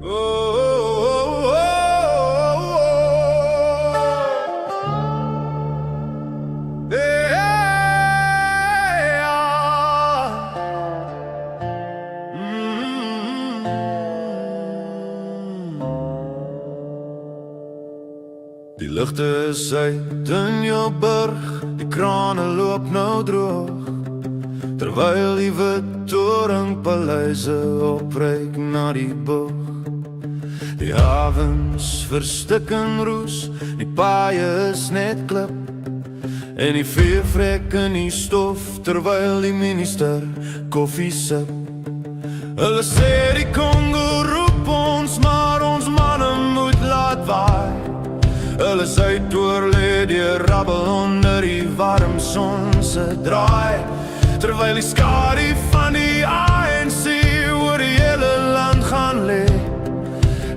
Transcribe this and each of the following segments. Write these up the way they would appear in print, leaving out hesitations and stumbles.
Die ligte is uit in jou burg, die krane loop nou droog, terwyl die wit toringpaleise opreik na die boog. Die havens verstik in roes, die paaie is net klip, en die vee vrek in die stof, terwyl die minister koffie sip. Hulle sê die Kongo roep ons, maar ons manne moet laat waai. Hulle is uit oorlê deur rabbel onder die warm son se draai, terwyl die skadu van die ANC oor die hele land gaan lê,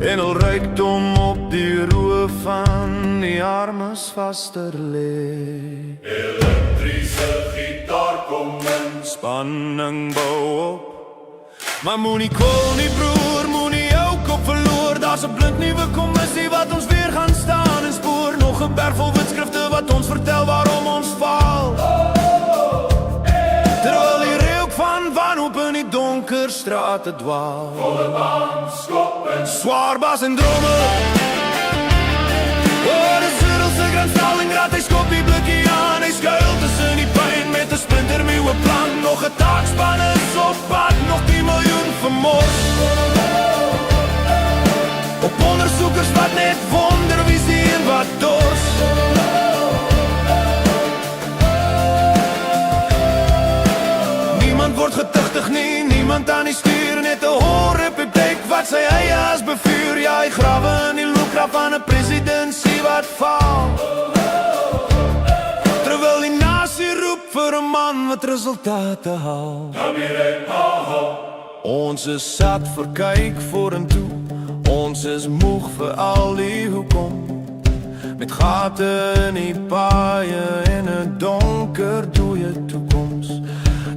en al rykdom op die roe van die armes vaster lê. Elektriese gitaar kom in, spanning bou op, maar moenie kwel nie broer, moenie jou kop verloor. Daar's 'n blind nuwe kommissie wat ons weer gaan staan en spoor, nog 'n berg vol wetskrifte wat ons vertel waarom ons faal. Terwyl die reuk van wanhoop in die donker strate dwaal, volle baan, skop en swaar bas en drome. Oh, die Suidelse Grandstalingrad, hy skop die blikkie aan, hy skuil tussen die pyn met 'n splinternuwe plan. Nog 'n taakspan is op pad, nog 10 miljoen vermors. Op ondersoekers wat net wonder wie's die een wat dors. Niemand word getuchtig nie, niemand aan die stuur, net 'n hoorrepubliek wat sy eie as bevuur. Ja, hy grawe in die loopgraaf van 'n presidentsie wat val, terwyl die nasie roep vir 'n man wat resultate haal. Ons is sat vir kyk vorentoe, ons is moeg vir al die hoekom, met gate in die paaie en 'n donker dooie toekoms.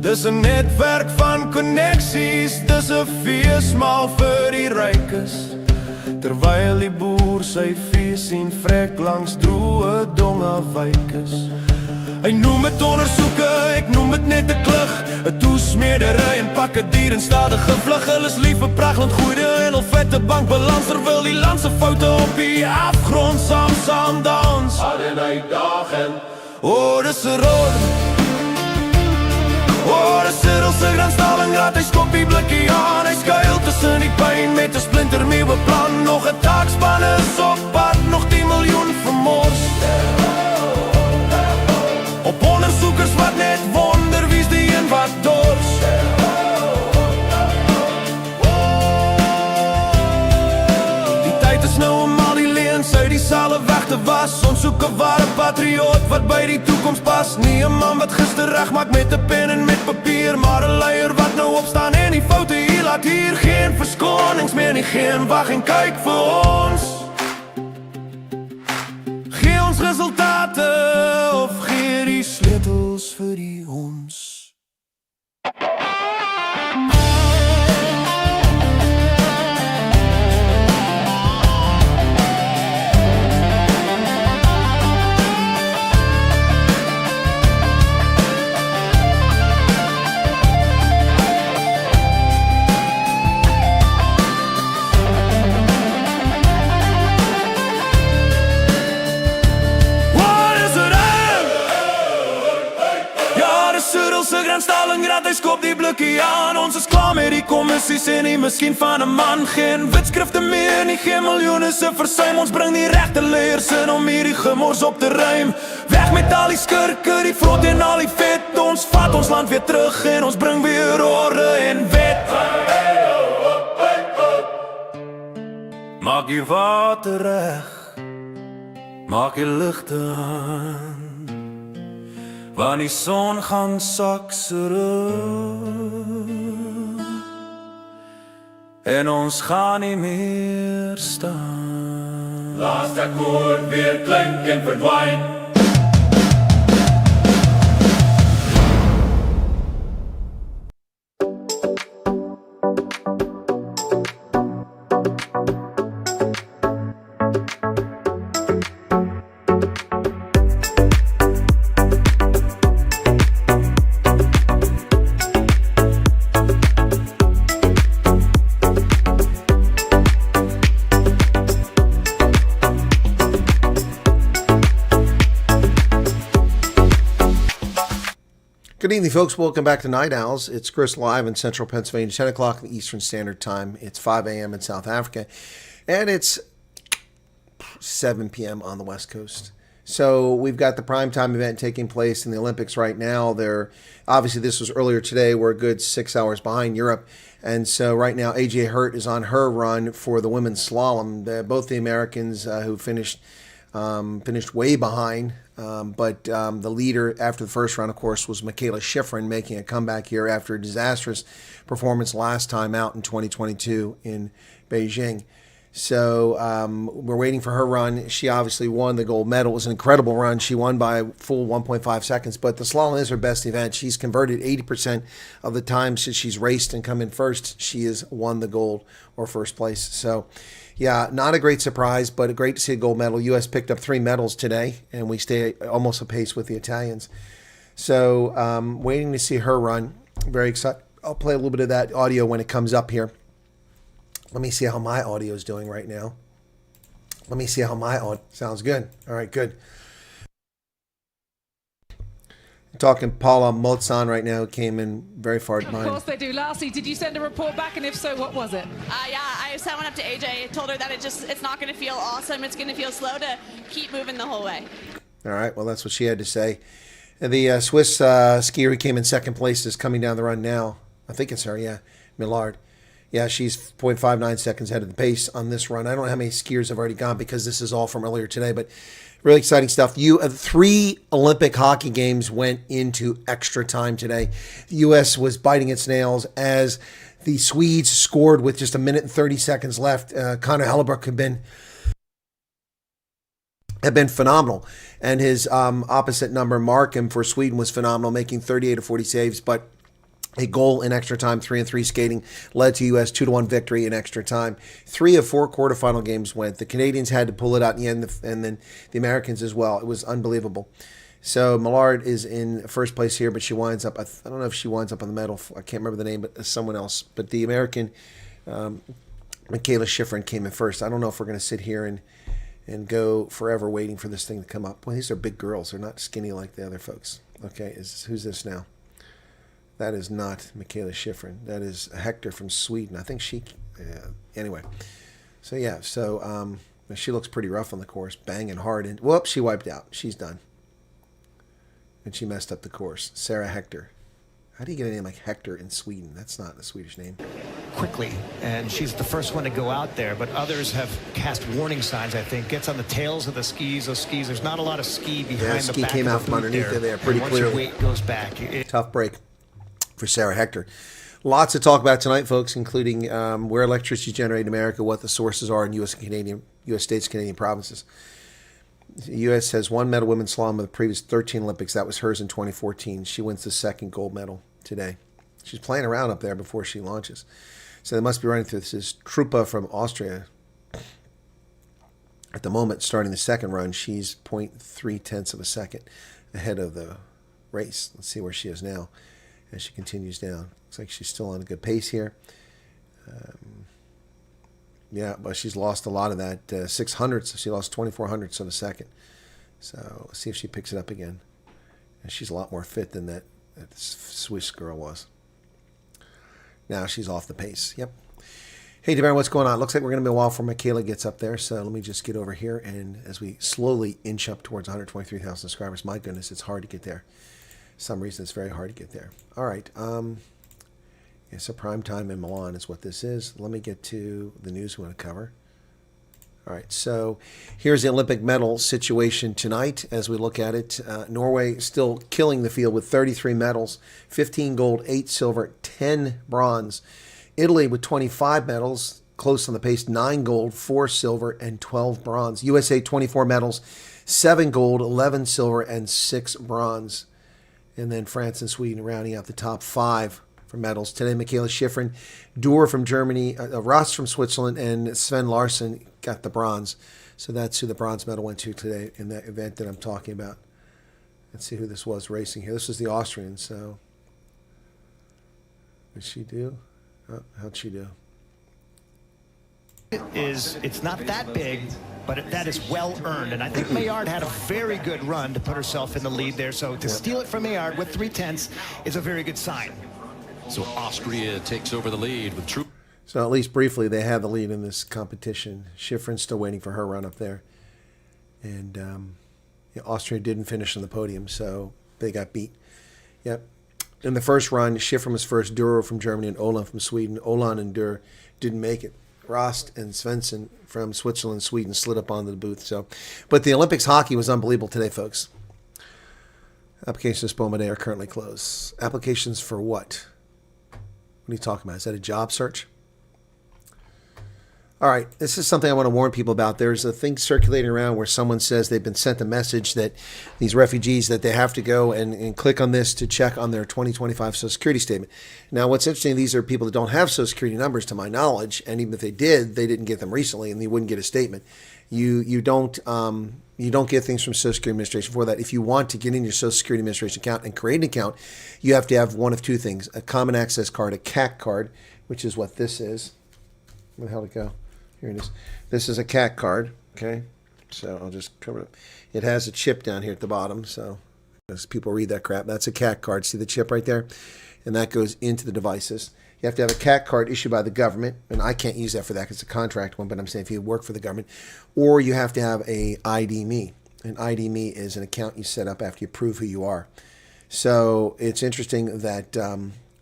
Dis 'n netwerk van koneksies, dis 'n feesmaal vir die rykes, terwyl die boer sy vee sien vrek langs droë dongewyke. Hy noem het ondersoeke, ek noem het net 'n klug, 'n toesmedery en pak 'n dier en stadige vlug. Hulle is lief vir pragtend goede en al vette bankbalans, terwyl die land se foute op die afgrond saam dans. Ad en uitdagen, oh dis 'n rood, oh die Suidelse Grandstalingrad, hy skop die blikkie aan, hy skuil tussen die pyn met 'n splinternuwe plan. Nog 'n taakspan is op pad, nog 10 miljoen vermors. Op ondersoekers wat net wonder wie's die een wat dors. Die tyd is nou om al die leuns uit die sale weg te was. Ons soek 'n ware patrioot wat by die toekoms pas. Nie 'n man wat gister regmaak met 'n pen en met papier, maar 'n leier wat nou opstaan en die foute hier laat. Hier geen verskonings meer nie, geen wag en kyk vir ons. Gee ons resultate of gee die sleutels vir die ons. Stalingrad, hy skop die blikkie aan. Ons is klaar met die kommissies en die miskien van 'n man. Geen wetskrifte meer nie, geen miljoene se versuim. Ons bring die regte leiers in om hierdie gemors op te ruim. Weg met al die skurke, die vrot en al die vet. Ons vat ons land weer terug en ons bring weer orde en wet. Maak die water reg, maak die ligte aan, want die son gaan sak en ons gaan nie meer staan. Laaste akkoord weer klink en verdwyn. Good evening, folks. Welcome back to Night Owls. It's Chris live in central Pennsylvania, 10 o'clock Eastern Standard Time. It's 5 a.m. in South Africa, and it's 7 p.m. on the West Coast. So we've got the primetime event taking place in the Olympics right now. Obviously, this was earlier today. We're a good 6 hours behind Europe. And so right now, AJ Hurt is on her run for the women's slalom. Both the Americans who finished way behind. But the leader after the first round, of course, was Mikaela Shiffrin, making a comeback here after a disastrous performance last time out in 2022 in Beijing. So we're waiting for her run. She obviously won the gold medal. It was an incredible run. She won by a full 1.5 seconds. But the slalom is her best event. She's converted 80% of the times since she's raced and come in first. She has won the gold or first place. So, yeah, not a great surprise, but great to see a gold medal. U.S. picked up 3 medals today, and we stay almost apace with the Italians. So waiting to see her run. Very excited. I'll play a little bit of that audio when it comes up here. Let me see how my audio is doing right now. Let me see how my audio sounds good. All right, good. I'm talking Paula Mozan right now, who came in very far behind. Of course they do. Lastly, did you send a report back, and if so, what was it? Yeah, I sent one up to AJ. Told her that it's not going to feel awesome. It's going to feel slow to keep moving the whole way. All right, well, that's what she had to say. And the Swiss skier who came in second place is coming down the run now. I think it's her, yeah, Millard. Yeah, she's 0.59 seconds ahead of the pace on this run. I don't know how many skiers have already gone because this is all from earlier today, but really exciting stuff. 3 Olympic hockey games went into extra time today. The U.S. was biting its nails as the Swedes scored with just 1 minute and 30 seconds left. Connor Hellebuck had been phenomenal, and his opposite number, Markham, for Sweden was phenomenal, making 38 of 40 saves, but a goal in extra time, 3-on-3 skating, led to U.S. 2-1 victory in extra time. 3 of 4 quarterfinal games went. The Canadians had to pull it out in the end, and then the Americans as well. It was unbelievable. So Millard is in first place here, but she winds up, I don't know if she winds up on the medal. I can't remember the name, but someone else. But the American, Mikaela Shiffrin, came in first. I don't know if we're going to sit here and go forever waiting for this thing to come up. Well, these are big girls. They're not skinny like the other folks. Okay, who's this now? That is not Mikaela Shiffrin. That is Hector from Sweden. I think she... anyway. So, yeah. So, she looks pretty rough on the course. Banging hard. And whoops, she wiped out. She's done. And she messed up the course. Sarah Hector. How do you get a name like Hector in Sweden? That's not a Swedish name. Quickly, and she's the first one to go out there, but others have cast warning signs, I think. Gets on the tails of the skis. Those skis, there's not a lot of ski behind the ski back came of out the from boot underneath there pretty and clearly. Once your weight goes back. Tough break for Sarah Hector. Lots to talk about tonight, folks, including where electricity is generated in America, what the sources are in U.S. states, Canadian provinces. The U.S. has 1 medal women's slalom of the previous 13 Olympics. That was hers in 2014. She wins the 2nd gold medal today. She's playing around up there before she launches. So they must be running through. This is Trupa from Austria. At the moment, starting the 2nd run, she's 0.3 of a second ahead of the race. Let's see where she is now as she continues down. Looks like she's still on a good pace here. Yeah, but she's lost a lot of that 600. So she lost 24 hundredths of a second. So let's see if she picks it up again. And she's a lot more fit than that Swiss girl was. Now she's off the pace. Yep. Hey, Devon, what's going on? Looks like we're going to be a while before Mikaela gets up there. So let me just get over here. And as we slowly inch up towards 123,000 subscribers, my goodness, it's hard to get there. For some reason, it's very hard to get there. All right. It's a prime time in Milan is what this is. Let me get to the news we want to cover. All right, so here's the Olympic medal situation tonight as we look at it. Norway still killing the field with 33 medals, 15 gold, 8 silver, 10 bronze. Italy with 25 medals, close on the pace, 9 gold, 4 silver, and 12 bronze. USA 24 medals, 7 gold, 11 silver, and 6 bronze. And then France and Sweden rounding out the top 5 for medals. Today, Mikaela Shiffrin, Dur from Germany, Ross from Switzerland, and Sven Larsson got the bronze. So that's who the bronze medal went to today in that event that I'm talking about. Let's see who this was racing here. This was the Austrian, so... Did she do? Oh, how'd she do? It's not that big, but that is well earned. And I think Maillard had a very good run to put herself in the lead there. So to steal it from Maillard with 3/10 is a very good sign. So Austria takes over the lead with true. So at least briefly, they had the lead in this competition. Schifrin's still waiting for her run up there. And Austria didn't finish on the podium, so they got beat. Yep. In the first run, Schifrin was first, Dürr from Germany, and Olan from Sweden. Olan and Dürr didn't make it. Rost and Svensson from Switzerland and Sweden slid up onto the booth. So, but the Olympics hockey was unbelievable today, folks. Applications to Spoma Day are currently closed. Applications for what? What are you talking about? Is that a job search? All right, this is something I want to warn people about. There's a thing circulating around where someone says they've been sent a message that these refugees, that they have to go and click on this to check on their 2025 Social Security statement. Now, what's interesting, these are people that don't have Social Security numbers, to my knowledge, and even if they did, they didn't get them recently, and they wouldn't get a statement. You don't get things from Social Security Administration for that. If you want to get in your Social Security Administration account and create an account, you have to have one of two things: a Common Access card, a CAC card, which is what this is. Where the hell did it go? Here it is. This is a CAC card, okay? So I'll just cover it. It has a chip down here at the bottom, so as people read that crap, that's a CAC card. See the chip right there? And that goes into the devices. You have to have a CAC card issued by the government, and I can't use that for that because it's a contract one, but I'm saying if you work for the government. Or you have to have a ID.me. An ID.me is an account you set up after you prove who you are. So it's interesting that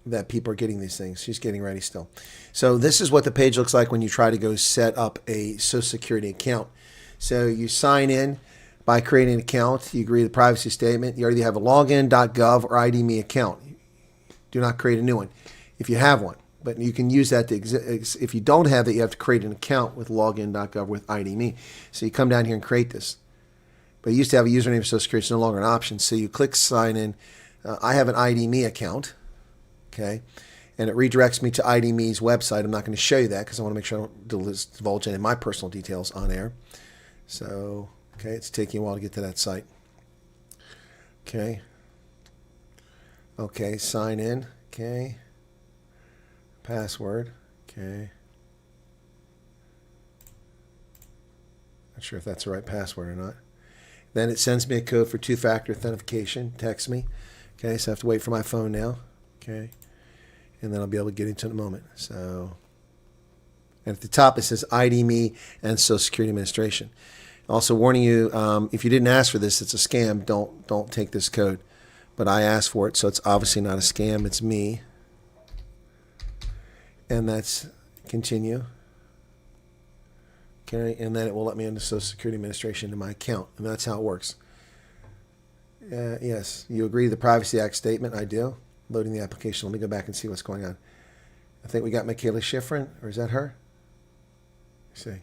that people are getting these things. She's getting ready still. So this is what the page looks like when you try to go set up a Social Security account. So you sign in by creating an account. You agree to the privacy statement. You already have a login.gov or ID.me account. Do not create a new one if you have one. But you can use that to if you don't have it, you have to create an account with login.gov with ID.me. So you come down here and create this. But you used to have a username for Social Security. It's no longer an option. So you click sign in. I have an ID.me account. Okay, and it redirects me to ID.me's website. I'm not going to show you that because I want to make sure I don't divulge any of my personal details on air. So, okay, it's taking a while to get to that site. Okay. Okay, sign in. Okay. Password. Okay. Not sure if that's the right password or not. Then it sends me a code for two-factor authentication. Text me. Okay, so I have to wait for my phone now. Okay. And then I'll be able to get into it in a moment. So, and at the top it says ID.me and Social Security Administration. Also warning you, if you didn't ask for this, it's a scam. Don't take this code. But I asked for it, so it's obviously not a scam. It's me. And that's continue. Okay, and then it will let me into Social Security Administration to my account, and that's how it works. Yes, you agree to the Privacy Act statement. I do. Loading the application. Let me go back and see what's going on. I think we got Michaela Schifrin, or is that her? Let's see.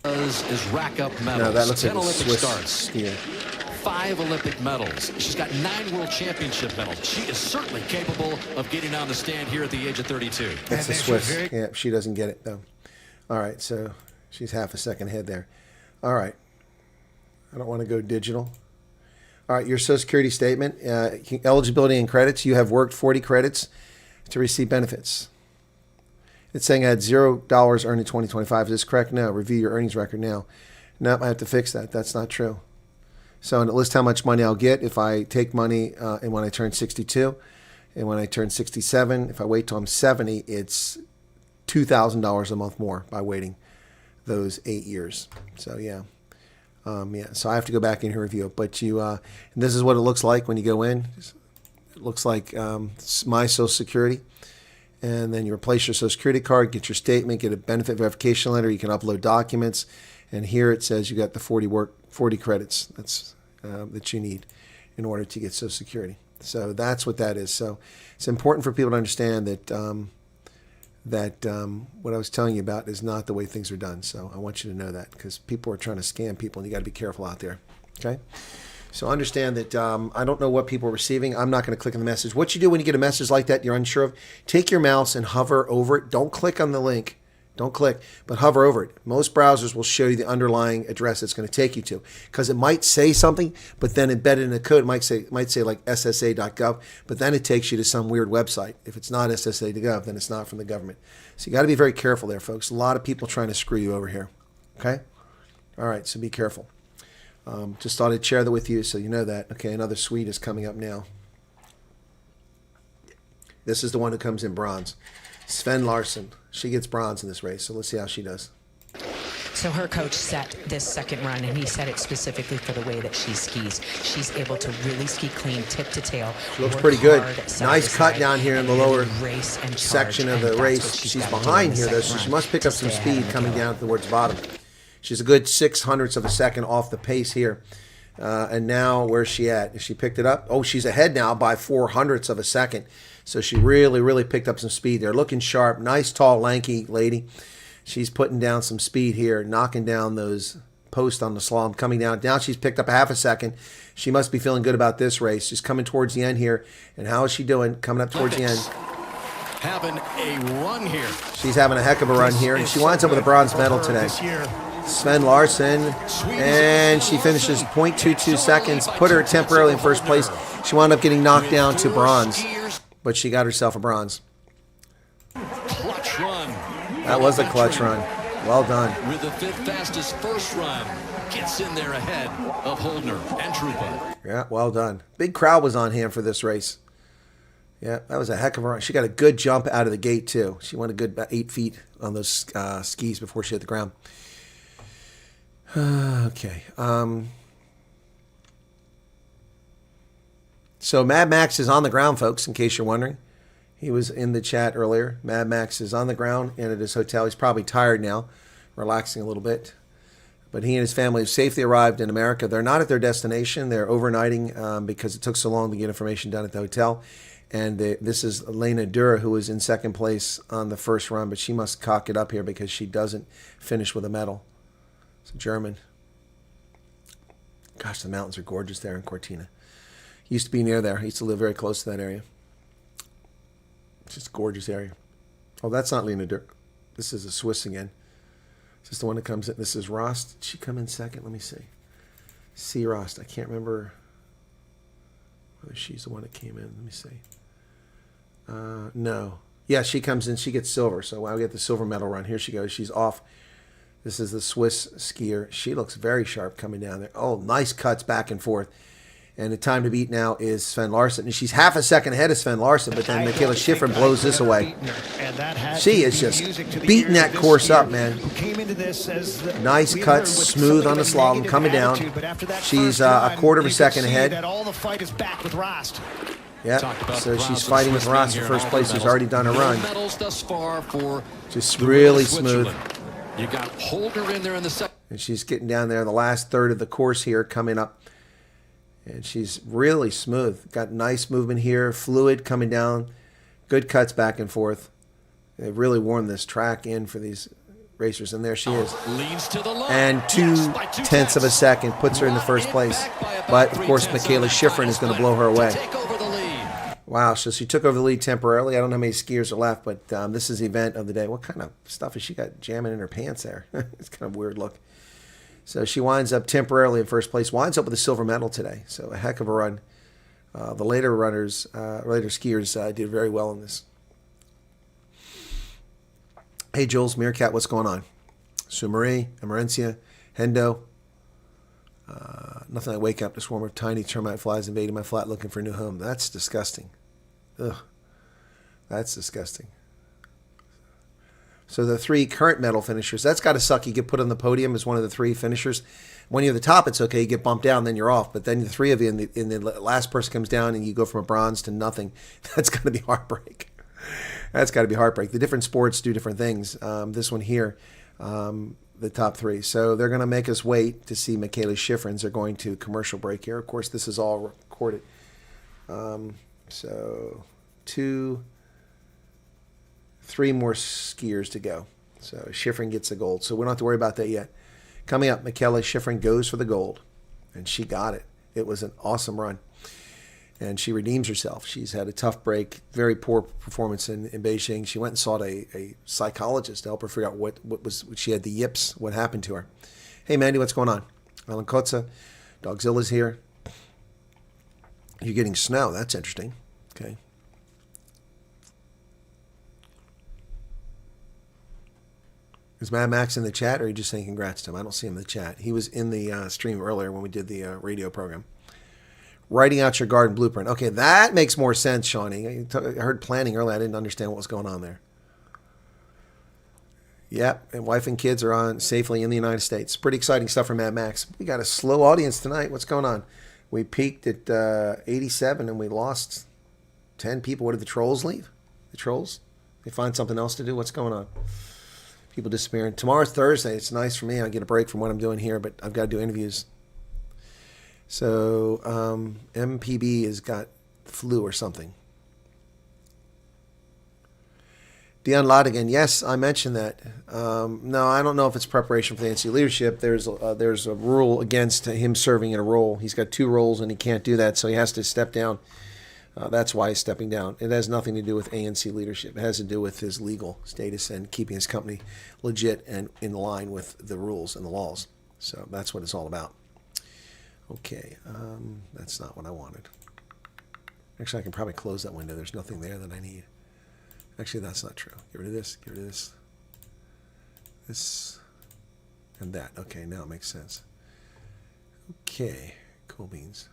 Is rack up medals. No, that looks 10 like a Olympic Swiss starts. skier. 5 Olympic medals. She's got 9 World Championship medals. She is certainly capable of getting on the stand here at the age of 32. That's a Swiss. Yeah, she doesn't get it, though. All right, so she's half a second ahead there. All right. I don't want to go digital. All right, your Social Security statement, eligibility and credits. You have worked 40 credits to receive benefits. It's saying I had $0 earned in 2025. Is this correct? No. Review your earnings record now. Nope, I have to fix that. That's not true. So, and it lists how much money I'll get if I take money and when I turn 62. And when I turn 67, if I wait till I'm 70, it's $2,000 a month more by waiting those 8 years. So, yeah. So I have to go back in here and review it. But you, and this is what it looks like when you go in. It looks like my Social Security. And then you replace your Social Security card, get your statement, get a benefit verification letter. You can upload documents. And here it says you got the 40 credits that's that you need in order to get Social Security. So that's what that is. So it's important for people to understand that what I was telling you about is not the way things are done. So I want you to know that because people are trying to scam people, and you got to be careful out there. Okay. So understand that I don't know what people are receiving. I'm not going to click on the message. What you do when you get a message like that you're unsure of, take your mouse and hover over it. Don't click on the link. Don't click, but hover over it. Most browsers will show you the underlying address it's going to take you to because it might say something, but then embedded in the code it might say like ssa.gov, but then it takes you to some weird website. If it's not ssa.gov, then it's not from the government. So you got to be very careful there, folks. A lot of people trying to screw you over here. Okay? All right, so be careful. Just thought I'd share that with you so you know that. Okay, another Swede is coming up now. This is the one who comes in bronze. Sven Larsson. She gets bronze in this race, so let's see how she does. So her coach set this second run, and he set it specifically for the way that she skis. She's able to really ski clean, tip to tail. She looks pretty good. Hard, Nice cut side, down here in the and lower really race and section of charge, the and race. that's what She's gotta do behind in the here, though, second so she run must pick to up some stay ahead speed of coming Michaela. down towards the bottom. She's a good 0.06 of a second off the pace here. And now, where's she at? Is she picked it up? Oh, she's ahead now by 0.04 of a second. So she really, really picked up some speed there. Looking sharp. Nice, tall, lanky lady. She's putting down some speed here, knocking down those posts on the slalom, coming down. Now she's picked up 0.5 second. She must be feeling good about this race. She's coming towards the end here. And how is she doing? Coming up towards the end. Having a run here. She's having a heck of a run here, and she winds up with a bronze medal today. Sven Larsson, and she finishes 0.22 seconds, put her temporarily in first place. She wound up getting knocked down to bronze, but she got herself a bronze. Clutch run. That was a clutch run. Well done. With the 5th fastest first run. Gets in there ahead of Holdner and Trupa. Yeah, well done. Big crowd was on hand for this race. Yeah, that was a heck of a run. She got a good jump out of the gate, too. She went a good about 8 feet on those skis before she hit the ground. Okay. So Mad Max is on the ground, folks, in case you're wondering. He was in the chat earlier. Mad Max is on the ground and at his hotel. He's probably tired now, relaxing a little bit. But he and his family have safely arrived in America. They're not at their destination. They're overnighting because it took so long to get information done at the hotel. And this is Elena Dura, who was in second place on the first run, but she must cock it up here because she doesn't finish with a medal. It's a German. Gosh, the mountains are gorgeous there in Cortina. Used to be near there. I used to live very close to that area. It's just a gorgeous area. Oh, that's not Lena Dura. This is a Swiss again. Is this the one that comes in? This is Rost. Did she come in second? Let me see. C. Rost. I can't remember whether she's the one that came in. Let me see. No. Yeah, she comes in. She gets silver. So I'll get the silver medal run. Here she goes. She's off. This is the Swiss skier. She looks very sharp coming down there. Oh, nice cuts back and forth. And the time to beat now is Sven Larsson. And she's 0.5 second ahead of Sven Larsson, but then Michaela Schifrin blows this away. She is just beating that course up, man. Nice cuts, smooth on the slalom, coming down. She's a 1/4 of a second ahead. Yeah, so she's fighting with Ross for first place, who's already done a run. Just really smooth. You got Holder in there in the second. And she's getting down there in the last third of the course here, coming up. And she's really smooth. Got nice movement here, fluid coming down, good cuts back and forth. They've really worn this track in for these racers, and there she is. Leans to the line. And 0.2 of a second puts her in the first place. But, of course, Michaela Schifrin is going to blow her away. Wow, so she took over the lead temporarily. I don't know how many skiers are left, but this is the event of the day. What kind of stuff has she got jamming in her pants there? It's kind of a weird look. So she winds up temporarily in first place, winds up with a silver medal today. So a heck of a run. The later runners, later skiers did very well in this. Hey, Jules, Meerkat, what's going on? Sue-Marie, Emerencia, Hendo. Nothing. I wake up to swarm of tiny termite flies invading my flat looking for a new home. That's disgusting. Ugh. That's disgusting. So the 3 current medal finishers, that's got to suck. You get put on the podium as one of the 3 finishers. When you're at the top, it's okay. You get bumped down, then you're off. But then the 3 of you, and the last person comes down, and you go from a bronze to nothing. That's got to be heartbreak. That's got to be heartbreak. The different sports do different things. This one here, the top 3. So they're going to make us wait to see Michaela Schifrin's. They're going to commercial break here. Of course, this is all recorded. So 3 more skiers to go. So Schifrin gets the gold. So we don't have to worry about that yet. Coming up, Michaela Schifrin goes for the gold. And she got it. It was an awesome run. And she redeems herself. She's had a tough break, very poor performance in Beijing. She went and sought a psychologist to help her figure out what she had the yips, what happened to her. Hey, Mandy, what's going on? Alan Kotza, Dogzilla's here. You're getting snow. That's interesting. Okay. . Is Mad Max in the chat, or are you just saying congrats to him? I don't see him in the chat. He was in the stream earlier when we did the radio program. Writing out your garden blueprint. Okay, that makes more sense, Shawnee. I heard planning earlier. I didn't understand what was going on there. Yep, and wife and kids are on safely in the United States. Pretty exciting stuff from Mad Max. We got a slow audience tonight. What's going on? We peaked at 87 and we lost 10 people. What did the trolls leave? The trolls? They find something else to do? What's going on? People disappearing. Tomorrow's Thursday. It's nice for me. I get a break from what I'm doing here, but I've got to do interviews. So MPB has got flu or something. Dion Lodigan, yes, I mentioned that. No, I don't know if it's preparation for the ANC leadership. There's a rule against him serving in a role. He's got 2 roles and he can't do that, so he has to step down. That's why he's stepping down. It has nothing to do with ANC leadership. It has to do with his legal status and keeping his company legit and in line with the rules and the laws. So that's what it's all about. Okay, that's not what I wanted. Actually, I can probably close that window. There's nothing there that I need. Actually, that's not true. Get rid of this, get rid of this. This and that. Okay, now it makes sense. Okay, cool beans.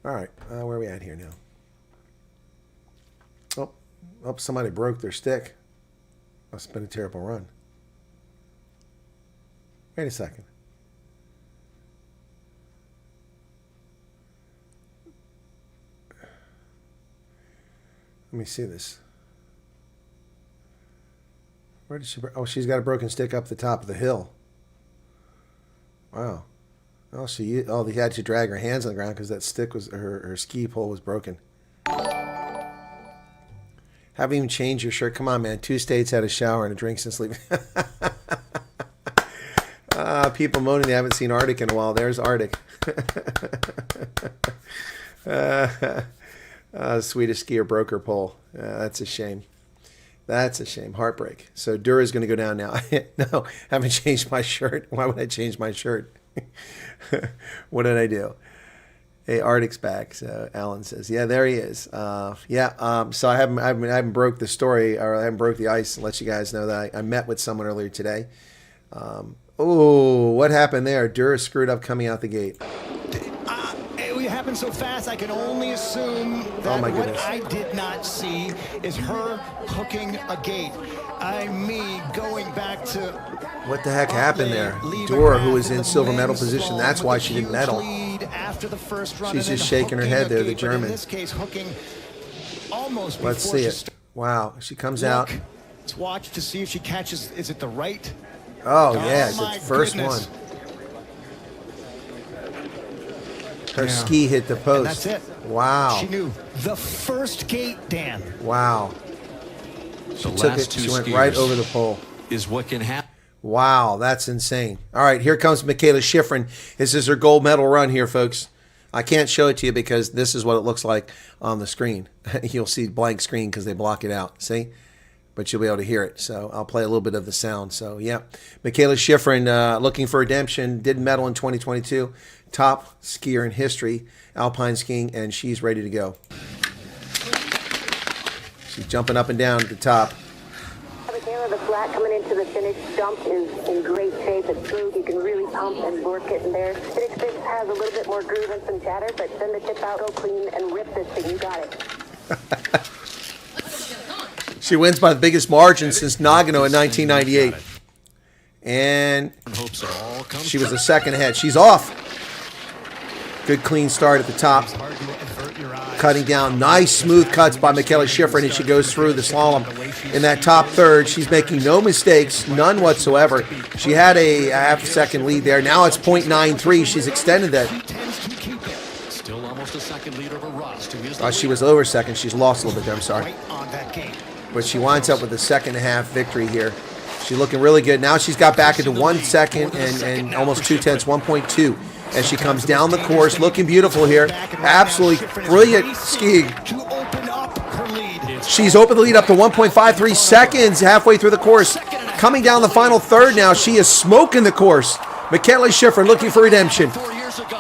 All right, where are we at here now? Oh, somebody broke their stick. Must have been a terrible run. Wait a second. Let me see this. Where did she break? Oh, she's got a broken stick up the top of the hill. Wow. Oh, they had to drag her hands on the ground because that stick was her ski pole was broken. Haven't even changed your shirt. Come on, man. 2 states, had a shower and a drink since leaving. People moaning they haven't seen Arctic in a while. There's Arctic. Swedish skier broke her pole. That's a shame. That's a shame. Heartbreak. So Dura's going to go down now. No, haven't changed my shirt. Why would I change my shirt? What did I do? Hey, Arctic's back. So Alan says, yeah, there he is. So I haven't broke the story, or I haven't broke the ice, and let you guys know that I met with someone earlier today. Oh, what happened there? Dura screwed up coming out the gate. It happened so fast, I can only assume that what I did not see is her hooking a gate. Me going back to... What the heck happened there? Dura, who was in silver medal position, that's why she didn't medal. She's just shaking her head there, the German. Let's see it. Wow, she comes out. Let's watch to see if she catches, is it the right? Oh, yeah, it's the first one. Her ski hit the post. And that's it. Wow. She knew the first gate, Dan. Wow. She took it. She went right over the pole. Is what can happen. Wow, that's insane. All right, here comes Michaela Schifrin. This is her gold medal run here, folks. I can't show it to you because this is what it looks like on the screen. You'll see blank screen because they block it out. See? But you'll be able to hear it. So I'll play a little bit of the sound. So, yeah. Michaela Schifrin looking for redemption. Did medal in 2022. Top skier in history, alpine skiing, and she's ready to go. She's jumping up and down at the top. Michaela, the flat coming into the finish jump is in great shape. It's smooth. You can really pump and work it in there. It has a little bit more groove and some chatter, but send the tip out, go clean, and rip this thing. You got it. She wins by the biggest margin since Nagano in 1998. And she was a second ahead. She's off. Good clean start at the top. Cutting down. Nice smooth cuts by Michaela Schifrin as she goes through the slalom. In that top third, she's making no mistakes, none whatsoever. She had a half-second lead there. Now it's 0.93. She's extended that. Still almost a second lead over Ross. She was over second. She's lost a little bit there. I'm sorry. But she winds up with a second-and-a-half victory here. She's looking really good. Now she's got back into 1 second and almost 2/10, 1.2. As she comes down the course, looking beautiful here. Absolutely brilliant skiing. She's opened the lead up to 1.53 seconds halfway through the course. Coming down the final third now, she is smoking the course. Michaela Schifrin looking for redemption.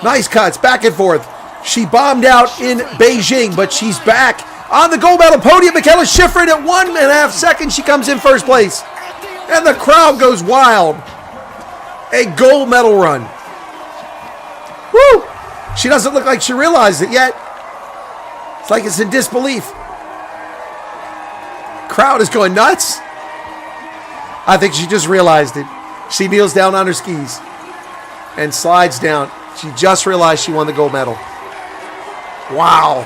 Nice cuts, back and forth. She bombed out in Beijing, but she's back On the gold medal podium, Michaela Schifrin at 1.5 seconds. She comes in first place. And the crowd goes wild. A gold medal run. Woo! She doesn't look like she realized it yet. It's like it's in disbelief. Crowd is going nuts. I think she just realized it. She kneels down on her skis and slides down. She just realized she won the gold medal. Wow.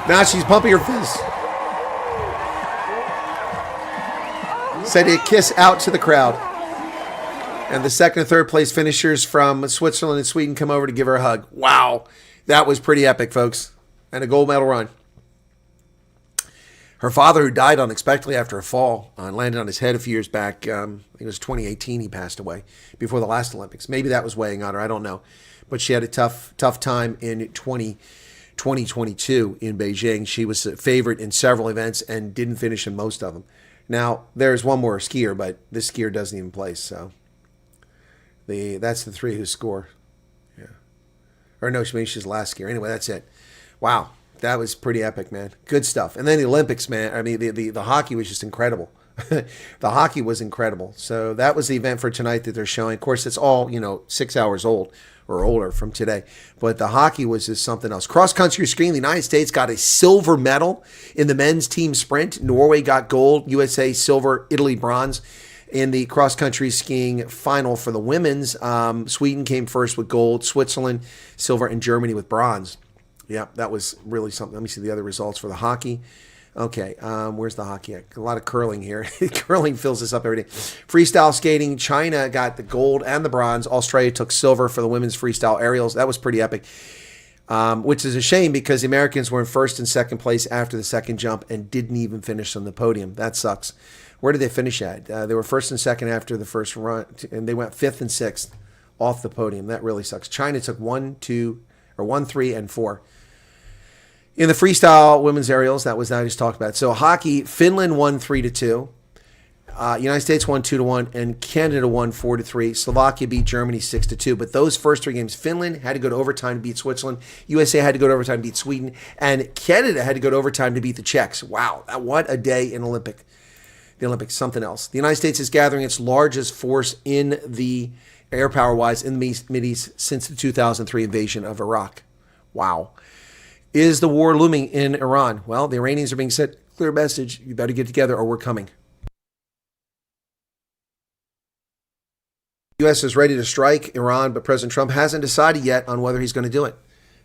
Now she's pumping her fist. Sending a kiss out to the crowd. And the second and third place finishers from Switzerland and Sweden come over to give her a hug. Wow. That was pretty epic, folks. And a gold medal run. Her father, who died unexpectedly after a fall, landed on his head a few years back. I think it was 2018 he passed away before the last Olympics. Maybe that was weighing on her. I don't know. But she had a tough time in 2022 in Beijing. She was a favorite in several events and didn't finish in most of them. Now, there's one more skier, but this skier doesn't even place. So that's the three who score. Yeah. Or no, maybe she's the last skier. Anyway, that's it. Wow. That was pretty epic, man. Good stuff. And then the Olympics, man. I mean, the hockey was just incredible. The hockey was incredible. So that was the event for tonight that they're showing. Of course, it's all, 6 hours old or older from today. But the hockey was just something else. Cross-country skiing, the United States got a silver medal in the men's team sprint. Norway got gold, USA silver, Italy bronze. In the cross-country skiing final for the women's, Sweden came first with gold, Switzerland silver, and Germany with bronze. Yeah, that was really something. Let me see the other results for the hockey. Okay, where's the hockey at? A lot of curling here. Curling fills this up every day. Freestyle skating, China got the gold and the bronze. Australia took silver for the women's freestyle aerials. That was pretty epic, which is a shame because the Americans were in first and second place after the second jump and didn't even finish on the podium. That sucks. Where did they finish at? They were first and second after the first run, and they went fifth and sixth off the podium. That really sucks. China took 1, 3, and 4. In the freestyle women's aerials, that was that I just talked about. So hockey, Finland won 3-2. United States won 2-1, and Canada won 4-3. Slovakia beat Germany 6-2. But those first three games, Finland had to go to overtime to beat Switzerland. USA had to go to overtime to beat Sweden, and Canada had to go to overtime to beat the Czechs. Wow, what a day in the Olympics, something else. The United States is gathering its largest force in the air power-wise in the Mideast since the 2003 invasion of Iraq. Wow. Is the war looming in Iran? Well, the Iranians are being sent clear message. You better get together or we're coming. The U.S. is ready to strike Iran, but President Trump hasn't decided yet on whether he's going to do it.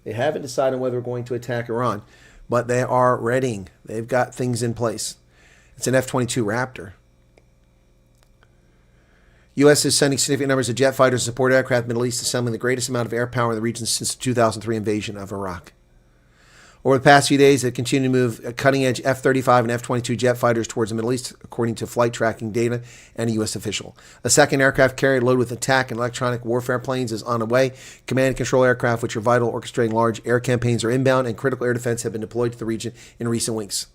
They haven't decided on whether they're going to attack Iran, but they are readying. They've got things in place. It's an F-22 Raptor. U.S. is sending significant numbers of jet fighters and support aircraft in the Middle East, assembling the greatest amount of air power in the region since the 2003 invasion of Iraq. Over the past few days, they've continued to move cutting-edge F-35 and F-22 jet fighters towards the Middle East, according to flight tracking data and a U.S. official. A second aircraft carrier loaded with attack and electronic warfare planes is on the way. Command and control aircraft, which are vital orchestrating large air campaigns, are inbound, and critical air defense have been deployed to the region in recent weeks.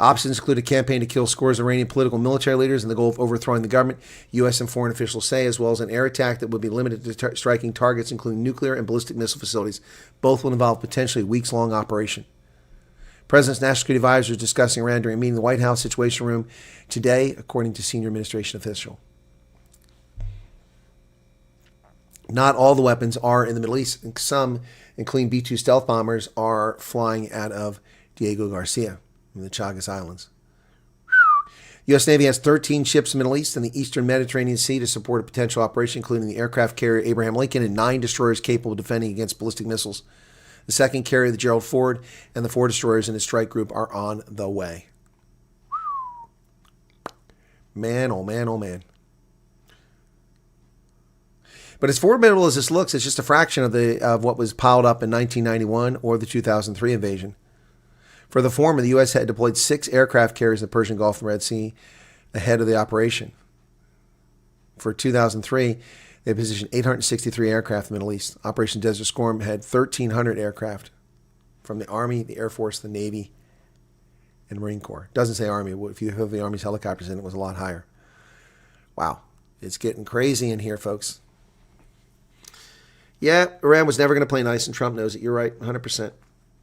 Options include a campaign to kill scores of Iranian political and military leaders and the goal of overthrowing the government, U.S. and foreign officials say, as well as an air attack that would be limited to striking targets, including nuclear and ballistic missile facilities. Both will involve potentially a weeks-long operation. President's National Security Advisor is discussing Iran during a meeting in the White House Situation Room today, according to senior administration official. Not all the weapons are in the Middle East. Some, including B-2 stealth bombers, are flying out of Diego Garcia in the Chagas Islands. U.S. Navy has 13 ships in the Middle East and the Eastern Mediterranean Sea to support a potential operation, including the aircraft carrier Abraham Lincoln and 9 destroyers capable of defending against ballistic missiles. The second carrier, the Gerald Ford, and the 4 destroyers in its strike group are on the way. Man, oh man, oh man. But as formidable as this looks, it's just a fraction of what was piled up in 1991 or the 2003 invasion. For the former, the U.S. had deployed 6 aircraft carriers in the Persian Gulf and Red Sea ahead of the operation. For 2003, they positioned 863 aircraft in the Middle East. Operation Desert Storm had 1,300 aircraft from the Army, the Air Force, the Navy, and Marine Corps. It doesn't say Army. If you have the Army's helicopters in, it was a lot higher. Wow. It's getting crazy in here, folks. Yeah, Iran was never going to play nice, and Trump knows it. You're right, 100%.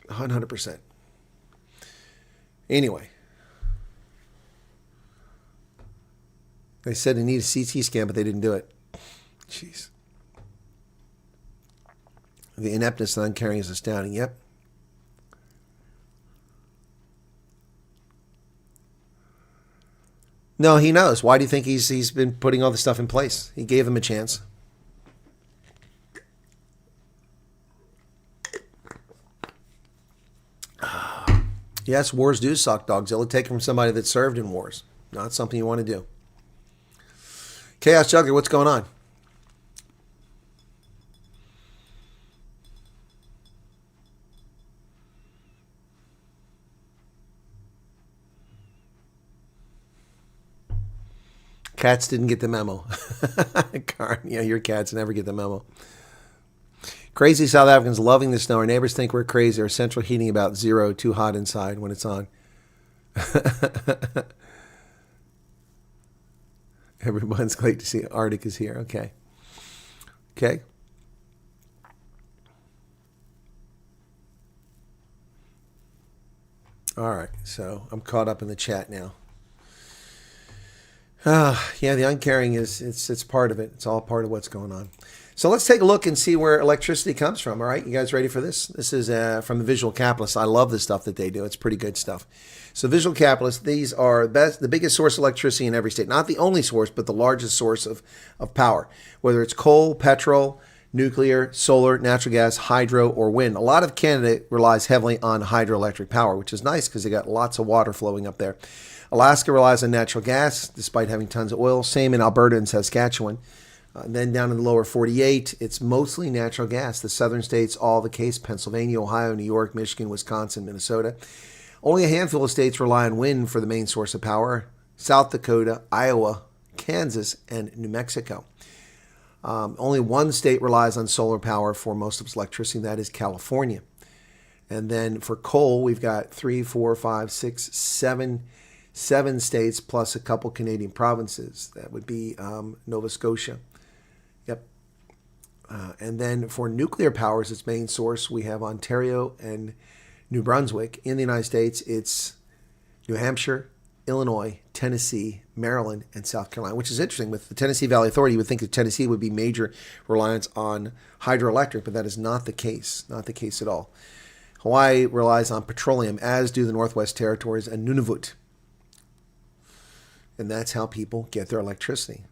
100%. Anyway. They said they need a CT scan, but they didn't do it. Jeez. The ineptness and uncaring is astounding. Yep. No, he knows. Why do you think he's been putting all this stuff in place? He gave them a chance. Yes, wars do suck, Dogzilla. Take it from somebody that served in wars. Not something you want to do. Chaos Juggler, what's going on? Cats didn't get the memo. Karen, yeah, your cats never get the memo. Crazy South Africans loving the snow. Our neighbors think we're crazy. Our central heating about 0, too hot inside when it's on. Everyone's glad to see Arctic is here. Okay. Okay. All right. So I'm caught up in the chat now. Yeah, the uncaring it's part of it. It's all part of what's going on. So let's take a look and see where electricity comes from. All right, you guys ready for this? This is from the Visual Capitalist. I love the stuff that they do. It's pretty good stuff. So Visual Capitalist, these are the biggest source of electricity in every state. Not the only source, but the largest source of power. Whether it's coal, petrol, nuclear, solar, natural gas, hydro, or wind. A lot of Canada relies heavily on hydroelectric power, which is nice because they got lots of water flowing up there. Alaska relies on natural gas, despite having tons of oil. Same in Alberta and Saskatchewan. Then down in the lower 48, it's mostly natural gas. The southern states, all the case. Pennsylvania, Ohio, New York, Michigan, Wisconsin, Minnesota. Only a handful of states rely on wind for the main source of power. South Dakota, Iowa, Kansas, and New Mexico. Only one state relies on solar power for most of its electricity. That is California. And then for coal, we've got 3, 4, 5, 6, 7 states plus a couple Canadian provinces. That would be Nova Scotia. Yep. And then for nuclear power as its main source, we have Ontario and New Brunswick. In the United States, it's New Hampshire, Illinois, Tennessee, Maryland, and South Carolina, which is interesting. With the Tennessee Valley Authority, you would think that Tennessee would be major reliance on hydroelectric, but that is not the case. Not the case at all. Hawaii relies on petroleum, as do the Northwest Territories and Nunavut. And that's how people get their electricity.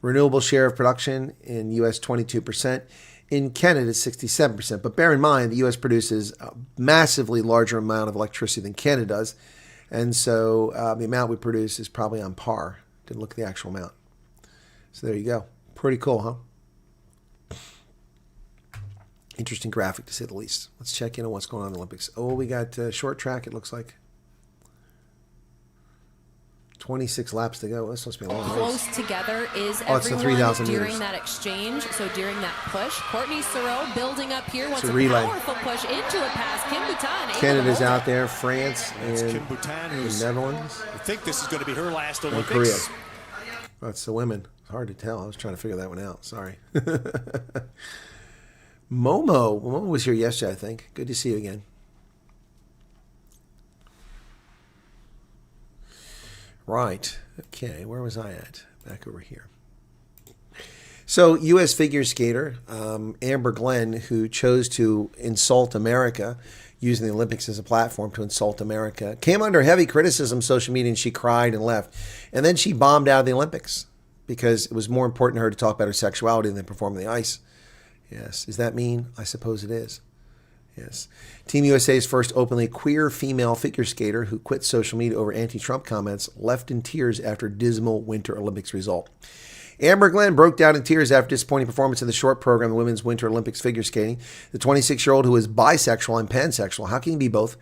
Renewable share of production in U.S. 22%. In Canada, 67%. But bear in mind, the U.S. produces a massively larger amount of electricity than Canada does. And so the amount we produce is probably on par. Didn't look at the actual amount. So there you go. Pretty cool, huh? Interesting graphic, to say the least. Let's check in on what's going on in the Olympics. Oh, we got short track, it looks like. 26 laps to go. That's supposed to be a long race. Close together is it's the everyone 3,000 during meters. that exchange. So during that push, Courtney Sereau building up here. Wants It's a a relay. powerful push into a pass. Kim Boutin. Canada's out there, France, and Kim Boutin, the Netherlands. I think this is going to be her last And Olympics. Korea. That's the women. It's hard to tell. I was trying to figure that one out. Sorry. Momo was here yesterday, I think. Good to see you again. Right. Okay, where was I at? Back over here. So, U.S. figure skater Amber Glenn, who chose to insult America, using the Olympics as a platform to insult America, came under heavy criticism on social media, and she cried and left. And then she bombed out of the Olympics because it was more important to her to talk about her sexuality than perform on the ice. Yes. Is that mean? I suppose it is. Yes. Team USA's first openly queer female figure skater who quit social media over anti-Trump comments left in tears after dismal Winter Olympics result. Amber Glenn broke down in tears after disappointing performance in the short program, the Women's Winter Olympics figure skating. The 26-year-old, who is bisexual and pansexual, how can you be both?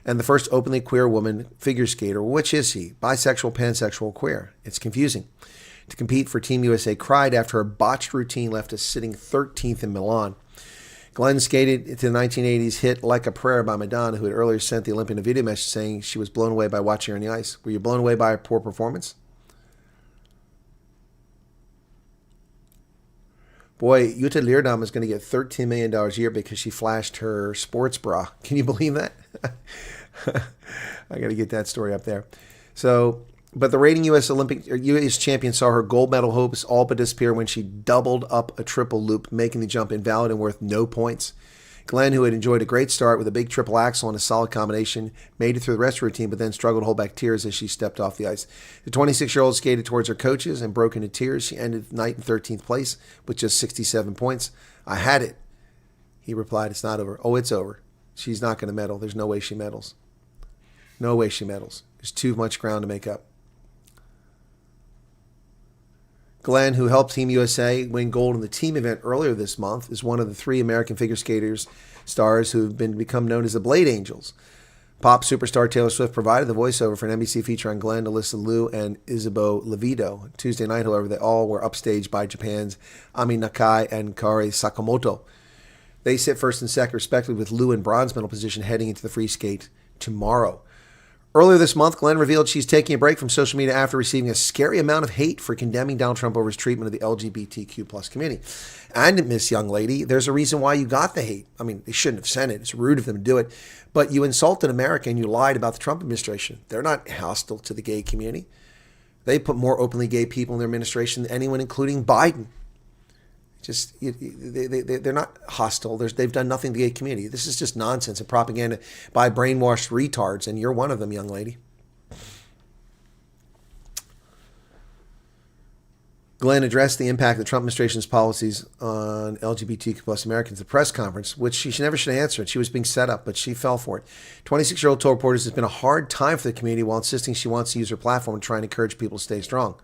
And the first openly queer woman figure skater. Which is he? Bisexual, pansexual, queer? It's confusing. To compete for Team USA cried after her botched routine left us sitting 13th in Milan. Glenn skated to the 1980s hit Like a Prayer by Madonna, who had earlier sent the Olympian a video message saying she was blown away by watching her on the ice. Were you blown away by her poor performance? Boy, Jutta Leerdam is going to get $13 million a year because she flashed her sports bra. Can you believe that? I got to get that story up there. So, but the reigning U.S. champion saw her gold medal hopes all but disappear when she doubled up a triple loop, making the jump invalid and worth no points. Glenn, who had enjoyed a great start with a big triple axel and a solid combination, made it through the rest of her routine, but then struggled to hold back tears as she stepped off the ice. The 26-year-old skated towards her coaches and broke into tears. She ended the night in 13th place with just 67 points. I had it. He replied, it's not over. Oh, it's over. She's not going to medal. There's no way she medals. No way she medals. There's too much ground to make up. Glenn, who helped Team USA win gold in the team event earlier this month, is one of the 3 American figure skaters stars who have become known as the Blade Angels. Pop superstar Taylor Swift provided the voiceover for an NBC feature on Glenn, Alyssa Liu, and Isabeau Levido. Tuesday night, however, they all were upstaged by Japan's Ami Nakai and Kari Sakamoto. They sit first and second, respectively, with Liu in bronze medal position heading into the free skate tomorrow. Earlier this month, Glenn revealed she's taking a break from social media after receiving a scary amount of hate for condemning Donald Trump over his treatment of the LGBTQ plus community. And, Miss Young Lady, there's a reason why you got the hate. I mean, they shouldn't have sent it. It's rude of them to do it. But you insulted America and you lied about the Trump administration. They're not hostile to the gay community. They put more openly gay people in their administration than anyone, including Biden. They're not hostile. They've done nothing to the gay community. This is just nonsense and propaganda by brainwashed retards, and you're one of them, young lady. Glenn addressed the impact of the Trump administration's policies on LGBTQ plus Americans at the press conference, which she never should have answered. She was being set up, but she fell for it. 26-year-old told reporters it's been a hard time for the community while insisting she wants to use her platform to try and encourage people to stay strong.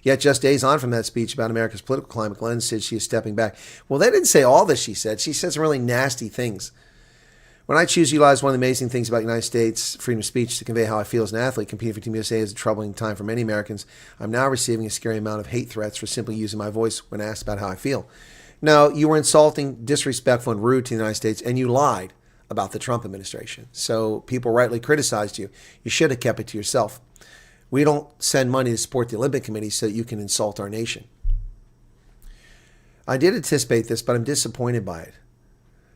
Yet just days on from that speech about America's political climate, Glenn said she is stepping back. Well, they didn't say all this, she said. She said some really nasty things. When I choose to utilize one of the amazing things about the United States, freedom of speech, to convey how I feel as an athlete, competing for Team USA is a troubling time for many Americans. I'm now receiving a scary amount of hate threats for simply using my voice when asked about how I feel. No, you were insulting, disrespectful, and rude to the United States, and you lied about the Trump administration. So people rightly criticized you. You should have kept it to yourself. We don't send money to support the Olympic Committee so that you can insult our nation. I did anticipate this, but I'm disappointed by it.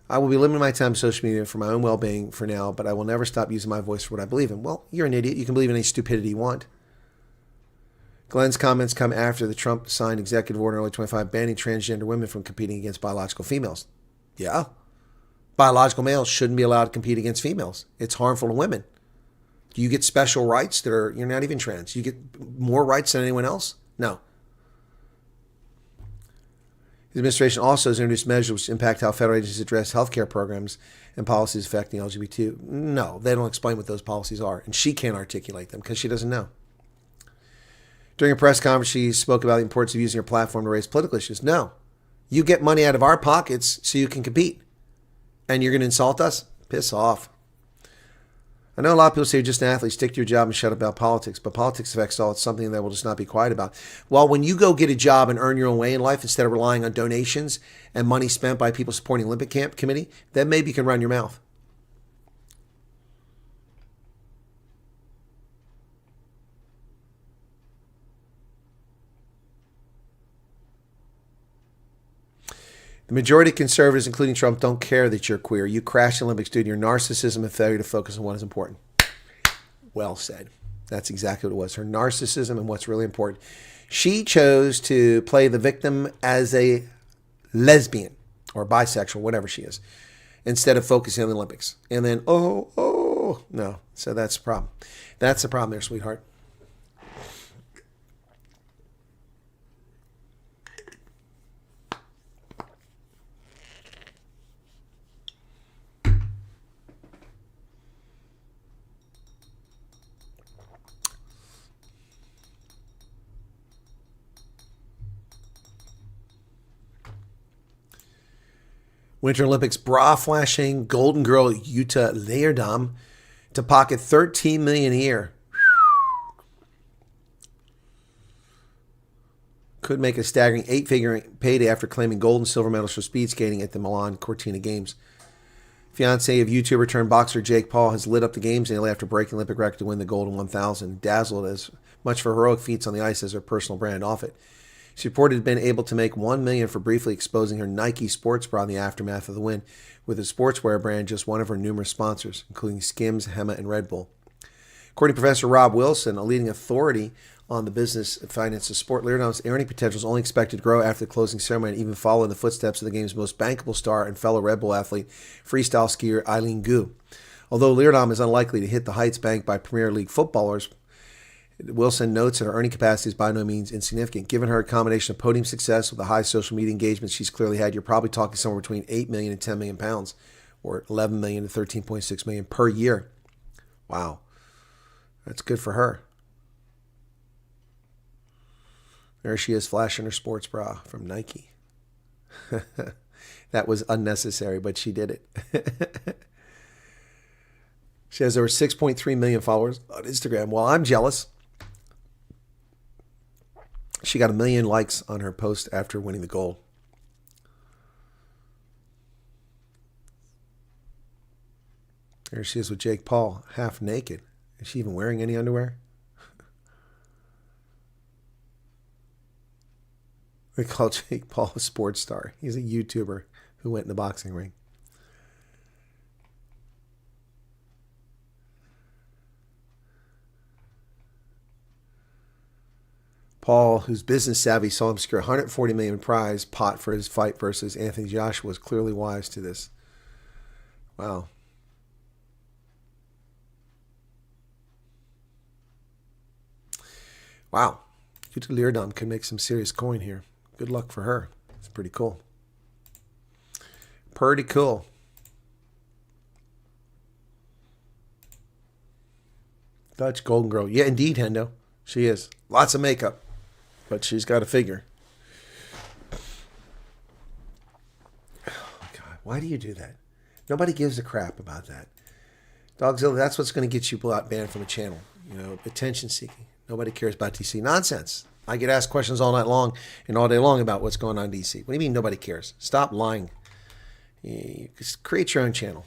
I will be limiting my time on social media for my own well-being for now, but I will never stop using my voice for what I believe in. Well, you're an idiot. You can believe in any stupidity you want. Glenn's comments come after the Trump signed executive order in early 25 banning transgender women from competing against biological females. Yeah. Biological males shouldn't be allowed to compete against females. It's harmful to women. Do you get special rights that are, you're not even trans? You get more rights than anyone else? No. The administration also has introduced measures which impact how federal agencies address healthcare programs and policies affecting LGBT. No, they don't explain what those policies are. And she can't articulate them because she doesn't know. During a press conference, she spoke about the importance of using her platform to raise political issues. No. You get money out of our pockets so you can compete. And you're going to insult us? Piss off. I know a lot of people say you're just an athlete, stick to your job and shut up about politics, but politics affects all. It's something that we'll just not be quiet about. Well, when you go get a job and earn your own way in life instead of relying on donations and money spent by people supporting the Olympic Camp Committee, then maybe you can run your mouth. The majority of conservatives, including Trump, don't care that you're queer. You crashed the Olympics due to your narcissism and failure to focus on what is important. Well said. That's exactly what it was. Her narcissism and what's really important. She chose to play the victim as a lesbian or bisexual, whatever she is, instead of focusing on the Olympics. And then, no. So that's the problem. That's the problem there, sweetheart. Winter Olympics bra-flashing Golden Girl Jutta Leerdam to pocket $13 million a year. Could make a staggering 8-figure payday after claiming gold and silver medals for speed skating at the Milan Cortina Games. Fiancé of YouTuber turned boxer Jake Paul has lit up the games daily after breaking the Olympic record to win the gold in 1,000. Dazzled as much for heroic feats on the ice as her personal brand off it. She reported been able to make $1 million for briefly exposing her Nike sports bra in the aftermath of the win, with the sportswear brand just one of her numerous sponsors, including Skims, Hema, and Red Bull. According to Professor Rob Wilson, a leading authority on the business and finance of sport, Leardom's earning potential is only expected to grow after the closing ceremony and even follow in the footsteps of the game's most bankable star and fellow Red Bull athlete, freestyle skier Eileen Gu. Although Leardom is unlikely to hit the heights banked by Premier League footballers, Wilson notes that her earning capacity is by no means insignificant. Given her combination of podium success with the high social media engagement she's clearly had, you're probably talking somewhere between 8 million and 10 million pounds, or 11 million to 13.6 million per year. Wow. That's good for her. There she is flashing her sports bra from Nike. That was unnecessary, but she did it. She has over 6.3 million followers on Instagram. Well, I'm jealous. She got 1 million likes on her post after winning the gold. There she is with Jake Paul, half naked. Is she even wearing any underwear? They call Jake Paul a sports star. He's a YouTuber who went in the boxing ring. Paul, who's business savvy, saw him secure $140 million prize pot for his fight versus Anthony Joshua, was clearly wise to this. Wow. Wow. Jutta Leerdam can make some serious coin here. Good luck for her. It's pretty cool. Pretty cool. Dutch Golden Girl. Yeah, indeed, Hendo. She is. Lots of makeup. But she's got a figure. Oh, God. Why do you do that? Nobody gives a crap about that. Dogzilla, that's what's going to get you banned from a channel. You know, attention seeking. Nobody cares about DC. Nonsense. I get asked questions all night long and all day long about what's going on in DC. What do you mean nobody cares? Stop lying. You just create your own channel.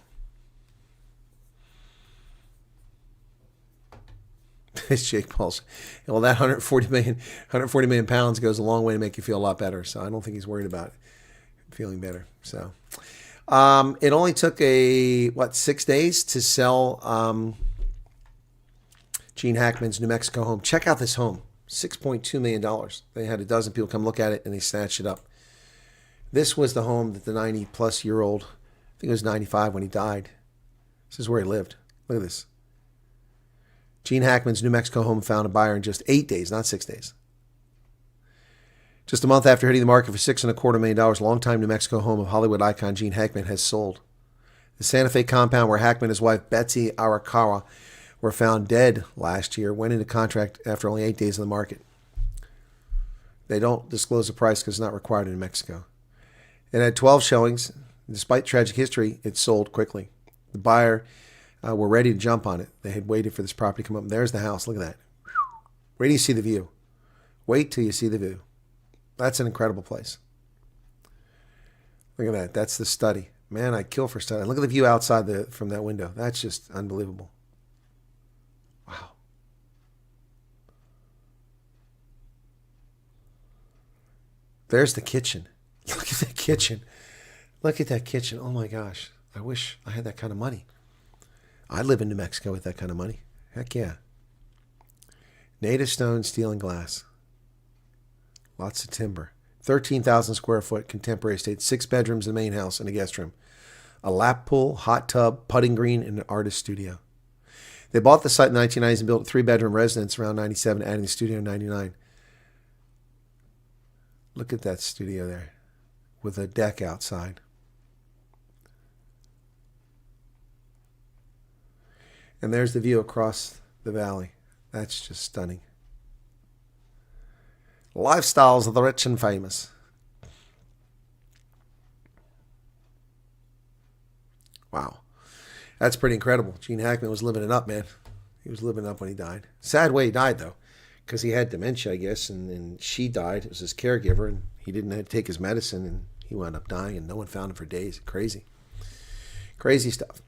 It's Jake Paul's. Well, that 140 million pounds goes a long way to make you feel a lot better. So I don't think he's worried about feeling better. So it only took 6 days to sell Gene Hackman's New Mexico home. Check out this home. $6.2 million. They had a dozen people come look at it and they snatched it up. This was the home that the 90-plus-year-old, I think it was 95 when he died. This is where he lived. Look at this. Gene Hackman's New Mexico home found a buyer in just 8 days, not 6 days. Just a month after hitting the market for $6.25 million, longtime New Mexico home of Hollywood icon Gene Hackman has sold. The Santa Fe compound where Hackman and his wife Betsy Arakawa were found dead last year went into contract after only 8 days in the market. They don't disclose the price because it's not required in New Mexico. It had 12 showings. Despite tragic history, it sold quickly. The buyer were ready to jump on it. They had waited for this property to come up. And there's the house. Look at that. Wait till you see the view. Wait till you see the view. That's an incredible place. Look at that. That's the study. Man, I'd kill for study. Look at the view outside from that window. That's just unbelievable. Wow. There's the kitchen. Look at that kitchen. Look at that kitchen. Oh my gosh. I wish I had that kind of money. I'd live in New Mexico with that kind of money. Heck yeah. Native stone, steel, and glass. Lots of timber. 13,000 square foot contemporary estate. 6 bedrooms, a main house, and a guest room. A lap pool, hot tub, putting green, and an artist studio. They bought the site in the 1990s and built a 3-bedroom residence around 97, adding the studio in 99. Look at that studio there with a deck outside. And there's the view across the valley. That's just stunning. Lifestyles of the rich and famous. Wow. That's pretty incredible. Gene Hackman was living it up, man. He was living it up when he died. Sad way he died, though, because he had dementia, I guess, and she died. It was his caregiver, and he didn't have to take his medicine, and he wound up dying, and no one found him for days. Crazy. Crazy stuff.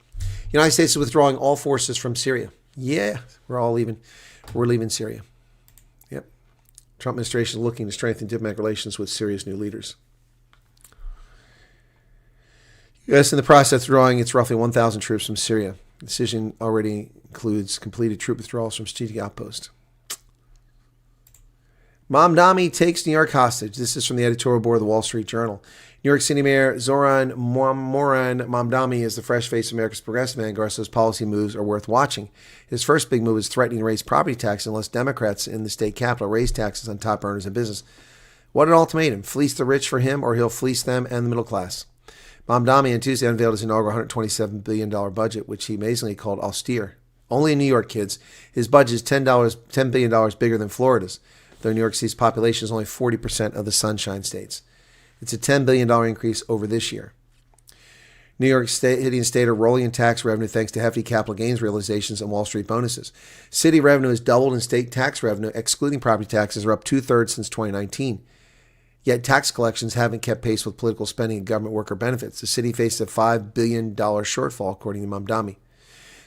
United States is withdrawing all forces from Syria. Yeah, we're leaving Syria. Yep. Trump administration is looking to strengthen diplomatic relations with Syria's new leaders. U.S. in the process of withdrawing its roughly 1,000 troops from Syria. The decision already includes completed troop withdrawals from strategic outposts. Mamdani takes New York hostage. This is from the editorial board of the Wall Street Journal. New York City Mayor Zoran Mamdani is the fresh face of America's progressive vanguard, so his policy moves are worth watching. His first big move is threatening to raise property taxes unless Democrats in the state capital raise taxes on top earners and business. What an ultimatum. Fleece the rich for him, or he'll fleece them and the middle class. Mamdani on Tuesday unveiled his inaugural $127 billion budget, which he amazingly called austere. Only in New York, kids. His budget is $10 billion bigger than Florida's, though New York City's population is only 40% of the Sunshine States. It's a $10 billion increase over this year. New York City and state are rolling in tax revenue thanks to hefty capital gains realizations and Wall Street bonuses. City revenue has doubled, and state tax revenue, excluding property taxes, are up 2/3 since 2019. Yet tax collections haven't kept pace with political spending and government worker benefits. The city faces a $5 billion shortfall, according to Mamdani.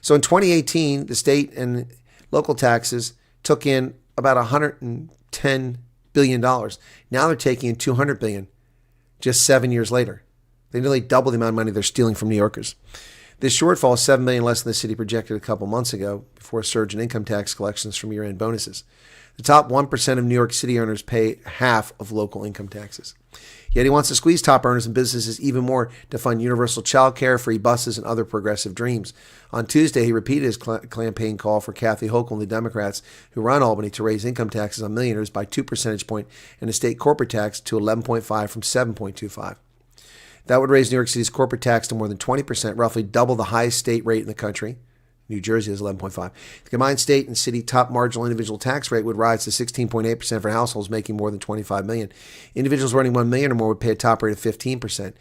So in 2018, the state and local taxes took in about $110 billion. Now they're taking in $200 billion just 7 years later. They nearly double the amount of money they're stealing from New Yorkers. This shortfall is $7 billion less than the city projected a couple months ago before a surge in income tax collections from year-end bonuses. The top 1% of New York City earners pay half of local income taxes. Yet he wants to squeeze top earners and businesses even more to fund universal child care, free buses, and other progressive dreams. On Tuesday, he repeated his campaign call for Kathy Hochul and the Democrats who run Albany to raise income taxes on millionaires by 2 percentage points and the state corporate tax to 11.5 from 7.25. That would raise New York City's corporate tax to more than 20%, roughly double the highest state rate in the country. New Jersey is 11.5. The combined state and city top marginal individual tax rate would rise to 16.8% for households making more than $25 million. Individuals earning $1 million or more would pay a top rate of 15%,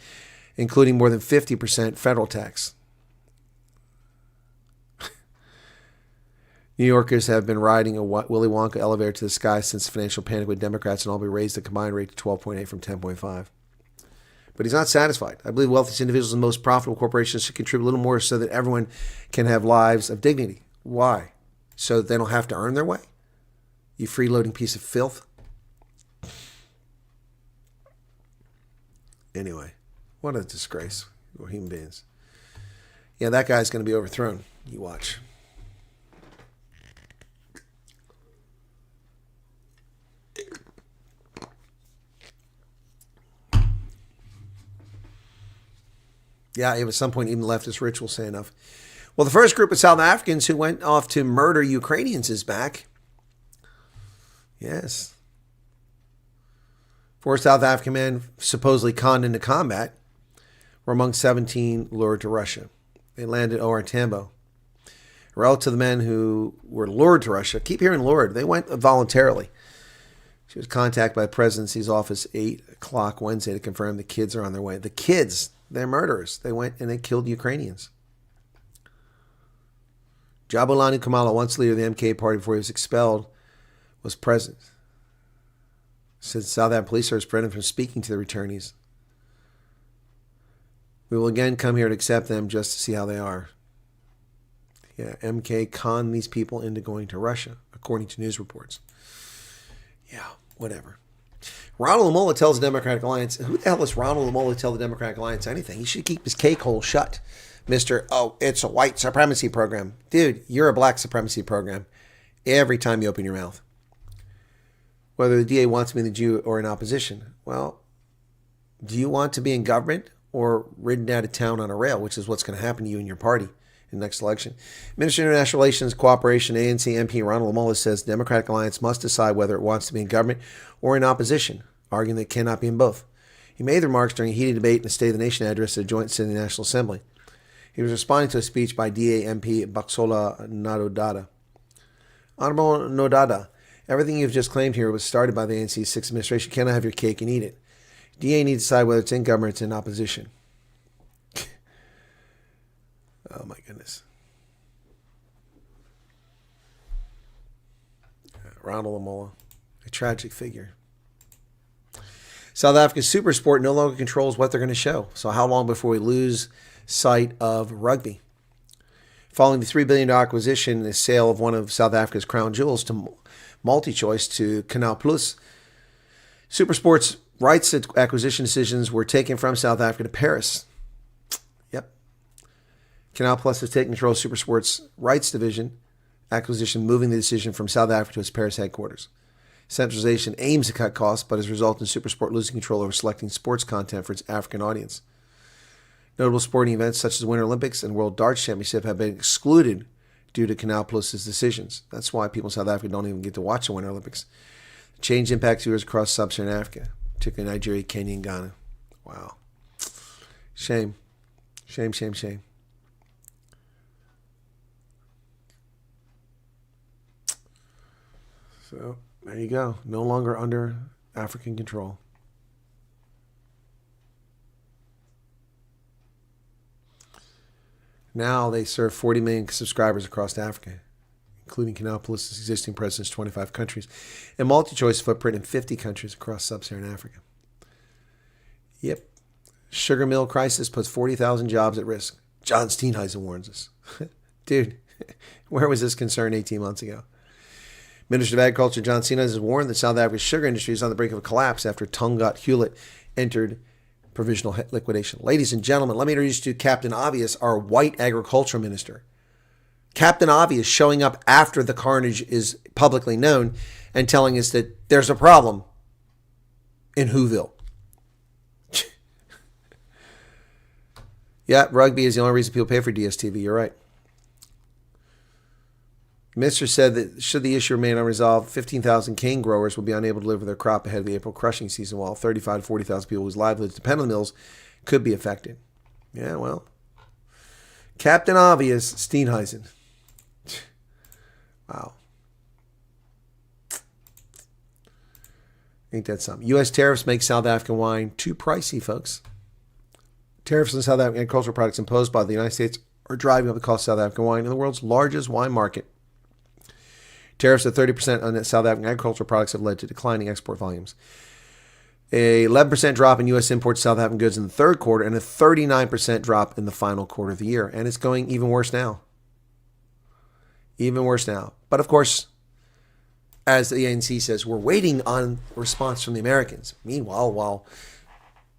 including more than 50% federal tax. New Yorkers have been riding a Willy Wonka elevator to the sky since the financial panic, with Democrats and all be raised the combined rate to 12.8 from 10.5. But he's not satisfied. I believe wealthiest individuals and most profitable corporations should contribute a little more so that everyone can have lives of dignity. Why? So that they don't have to earn their way? You freeloading piece of filth. Anyway, what a disgrace. We're human beings. Yeah, that guy's going to be overthrown. You watch. Yeah, at some point even the leftist rich will say enough. Well, the first group of South Africans who went off to murder Ukrainians is back. Yes. 4 South African men supposedly conned into combat were among 17 lured to Russia. They landed at OR Tambo. Relative to the men who were lured to Russia, keep hearing lured, they went voluntarily. She was contacted by the presidency's office 8 o'clock Wednesday to confirm the kids are on their way. The kids, they're murderers. They went and they killed Ukrainians. Jabulani Kamala, once leader of the MK party before he was expelled, was present. Said South African police service prevented him from speaking to the returnees. We will again come here to accept them just to see how they are. Yeah, MK conned these people into going to Russia, according to news reports. Yeah, whatever. Ronald Lamola tells the Democratic Alliance, who the hell is Ronald Lamola tell the Democratic Alliance anything? He should keep his cake hole shut. It's a white supremacy program. Dude, you're a black supremacy program every time you open your mouth. Whether the DA wants to be the Jew or in opposition. Well, do you want to be in government or ridden out of town on a rail, which is what's going to happen to you and your party in the next election? Minister of International Relations Cooperation, ANC MP Ronald Lamola says the Democratic Alliance must decide whether it wants to be in government or in opposition, arguing that it cannot be in both. He made the remarks during a heated debate in the State of the Nation address at a joint sitting of the National Assembly. He was responding to a speech by DA MP Baksola Nodada. Honorable Nodada, everything you've just claimed here was started by the ANC's 6th administration. You cannot have your cake and eat it. DA needs to decide whether it's in government or it's in opposition. Oh my goodness. Ronald Lamola, a tragic figure. South Africa's super sport no longer controls what they're going to show. So how long before we lose sight of rugby? Following the $3 billion acquisition and the sale of one of South Africa's crown jewels to multi-choice to Canal Plus. Supersport's rights acquisition decisions were taken from South Africa to Paris. Yep. Canal Plus has taken control of Supersport's rights division acquisition, moving the decision from South Africa to its Paris headquarters. Centralization aims to cut costs, but has resulted in Supersport losing control over selecting sports content for its African audience. Notable sporting events such as the Winter Olympics and World Darts Championship have been excluded due to Canal Plus's decisions. That's why people in South Africa don't even get to watch the Winter Olympics. The change impacts viewers across sub-Saharan Africa, particularly Nigeria, Kenya, and Ghana. Wow. Shame. Shame, shame, shame. So, there you go. No longer under African control. Now they serve 40 million subscribers across Africa, including Canal Plus' existing presence in 25 countries and multi-choice footprint in 50 countries across sub-Saharan Africa. Yep. Sugar mill crisis puts 40,000 jobs at risk. John Steenhuisen warns us. Dude, where was this concern 18 months ago? Minister of Agriculture John Steenhuisen has warned that South Africa's sugar industry is on the brink of a collapse after Tungat Hewlett entered provisional liquidation. Ladies and gentlemen, let me introduce you to Captain Obvious, our white agriculture minister. Captain Obvious showing up after the carnage is publicly known and telling us that there's a problem in Whoville. Yeah, rugby is the only reason people pay for DSTV. You're right. The minister said that should the issue remain unresolved, 15,000 cane growers will be unable to deliver their crop ahead of the April crushing season, while 35 to 40,000 people whose livelihoods depend on the mills could be affected. Yeah, well, Captain Obvious, Steenhuisen. Wow. Ain't that something? U.S. tariffs make South African wine too pricey, folks. Tariffs on South African agricultural products imposed by the United States are driving up the cost of South African wine in the world's largest wine market. Tariffs of 30% on South African agricultural products have led to declining export volumes. A 11% drop in U.S. imports of South African goods in the third quarter and a 39% drop in the final quarter of the year. And it's going even worse now. Even worse now. But of course, as the ANC says, we're waiting on a response from the Americans. Meanwhile, while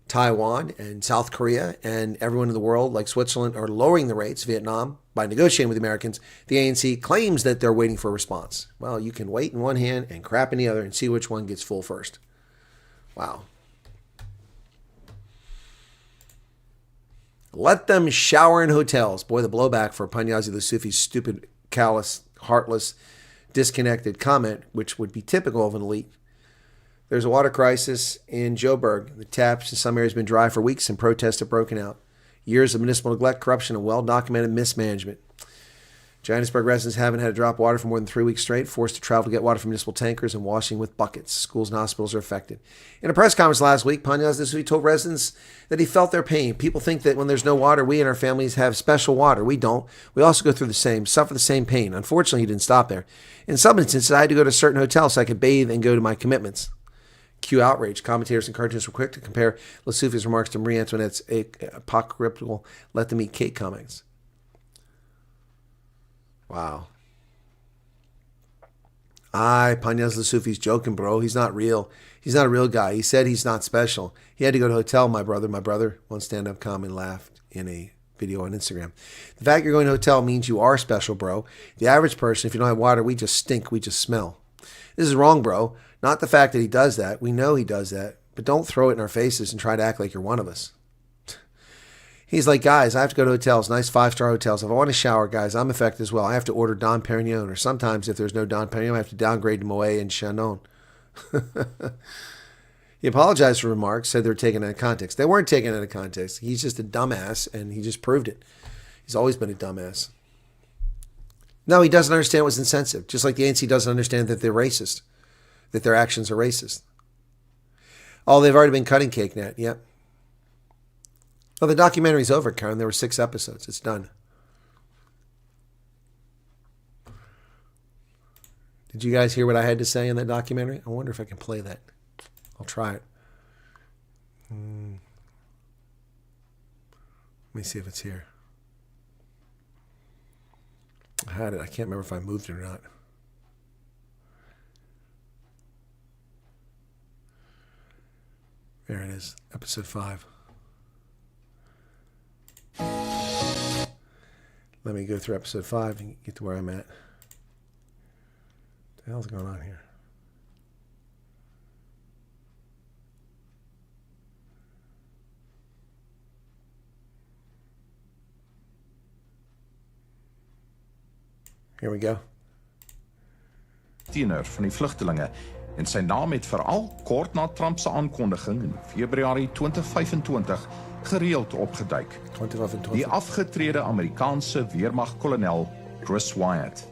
Taiwan and South Korea and everyone in the world, like Switzerland, are lowering the rates, Vietnam, by negotiating with the Americans, the ANC claims that they're waiting for a response. Well, you can wait in one hand and crap in the other and see which one gets full first. Wow. Let them shower in hotels. Boy, the blowback for Panyazi Lesufi's stupid, callous, heartless, disconnected comment, which would be typical of an elite. There's a water crisis in Joburg. The taps in some areas have been dry for weeks and protests have broken out. Years of municipal neglect, corruption, and well-documented mismanagement. Johannesburg residents haven't had a drop of water for more than 3 weeks straight, forced to travel to get water from municipal tankers and washing with buckets. Schools and hospitals are affected. In a press conference last week, Panyazi Lesufi told residents that he felt their pain. People think that when there's no water, we and our families have special water. We don't. We also go through suffer the same pain. Unfortunately, he didn't stop there. In some instances, I had to go to certain hotels so I could bathe and go to my commitments. Cue outrage. Commentators and cartoonists were quick to compare Lesufi's remarks to Marie Antoinette's apocryphal "let them eat cake" comments. Wow. Panyazi Lesufi's joking, bro. He's not real. He's not a real guy. He said he's not special. He had to go to a hotel, my brother. My brother, one stand-up comic, laughed in a video on Instagram. The fact you're going to a hotel means you are special, bro. The average person, if you don't have water, we just stink. We just smell. This is wrong, bro. Not the fact that he does that. We know he does that. But don't throw it in our faces and try to act like you're one of us. He's like, guys, I have to go to hotels, nice 5-star hotels. If I want to shower, guys, I'm affected as well. I have to order Dom Perignon. Or sometimes, if there's no Dom Perignon, I have to downgrade to Moet and Chandon. He apologized for remarks, said they were taken out of context. They weren't taken out of context. He's just a dumbass, and he just proved it. He's always been a dumbass. No, he doesn't understand what's insensitive, just like the ANC doesn't understand that they're racist, that their actions are racist. Oh, they've already been cutting cake net. Yep. Oh, the documentary's over, Karen. There were 6 episodes. It's done. Did you guys hear what I had to say in that documentary? I wonder if I can play that. I'll try it. Let me see if it's here. I had it. I can't remember if I moved it or not. There it is, episode 5. Let me go through episode 5 and get to where I'm at. What the hell's going on here? Here we go. Tiener van die vlugtelinge en sy naam het veral kort na Trump se aankondiging in Februarie 2025 gereeld opgeduik. 2025. Die afgetrede Amerikaanse weermag-kolonel Chris Wyatt.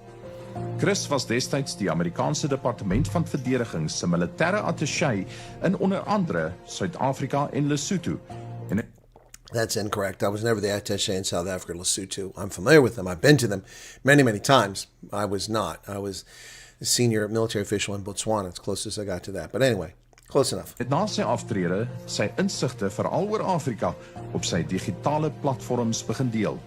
Chris was destyds die Amerikaanse Departement van Verdediging se militêre attaché in onder andere Suid-Afrika en Lesotho. That's incorrect. I was never the attaché in South Africa, Lesotho. I'm familiar with them. I've been to them many, many times. I was not. I was a senior military official in Botswana. It's close as I got to that. But anyway, close enough. Het na sy aftrede sy insigte veral oor Afrika op sy digitale platforms begin deel.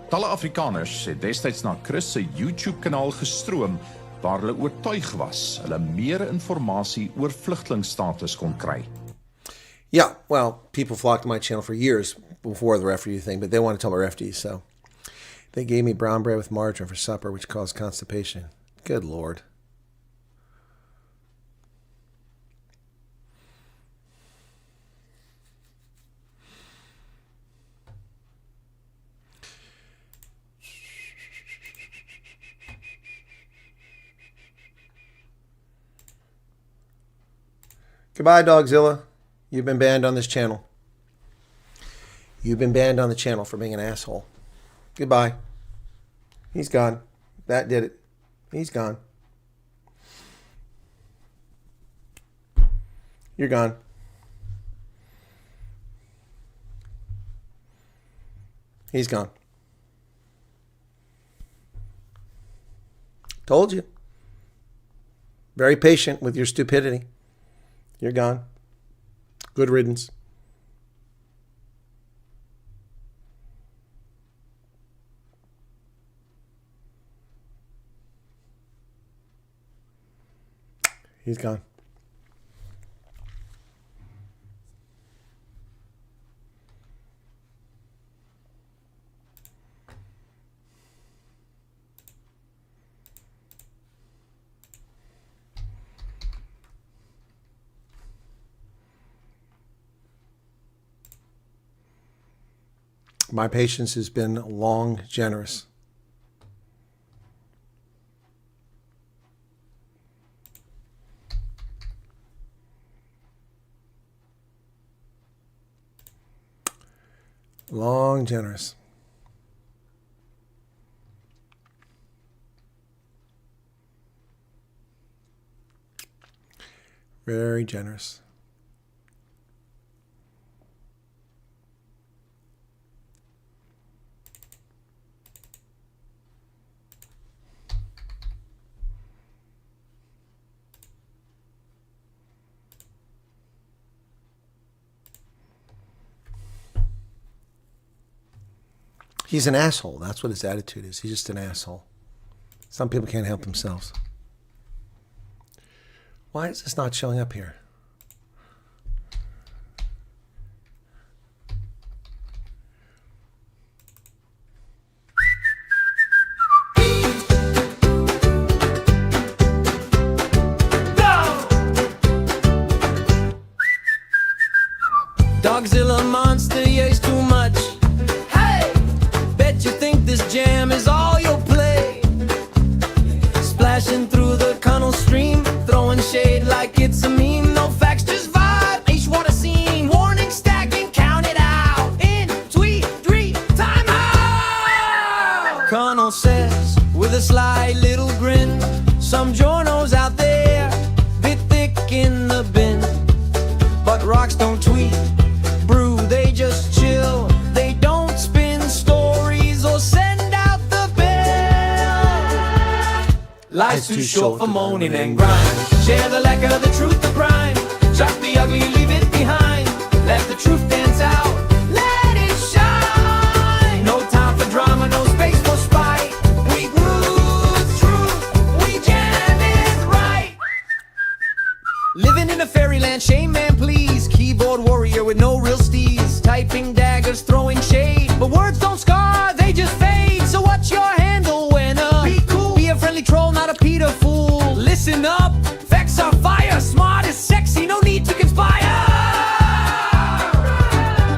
Talle Afrikaners het destyds na Chris se YouTube-kanaal gestroom waar hulle oortuig was hulle meer inligting oor vlugtelingstatus kon kry. Yeah, well, people flocked to my channel for years before the refugee thing, but they want to tell me refugees, so they gave me brown bread with margarine for supper, which caused constipation. Good Lord. Goodbye, Dogzilla. You've been banned on this channel. You've been banned on the channel for being an asshole. Goodbye. He's gone. That did it. He's gone. You're gone. He's gone. Told you. Very patient with your stupidity. You're gone. Good riddance. He's gone. My patience has been long, generous. Long, generous. Very generous. He's an asshole. That's what his attitude is. He's just an asshole. Some people can't help themselves. Why is this not showing up here? Dogzilla monster, yeah, he's too much. You think this jam is all you'll play? Splashing through the Colonial stream, throwing shade like it's a meme. No facts, just vibe. Each what a scene. Warning, stacking, count it out. In, tweet, 3, time out. Colonel says with a sly little grin, some journos out there, bit thick in the bin. But rocks don't tweet, brew, they just chill. They don't spin stories or send out the bill. Life's too short for moaning and grind. Share the lack of the truth, the crime. Chuck the ugly, leave it behind. Let the truth dance out. Let it shine. No time for drama, no space for spite. We groove truth, we jam it right. Living in a fairyland, shame man, please. Keyboard fires throwing shade, but words don't scar, they just fade. So what's your handle, winner? Be cool, be a friendly troll, not a Peter fool. Listen up, facts are fire, smart is sexy, no need to conspire.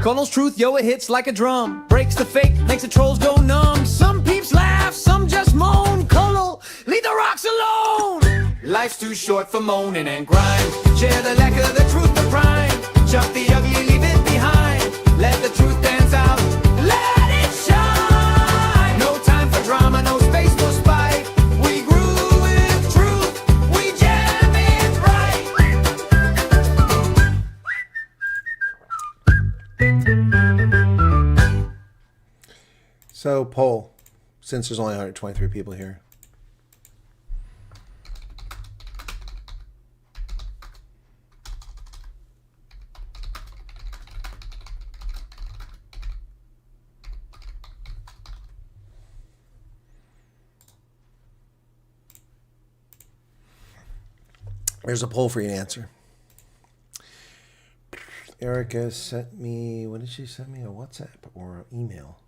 Colonel's truth, yo, it hits like a drum, breaks the fake, makes the trolls go numb. Some peeps laugh, some just moan. Colonel, leave the rocks alone. Life's too short for moaning and grind. Share the lacquer, the truth, the prime. Chuck the ugly, leave it behind. Let the truth dance out, let it shine. No time for drama, no space for spite. We grew with truth, we jam it right. So, poll, since there's only 123 people here. There's a poll for you to answer. Erica sent me, what did she send me? A WhatsApp or an email?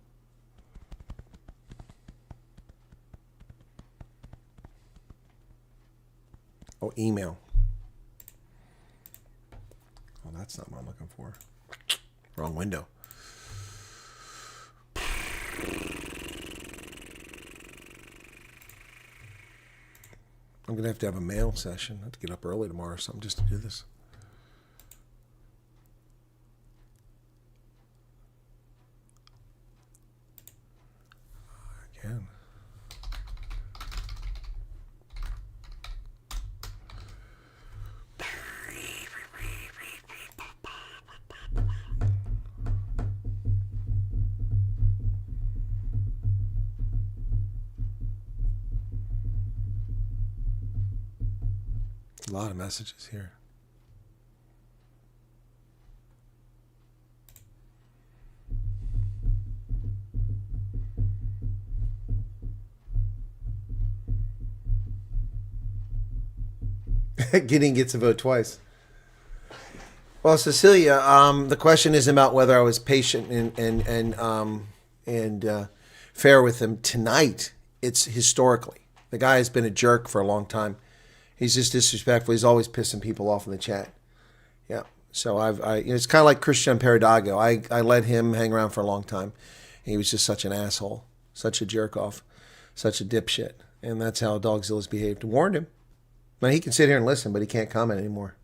Oh, email. Oh, that's not what I'm looking for. Wrong window. I'm going to have a mail session. I have to get up early tomorrow or something just to do this. Again. A lot of messages here. Gideon gets a vote twice. Well, Cecilia, the question isn't about whether I was patient and fair with him tonight. It's historically. The guy has been a jerk for a long time. He's just disrespectful. He's always pissing people off in the chat. Yeah. So it's kind of like Christian Peradago. I let him hang around for a long time. He was just such an asshole, such a jerk off, such a dipshit. And that's how Dogzilla's behaved. Warned him. Now he can sit here and listen, but he can't comment anymore.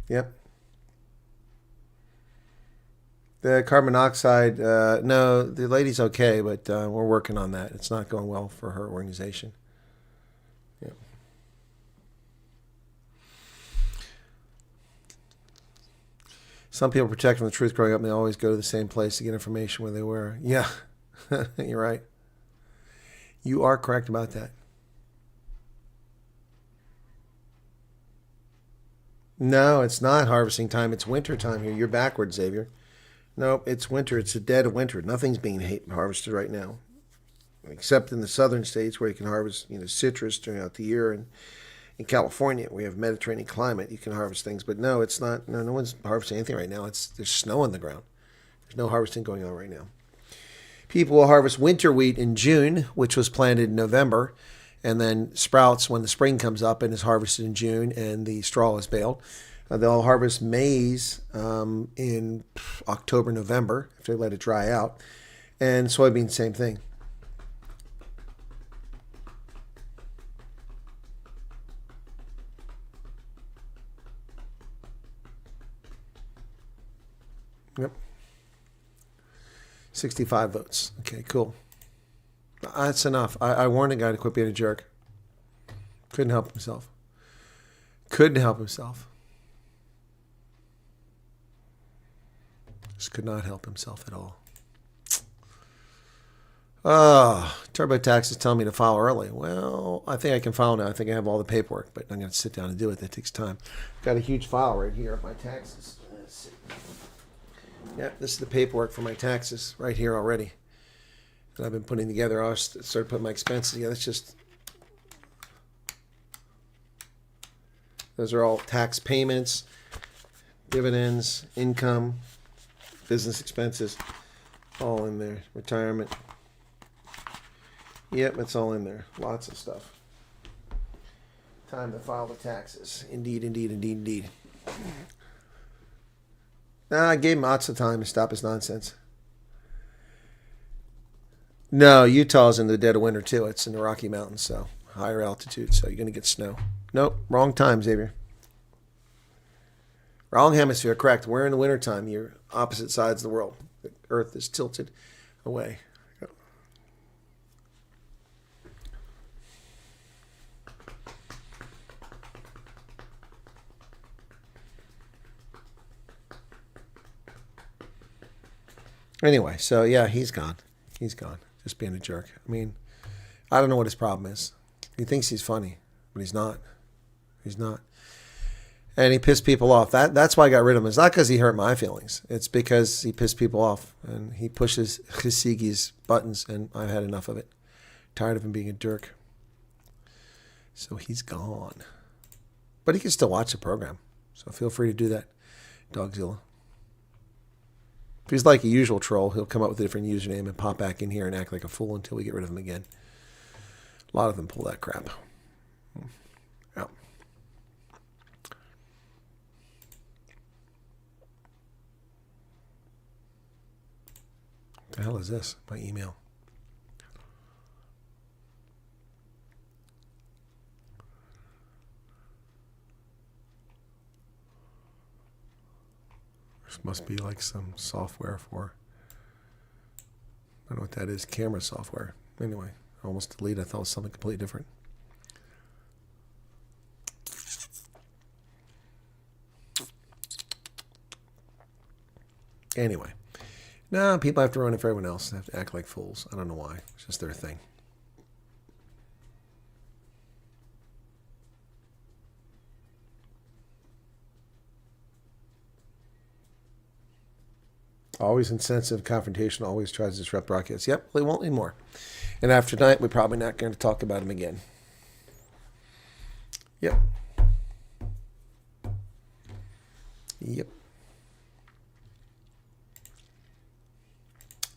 Yep. The carbon monoxide, no, the lady's okay, but we're working on that. It's not going well for her organization. Yeah. Some people protect from the truth growing up, and they always go to the same place to get information where they were. Yeah, you're right. You are correct about that. No, it's not harvesting time. It's winter time here. You're backwards, Xavier. No, it's winter. It's the dead of winter. Nothing's being harvested right now, except in the southern states where you can harvest, citrus throughout the year. And in California, we have Mediterranean climate. You can harvest things, but no, it's not. No one's harvesting anything right now. There's snow on the ground. There's no harvesting going on right now. People will harvest winter wheat in June, which was planted in November, and then sprouts when the spring comes up and is harvested in June, and the straw is baled. They'll harvest maize in October, November, if they let it dry out. And soybeans, same thing. Yep. 65 votes. Okay, cool. That's enough. I warned the guy to quit being a jerk. Couldn't help himself. Couldn't help himself. Just could not help himself at all. TurboTax is telling me to file early. Well, I think I can file now. I think I have all the paperwork, but I'm going to sit down and do it. That takes time. Got a huge file right here of my taxes. Yeah, this is the paperwork for my taxes right here already that I've been putting together. I'll start putting my expenses together. It's just, those are all tax payments, dividends, income, business expenses, all in there. Retirement. Yep, it's all in there. Lots of stuff. Time to file the taxes. Indeed, indeed, indeed, indeed. I gave him lots of time to stop his nonsense. No, Utah's in the dead of winter too. It's in the Rocky Mountains, so higher altitude, so you're going to get snow. Nope, wrong time, Xavier. Wrong hemisphere, correct. We're in the wintertime. You're opposite sides of the world. The Earth is tilted away. Anyway, so yeah, he's gone. He's gone. Just being a jerk. I mean, I don't know what his problem is. He thinks he's funny, but he's not. He's not. And he pissed people off. That's why I got rid of him. It's not because he hurt my feelings. It's because he pissed people off. And he pushes Khashoggi's buttons, and I've had enough of it. Tired of him being a jerk. So he's gone. But he can still watch the program. So feel free to do that, Dogzilla. If he's like a usual troll, he'll come up with a different username and pop back in here and act like a fool until we get rid of him again. A lot of them pull that crap. Yeah. What the hell is this? My email. This must be like some software for, I don't know what that is, camera software. Anyway, I almost deleted. I thought it was something completely different. Anyway, no, people have to ruin it for everyone else. They have to act like fools. I don't know why. It's just their thing. Always insensitive, confrontation, always tries to disrupt broadcasts. Yep, they won't anymore. And after tonight, we're probably not going to talk about him again. Yep. Yep.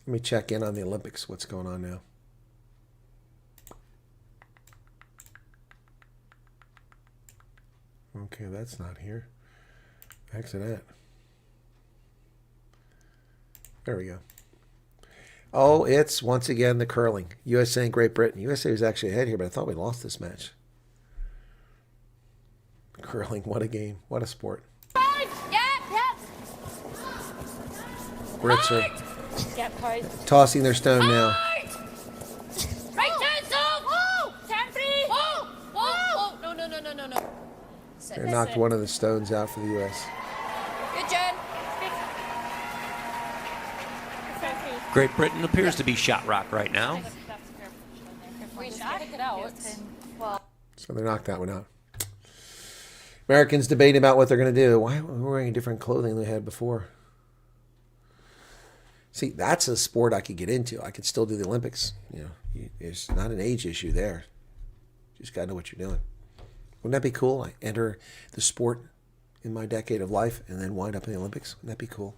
Let me check in on the Olympics. What's going on now? Okay, that's not here. Back to that. There we go. Oh, it's once again the curling. USA and Great Britain. USA was actually ahead here, but I thought we lost this match. Curling, what a game. What a sport. Brits are tossing their stone now. They knocked one of the stones out for the U.S. Good, Jen. Great Britain appears to be shot rock right now. So they knocked that one out. Americans debating about what they're going to do. Why are we wearing different clothing than we had before? See, that's a sport I could get into. I could still do the Olympics. You know, there's not an age issue there. You just got to know what you're doing. Wouldn't that be cool? I enter the sport in my decade of life and then wind up in the Olympics. Wouldn't that be cool?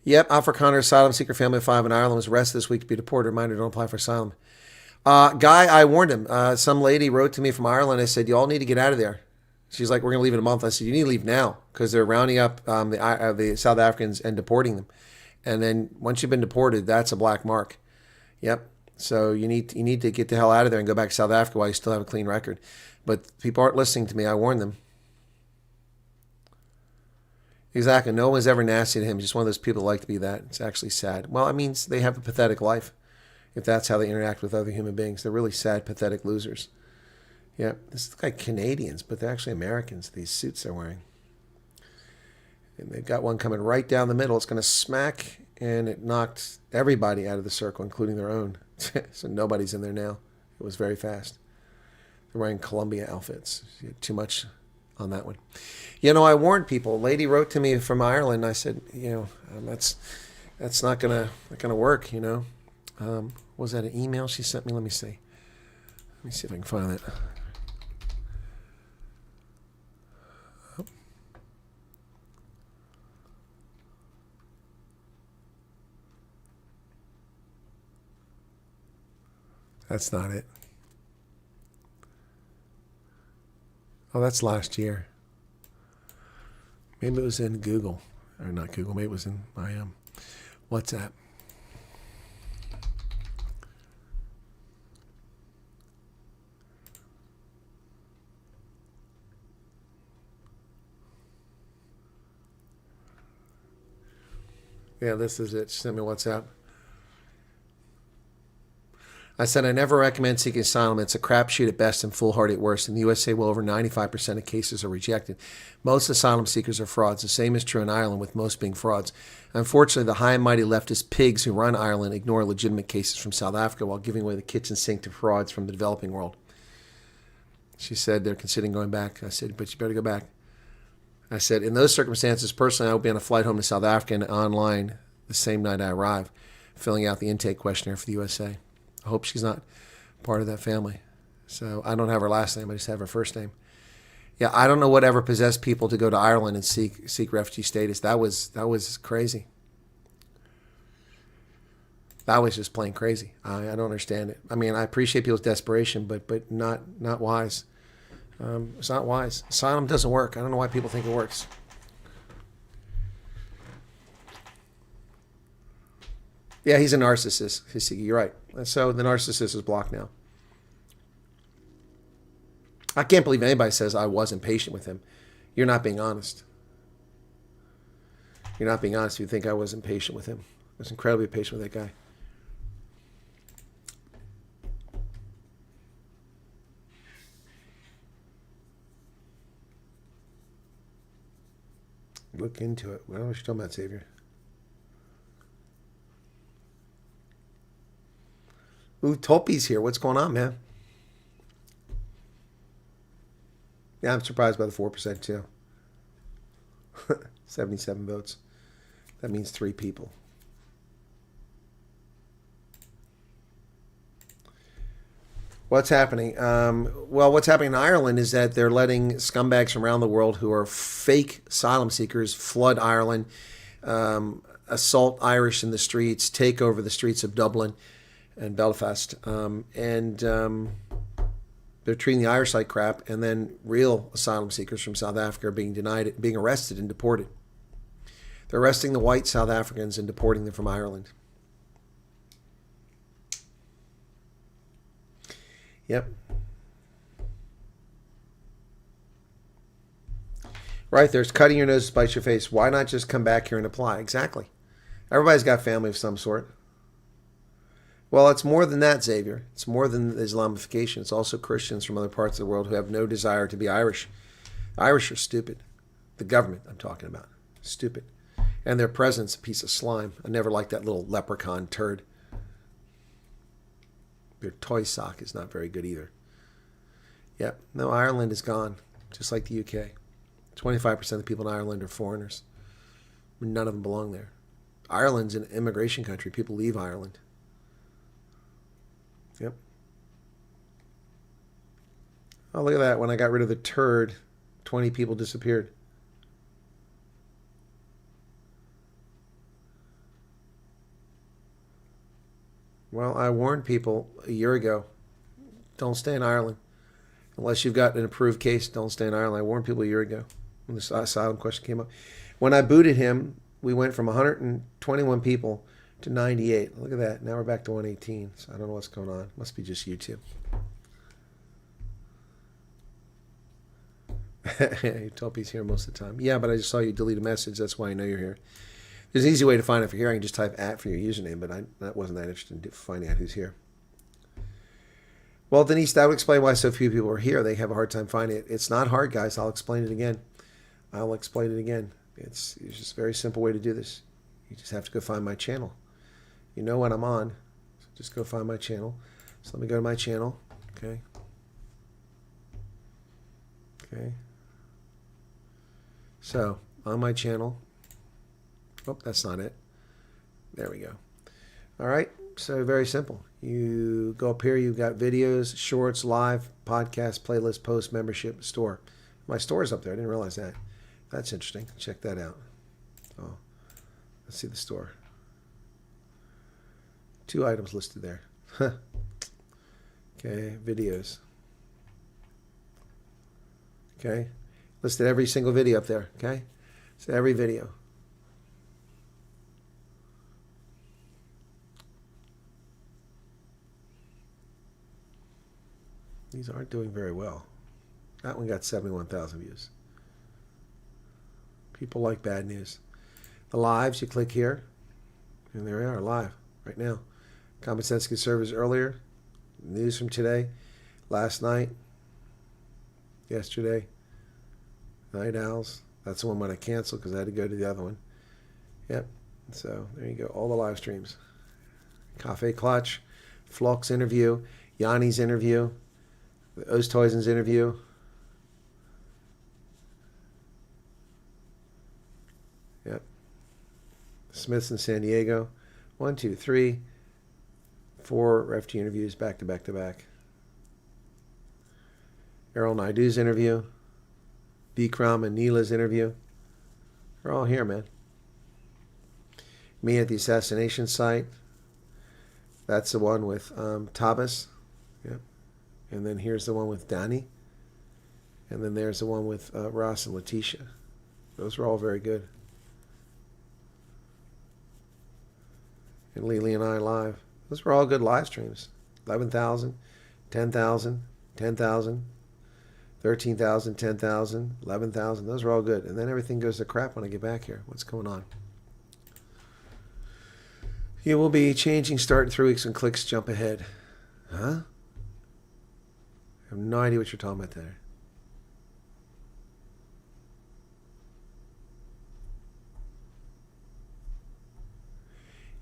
Yep, Afrikaner asylum seeker family of 5 in Ireland was arrested this week to be deported. Reminder, don't apply for asylum. Guy, I warned him. Some lady wrote to me from Ireland. I said, you all need to get out of there. She's like, we're going to leave in a month. I said, you need to leave now because they're rounding up the South Africans and deporting them. And then once you've been deported, that's a black mark. Yep. So you need to get the hell out of there and go back to South Africa while you still have a clean record. But people aren't listening to me. I warned them. Exactly. No one's ever nasty to him. Just one of those people that like to be that. It's actually sad. Well, it means they have a pathetic life if that's how they interact with other human beings. They're really sad, pathetic losers. Yeah, this is like Canadians, but they're actually Americans, these suits they're wearing. And they've got one coming right down the middle. It's going to smack, and it knocked everybody out of the circle, including their own. So nobody's in there now. It was very fast. They're wearing Columbia outfits. Too much on that one. You know, I warned people. A lady wrote to me from Ireland. I said, you know, that's not gonna work. You know, was that an email she sent me? Let me see. Let me see if I can find it. That's not it. Oh, that's last year. Maybe it was in Google. Or not Google. Maybe it was in my WhatsApp. Yeah, this is it. She sent me WhatsApp. I said, I never recommend seeking asylum. It's a crapshoot at best and foolhardy at worst. In the USA, well over 95% of cases are rejected. Most asylum seekers are frauds. The same is true in Ireland, with most being frauds. Unfortunately, the high and mighty leftist pigs who run Ireland ignore legitimate cases from South Africa while giving away the kitchen sink to frauds from the developing world. She said they're considering going back. I said, but you better go back. I said, in those circumstances, personally, I will be on a flight home to South Africa and online the same night I arrive, filling out the intake questionnaire for the USA. I hope she's not part of that family. So I don't have her last name. I just have her first name. Yeah, I don't know whatever possessed people to go to Ireland and seek refugee status. That was crazy. That was just plain crazy. I don't understand it. I mean, I appreciate people's desperation, but not wise. It's not wise. Asylum doesn't work. I don't know why people think it works. Yeah, he's a narcissist. You're right. So the narcissist is blocked now. I can't believe anybody says I wasn't patient with him. You're not being honest. You're not being honest if you think I wasn't patient with him. I was incredibly patient with that guy. Look into it. What was she talking about, Xavier? Ooh, Tulpi's here. What's going on, man? Yeah, I'm surprised by the 4% too. 77 votes. That means 3 people. What's happening? Well, what's happening in Ireland is that they're letting scumbags from around the world who are fake asylum seekers flood Ireland, assault Irish in the streets, take over the streets of Dublin and Belfast, and they're treating the Irish like crap, and then real asylum seekers from South Africa are being arrested and deported. They're arresting the white South Africans and deporting them from Ireland. Yep. Right, there's cutting your nose to spite your face. Why not just come back here and apply? Exactly. Everybody's got family of some sort. Well, it's more than that, Xavier. It's more than Islamification. It's also Christians from other parts of the world who have no desire to be Irish. The Irish are stupid. The government I'm talking about. Stupid. And their president's a piece of slime. I never liked that little leprechaun turd. Their toy sock is not very good either. Yep. No, Ireland is gone. Just like the UK. 25% of the people in Ireland are foreigners. None of them belong there. Ireland's an immigration country. People leave Ireland. Yep. Oh, look at that. When I got rid of the turd, 20 people disappeared. Well, I warned people a year ago, don't stay in Ireland. Unless you've got an approved case, don't stay in Ireland. I warned people a year ago when this asylum question came up. When I booted him, we went from 121 people to 98. Look at that. Now we're back to 118. So I don't know what's going on. Must be just YouTube. Tulpi's here most of the time. Yeah, but I just saw you delete a message. That's why I know you're here. There's an easy way to find out if you're here. I can just type @ for your username, but I wasn't that interested in finding out who's here. Well, Denise, that would explain why so few people are here. They have a hard time finding it. It's not hard, guys. I'll explain it again. It's just a very simple way to do this. You just have to go find my channel. You know when I'm on. So just go find my channel. So let me go to my channel. Okay. Okay. So on my channel. Oh, that's not it. There we go. All right. So very simple. You go up here. You've got videos, shorts, live, podcast, playlist, post, membership, store. My store is up there. I didn't realize that. That's interesting. Check that out. Oh, let's see the store. 2 items listed there. Okay, videos. Okay, listed every single video up there. Okay, so every video. These aren't doing very well. That one got 71,000 views. People like bad news. The lives, you click here, and there we are, live, right now. Common Sense Conservatives earlier, news from today, last night, yesterday, Night Owls. That's the one when I canceled because I had to go to the other one. Yep, so there you go, all the live streams. Cafe Clutch, Flock's interview, Yanni's interview, the Oosthuizen's interview. Yep. Smith's in San Diego. 1, 2, 3, 4 refugee interviews back to back to back. Errol Naidu's interview. Bikram and Neela's interview. They're all here, man. Me at the assassination site. That's the one with Thomas. Yep. And then here's the one with Danny. And then there's the one with Ross and Letitia. Those are all very good. And Lily and I live. Those were all good live streams. 11,000, 10,000, 10,000, 13,000, 10,000, 11,000. Those are all good. And then everything goes to crap when I get back here. What's going on? You will be changing start in 3 weeks when clicks jump ahead. Huh? I have no idea what you're talking about there.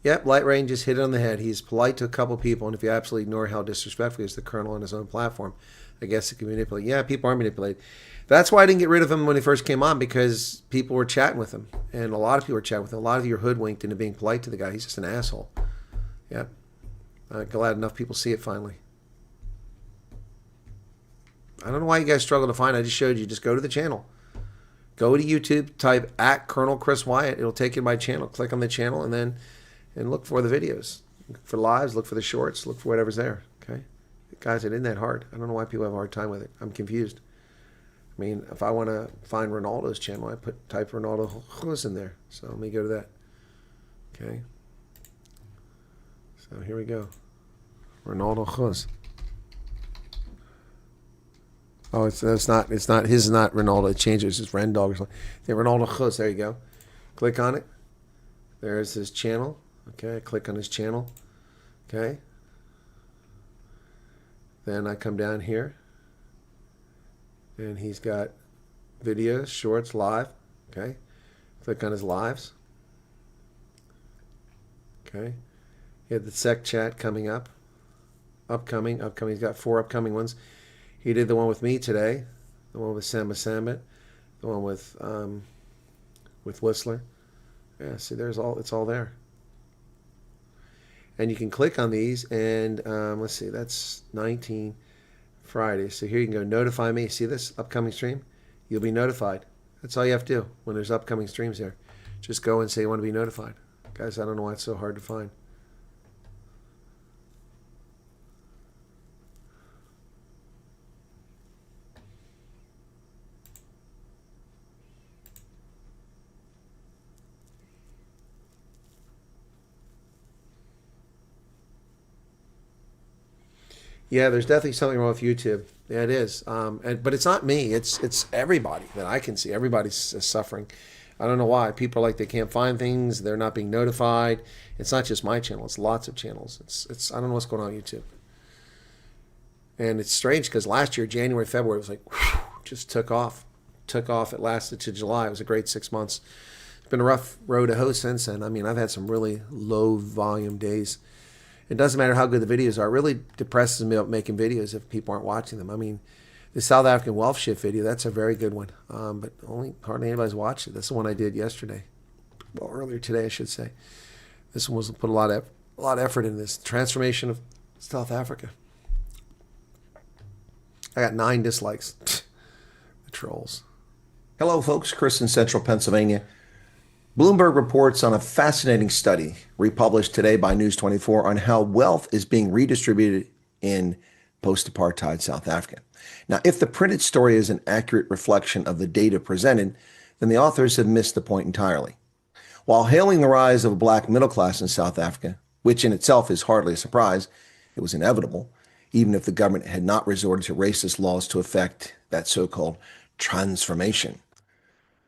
Yep, Light Rain just hit it on the head. He's polite to a couple people, and if you absolutely ignore how disrespectful he is to the Colonel on his own platform, I guess it can manipulate. Yeah, people are manipulated. That's why I didn't get rid of him when he first came on, because people were chatting with him, and a lot of people were chatting with him. A lot of you are hoodwinked into being polite to the guy. He's just an asshole. Yep. I'm glad enough people see it finally. I don't know why you guys struggle to find it. I just showed you. Just go to the channel. Go to YouTube, type @Colonel Chris Wyatt. It'll take you to my channel. Click on the channel, and look for the videos. Look for lives, look for the shorts, look for whatever's there. Okay? Guys, it isn't that hard. I don't know why people have a hard time with it. I'm confused. I mean, if I want to find Ronaldo's channel, I type Ronaldo Jus in there. So let me go to that. Okay? So here we go. Ronaldo Jus. Oh, it's not his is not Ronaldo. It changes. It's Rendog or something. Yeah, Ronaldo Jus. There you go. Click on it. There's his channel. Okay, I click on his channel. Okay. Then I come down here. And he's got videos, shorts, live. Okay. Click on his lives. Okay. He had the sec chat coming up. Upcoming. He's got 4 upcoming ones. He did the one with me today. The one with Samba Sambit. The one with Whistler. Yeah, see, it's all there. And you can click on these, and let's see, that's 19 Friday. So here you can go, notify me. See this upcoming stream? You'll be notified. That's all you have to do when there's upcoming streams here. Just go and say you want to be notified. Guys, I don't know why it's so hard to find. Yeah, there's definitely something wrong with YouTube. Yeah, it is. But it's not me. It's everybody that I can see. Everybody's suffering. I don't know why. People are like they can't find things. They're not being notified. It's not just my channel. It's lots of channels. It's I don't know what's going on on YouTube. And it's strange because last year, January, February, it was like whew, just took off. Took off. It lasted to July. It was a great 6 months. It's been a rough road to hoe since then. I mean, I've had some really low volume days. It doesn't matter how good the videos are. It really depresses me about making videos if people aren't watching them. I mean, the South African Wealth Shift video, that's a very good one. But hardly anybody's watched it. That's the one I did yesterday. Well, earlier today, I should say. This one was put a lot of effort in this. Transformation of South Africa. I got 9 dislikes. The trolls. Hello, folks. Chris in Central Pennsylvania. Bloomberg reports on a fascinating study republished today by News 24 on how wealth is being redistributed in post-apartheid South Africa. Now, if the printed story is an accurate reflection of the data presented, then the authors have missed the point entirely. While hailing the rise of a black middle class in South Africa, which in itself is hardly a surprise, it was inevitable, even if the government had not resorted to racist laws to effect that so-called transformation.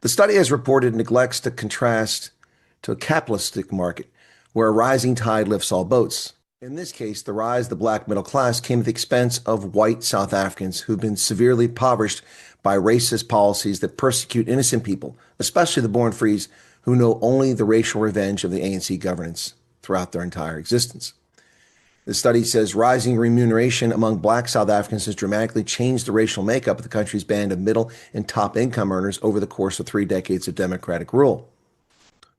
The study, as reported, neglects to contrast to a capitalistic market where a rising tide lifts all boats. In this case, the rise of the black middle class came at the expense of white South Africans who've been severely impoverished by racist policies that persecute innocent people, especially the born frees, who know only the racial revenge of the ANC governance throughout their entire existence. The study says rising remuneration among black South Africans has dramatically changed the racial makeup of the country's band of middle and top income earners over the course of 3 decades of democratic rule.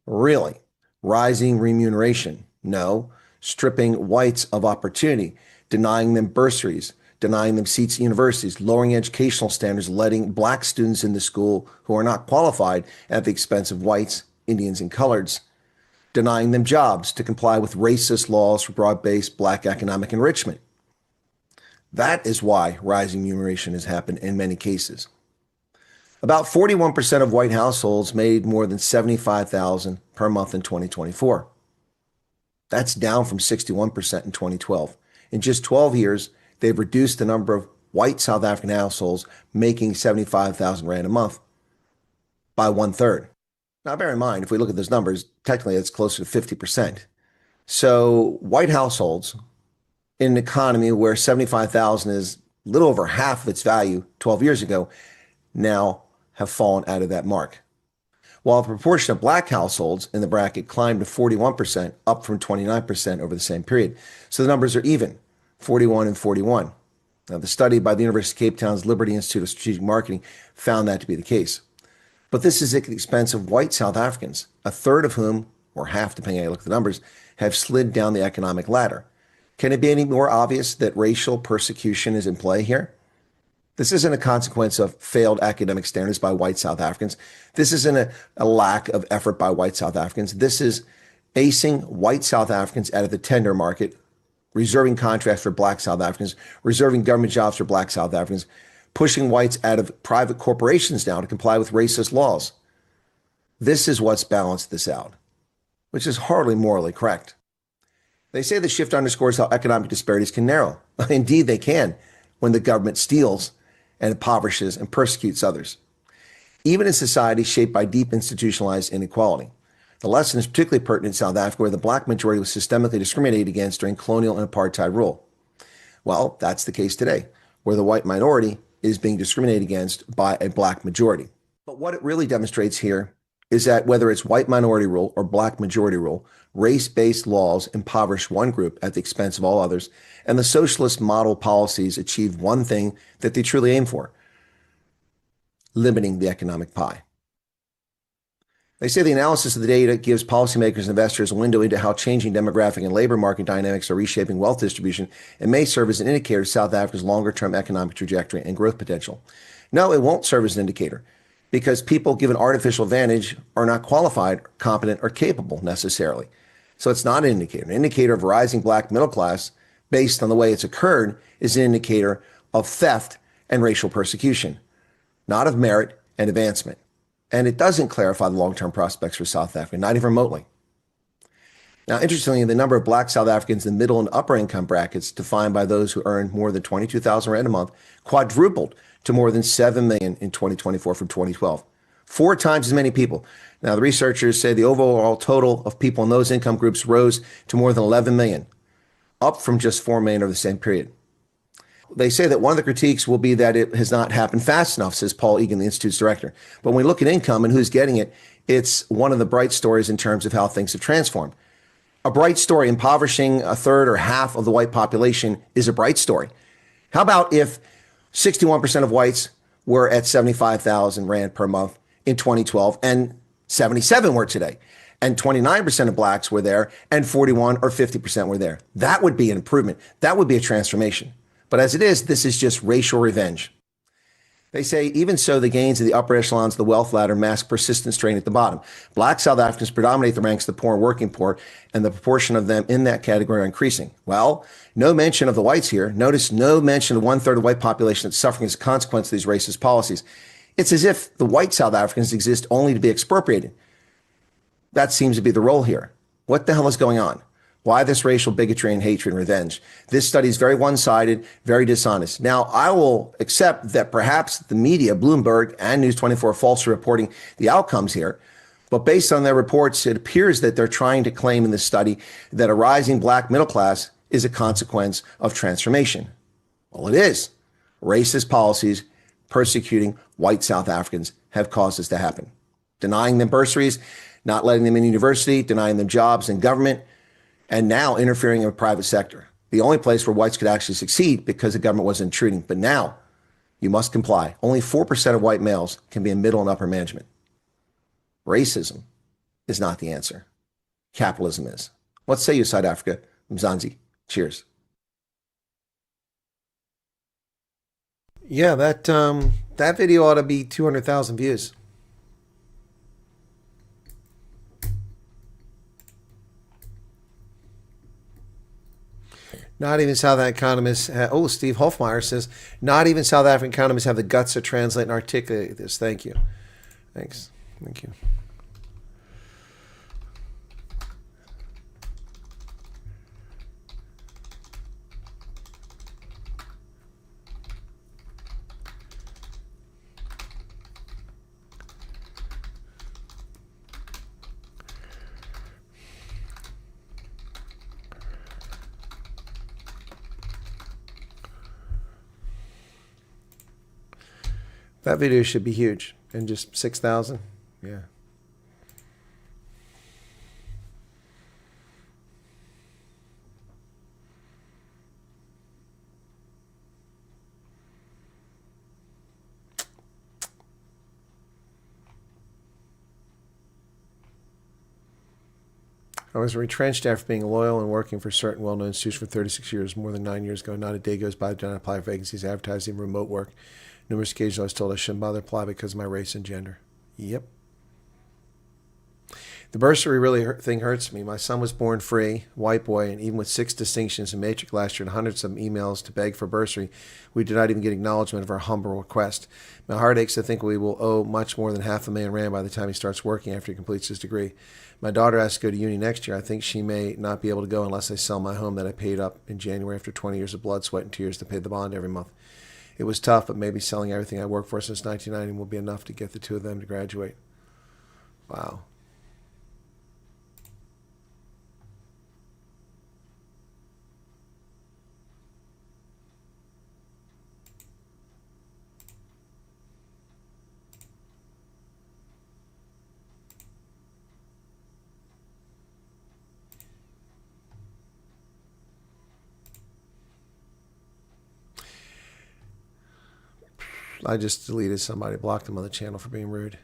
Really? Rising remuneration? No. Stripping whites of opportunity, denying them bursaries, denying them seats at universities, lowering educational standards, letting black students into school who are not qualified at the expense of whites, Indians, and coloreds, denying them jobs to comply with racist laws for broad-based black economic enrichment. That is why rising remuneration has happened in many cases. About 41% of white households made more than $75,000 per month in 2024. That's down from 61% in 2012. In just 12 years, they've reduced the number of white South African households making 75,000 Rand a month by 1/3. Now, bear in mind, if we look at those numbers, technically it's closer to 50%. So white households in an economy where 75,000 is a little over half of its value 12 years ago now have fallen out of that mark. While the proportion of black households in the bracket climbed to 41%, up from 29% over the same period. So the numbers are even, 41 and 41. Now, the study by the University of Cape Town's Liberty Institute of Strategic Marketing found that to be the case. But this is at the expense of white South Africans, a third of whom, or half depending on how you look at the numbers, have slid down the economic ladder. Can it be any more obvious that racial persecution is in play here? This isn't a consequence of failed academic standards by white South Africans. This isn't a lack of effort by white South Africans. This is acing white South Africans out of the tender market, reserving contracts for black South Africans, reserving government jobs for black South Africans, pushing whites out of private corporations now to comply with racist laws. This is what's balanced this out, which is hardly morally correct. They say the shift underscores how economic disparities can narrow. Indeed, they can when the government steals and impoverishes and persecutes others. Even in societies shaped by deep institutionalized inequality. The lesson is particularly pertinent in South Africa, where the black majority was systemically discriminated against during colonial and apartheid rule. Well, that's the case today, where the white minority is being discriminated against by a black majority. But what it really demonstrates here is that whether it's white minority rule or black majority rule, race-based laws impoverish one group at the expense of all others, and the socialist model policies achieve one thing that they truly aim for: limiting the economic pie. They say the analysis of the data gives policymakers and investors a window into how changing demographic and labor market dynamics are reshaping wealth distribution and may serve as an indicator of South Africa's longer-term economic trajectory and growth potential. No, it won't serve as an indicator, because people given artificial advantage are not qualified, competent, or capable necessarily. So it's not an indicator. An indicator of rising black middle class, based on the way it's occurred, is an indicator of theft and racial persecution, not of merit and advancement. And it doesn't clarify the long-term prospects for South Africa, not even remotely. Now, interestingly, the number of black South Africans in middle and upper income brackets, defined by those who earn more than 22,000 Rand a month, quadrupled to more than 7 million in 2024 from 2012. 4 times as many people. Now, the researchers say the overall total of people in those income groups rose to more than 11 million, up from just 4 million over the same period. They say that one of the critiques will be that it has not happened fast enough, says Paul Egan, the Institute's director. But when we look at income and who's getting it, it's one of the bright stories in terms of how things have transformed. A bright story, impoverishing a third or half of the white population, is a bright story. How about if 61% of whites were at 75,000 Rand per month in 2012 and 77 were today, and 29% of blacks were there and 41 or 50% were there? That would be an improvement. That would be a transformation. But as it is, this is just racial revenge. They say, even so, the gains of the upper echelons of the wealth ladder mask persistent strain at the bottom. Black South Africans predominate the ranks of the poor and working poor, and the proportion of them in that category are increasing. Well, no mention of the whites here. Notice no mention of 1/3 of the white population that's suffering as a consequence of these racist policies. It's as if the white South Africans exist only to be expropriated. That seems to be the role here. What the hell is going on? Why this racial bigotry and hatred and revenge? This study is very one-sided, very dishonest. Now, I will accept that perhaps the media, Bloomberg and News 24, are falsely reporting the outcomes here. But based on their reports, it appears that they're trying to claim in this study that a rising black middle class is a consequence of transformation. Well, it is. Racist policies persecuting white South Africans have caused this to happen. Denying them bursaries, not letting them in university, denying them jobs in government, and now interfering in the private sector. The only place where whites could actually succeed because the government wasn't intruding. But now you must comply. Only 4% of white males can be in middle and upper management. Racism is not the answer. Capitalism is. What say you, South Africa? Mzansi. Cheers. Yeah, that video ought to be 200,000 views. Not even South African economists. Steve Hofmeyer says, not even South African economists have the guts to translate and articulate this. Thank you. Thanks. Thank you. That video should be huge. And just 6,000? Yeah. I was retrenched after being loyal and working for certain well-known institutions for 36 years, more than 9 years ago. Not a day goes by that I don't apply for vacancies, advertising, remote work. Numerous occasions I was told I shouldn't bother to apply because of my race and gender. Yep. The bursary thing hurts me. My son was born free, white boy, and even with 6 distinctions in matric last year and hundreds of emails to beg for bursary, we did not even get acknowledgement of our humble request. My heart aches to think we will owe much more than $500,000 by the time he starts working after he completes his degree. My daughter has to go to uni next year. I think she may not be able to go unless I sell my home that I paid up in January after 20 years of blood, sweat, and tears to pay the bond every month. It was tough, but maybe selling everything I worked for since 1990 will be enough to get the two of them to graduate. Wow. I just deleted somebody, blocked them on the channel for being rude.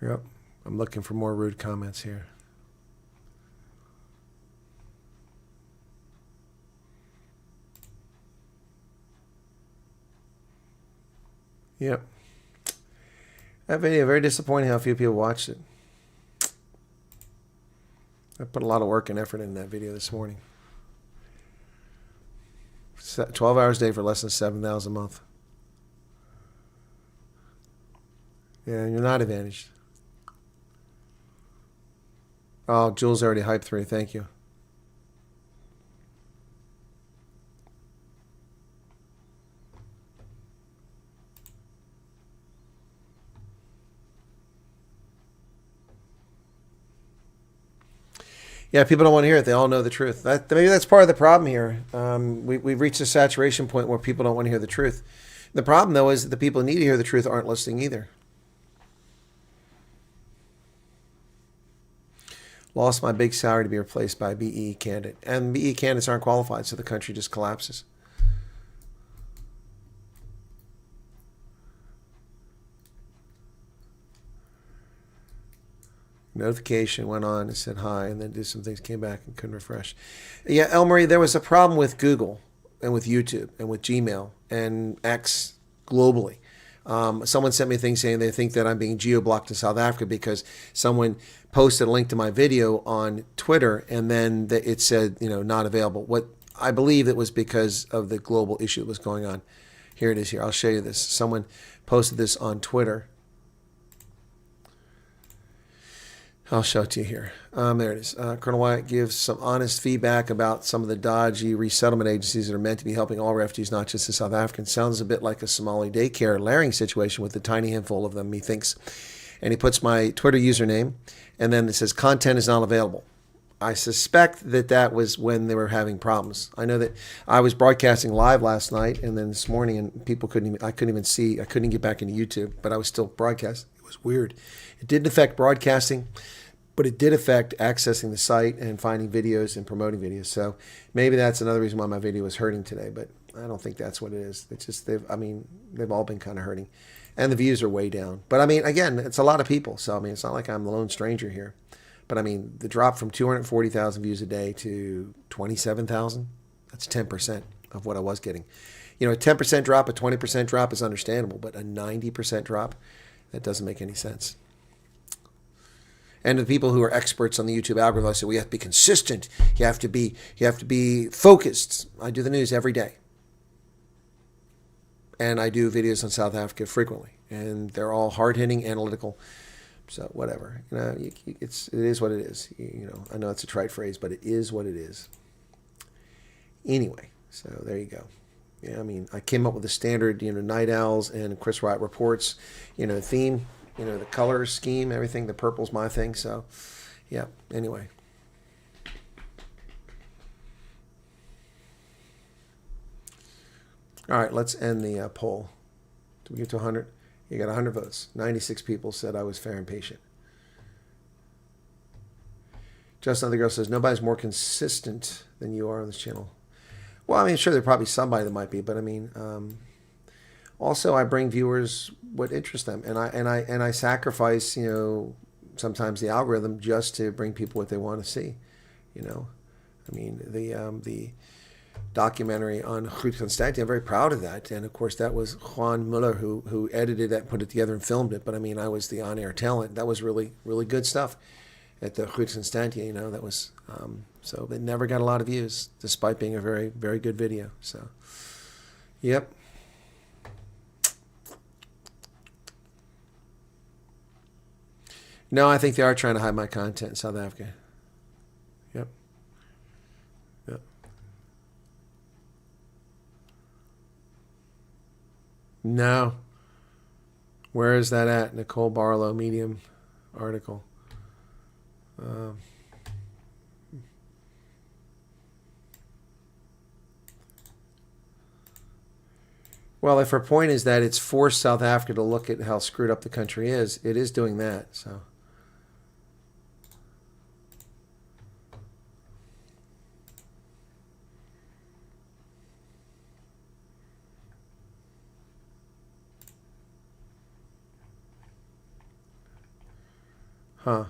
Yep, I'm looking for more rude comments here. Yep. That video, very disappointing how few people watched it. I put a lot of work and effort in that video this morning. 12 hours a day for less than $7,000 a month. Yeah, you're not advantaged. Oh, Jules already hyped 3. Thank you. Yeah, people don't want to hear it. They all know the truth. Maybe that's part of the problem here. We've reached a saturation point where people don't want to hear the truth. The problem, though, is that the people who need to hear the truth aren't listening either. Lost my big salary to be replaced by a BE candidate. And BE candidates aren't qualified, so the country just collapses. Notification went on and said hi, and then did some things, came back and couldn't refresh. Yeah, El Marie, there was a problem with Google and with YouTube and with Gmail and X globally. Someone sent me a thing saying they think that I'm being geo-blocked in South Africa because someone posted a link to my video on Twitter and then it said, not available. What I believe it was because of the global issue that was going on. Here it is here. I'll show you this. Someone posted this on Twitter. I'll show it to you here. There it is. Colonel Wyatt gives some honest feedback about some of the dodgy resettlement agencies that are meant to be helping all refugees, not just the South Africans. Sounds a bit like a Somali daycare Laring situation with a tiny handful of them, he thinks. And he puts my Twitter username, and then it says, content is not available. I suspect that was when they were having problems. I know that I was broadcasting live last night, and then this morning, and people I couldn't even get back into YouTube, but I was still broadcasting. It was weird. It didn't affect broadcasting, but it did affect accessing the site and finding videos and promoting videos. So maybe that's another reason why my video is hurting today, but I don't think that's what it is. It's just they've all been kind of hurting. And the views are way down. But again, it's a lot of people. So it's not like I'm the lone stranger here. But the drop from 240,000 views a day to 27,000, that's 10% of what I was getting. A 10% drop, a 20% drop is understandable, but a 90% drop, that doesn't make any sense. And the people who are experts on the YouTube algorithm say, we have to be consistent. You have to be focused. I do the news every day. And I do videos on South Africa frequently. And they're all hard-hitting, analytical. So whatever. It is what it is. I know it's a trite phrase, but it is what it is. Anyway, so there you go. Yeah, I came up with the standard, Night Owls and Chris Wyatt reports, theme. The color scheme, everything. The purple's my thing. So, yeah. Anyway. All right, let's end the poll. Did we get to 100? You got 100 votes. 96 people said I was fair and patient. Just Another Girl says, nobody's more consistent than you are on this channel. Well, sure, there's probably somebody that might be, but also, I bring viewers what interests them, and I sacrifice, sometimes the algorithm just to bring people what they want to see, the documentary on Ruud Constantia, I'm very proud of that, and of course that was Juan Muller who edited it, put it together, and filmed it. But I was the on-air talent. That was really really good stuff at the Ruud Constantia. That was so it never got a lot of views, despite being a very very good video. So, yep. No, I think they are trying to hide my content in South Africa. Yep. Yep. No. Where is that at? Nicole Barlow, Medium article. Well, if her point is that it's forced South Africa to look at how screwed up the country is, it is doing that. So. Huh.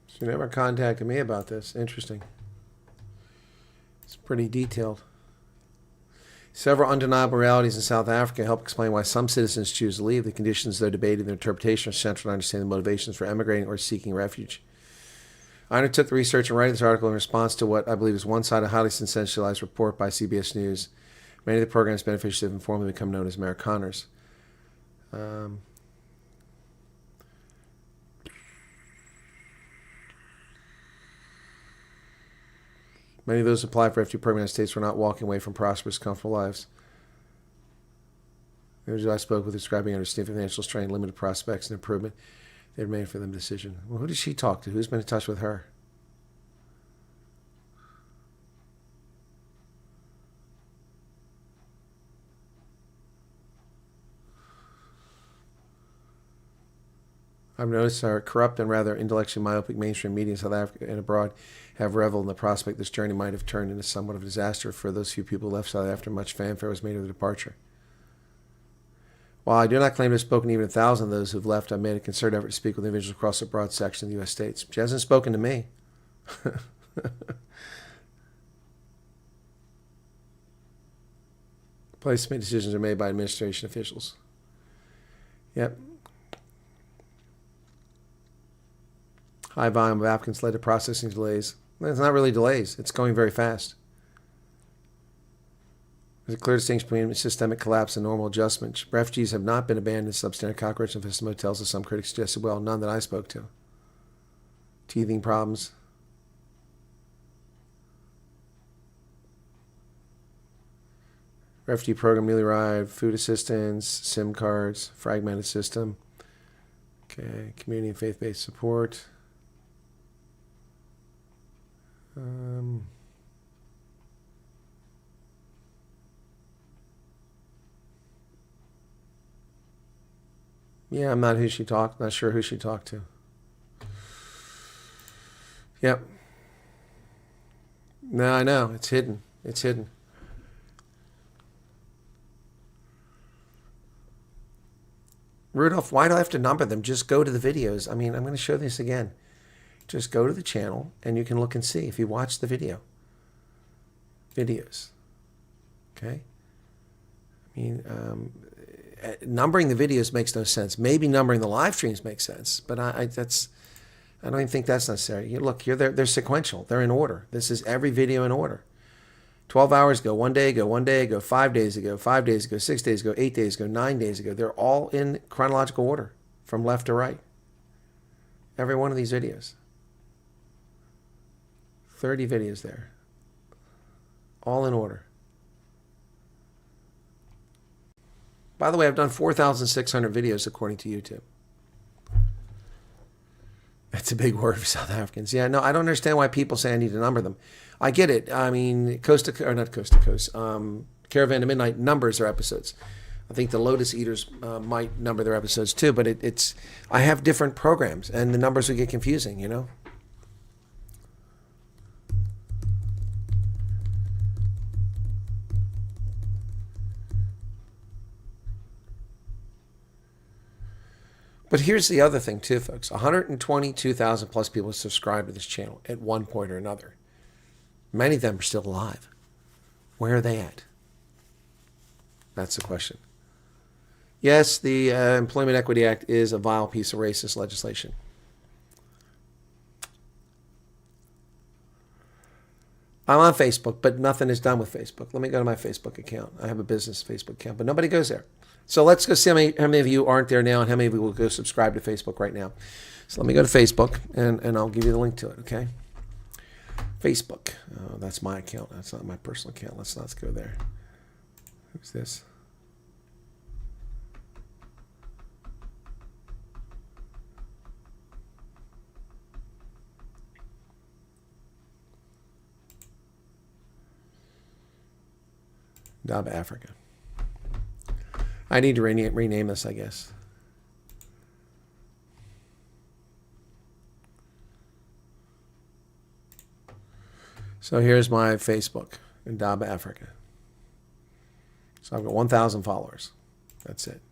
She never contacted me about this. Interesting. It's pretty detailed. Several undeniable realities in South Africa help explain why some citizens choose to leave. The conditions they're debating, their interpretation are central to understanding the motivations for emigrating or seeking refuge. I undertook the research and writing this article in response to what I believe is one-sided, highly sensationalized report by CBS News. Many of the program's beneficiaries have informally become known as Amerikaners. Many of those who applied for refugee program in the United States were not walking away from prosperous, comfortable lives. Those I spoke with describing understanding financial strain, limited prospects, and improvement. They had made for them decision. Well, who did she talk to? Who's been in touch with her? I've noticed our corrupt and rather intellectually myopic mainstream media in South Africa and abroad have reveled in the prospect this journey might have turned into somewhat of a disaster for those few people who left South after much fanfare was made of the departure. While I do not claim to have spoken to even 1,000 of those who have left, I've made a concerted effort to speak with individuals across a broad section of the U.S. states. She hasn't spoken to me. Placement decisions are made by administration officials. Yep. High volume of applicants led to processing delays. It's not really delays. It's going very fast. There's a clear distinction between systemic collapse and normal adjustment. Refugees have not been abandoned in substandard cockroach-infested motels, as some critics suggested. Well, none that I spoke to. Teething problems. Refugee program newly arrived. Food assistance. SIM cards. Fragmented system. Okay. Community and faith-based support. Yeah, I'm not sure who she talked to. Yep. No, I know. It's hidden. It's hidden. Rudolph, why do I have to number them? Just go to the videos. I mean, I'm going to show this again. Just go to the channel and you can look and see if you watch the video. Videos. Okay? I mean, numbering the videos makes no sense. Maybe numbering the live streams makes sense, but I don't even think that's necessary. Look, they're sequential. They're in order. This is every video in order. 12 hours ago, 1 day ago, 1 day ago, 5 days ago, 5 days ago, 6 days ago, 8 days ago, 9 days ago. They're all in chronological order from left to right. Every one of these videos. 30 videos there. All in order. By the way, I've done 4,600 videos according to YouTube. That's a big word for South Africans. Yeah, no, I don't understand why people say I need to number them. I get it. I mean, not coast to coast. Caravan to Midnight numbers their eaters. I think the Lotus Eaters might number their episodes too, but it's I have different programs and the numbers would get confusing, you know? But here's the other thing too, folks. 122,000 plus people subscribe to this channel at one point or another. Many of them are still alive. Where are they at? That's the question. Yes, the Employment Equity Act is a vile piece of racist legislation. I'm on Facebook, but nothing is done with Facebook. Let me go to my Facebook account. I have a business Facebook account, but nobody goes there. So let's go see how many of you aren't there now and how many of you will go subscribe to Facebook right now. So let me go to Facebook, and I'll give you the link to it, okay? Facebook. Oh, that's my account. That's not my personal account. Let's go there. Who's this? Dab Africa. I need to rename this, I guess. So here's my Facebook in Dab Africa. So I've got 1,000 followers. That's it.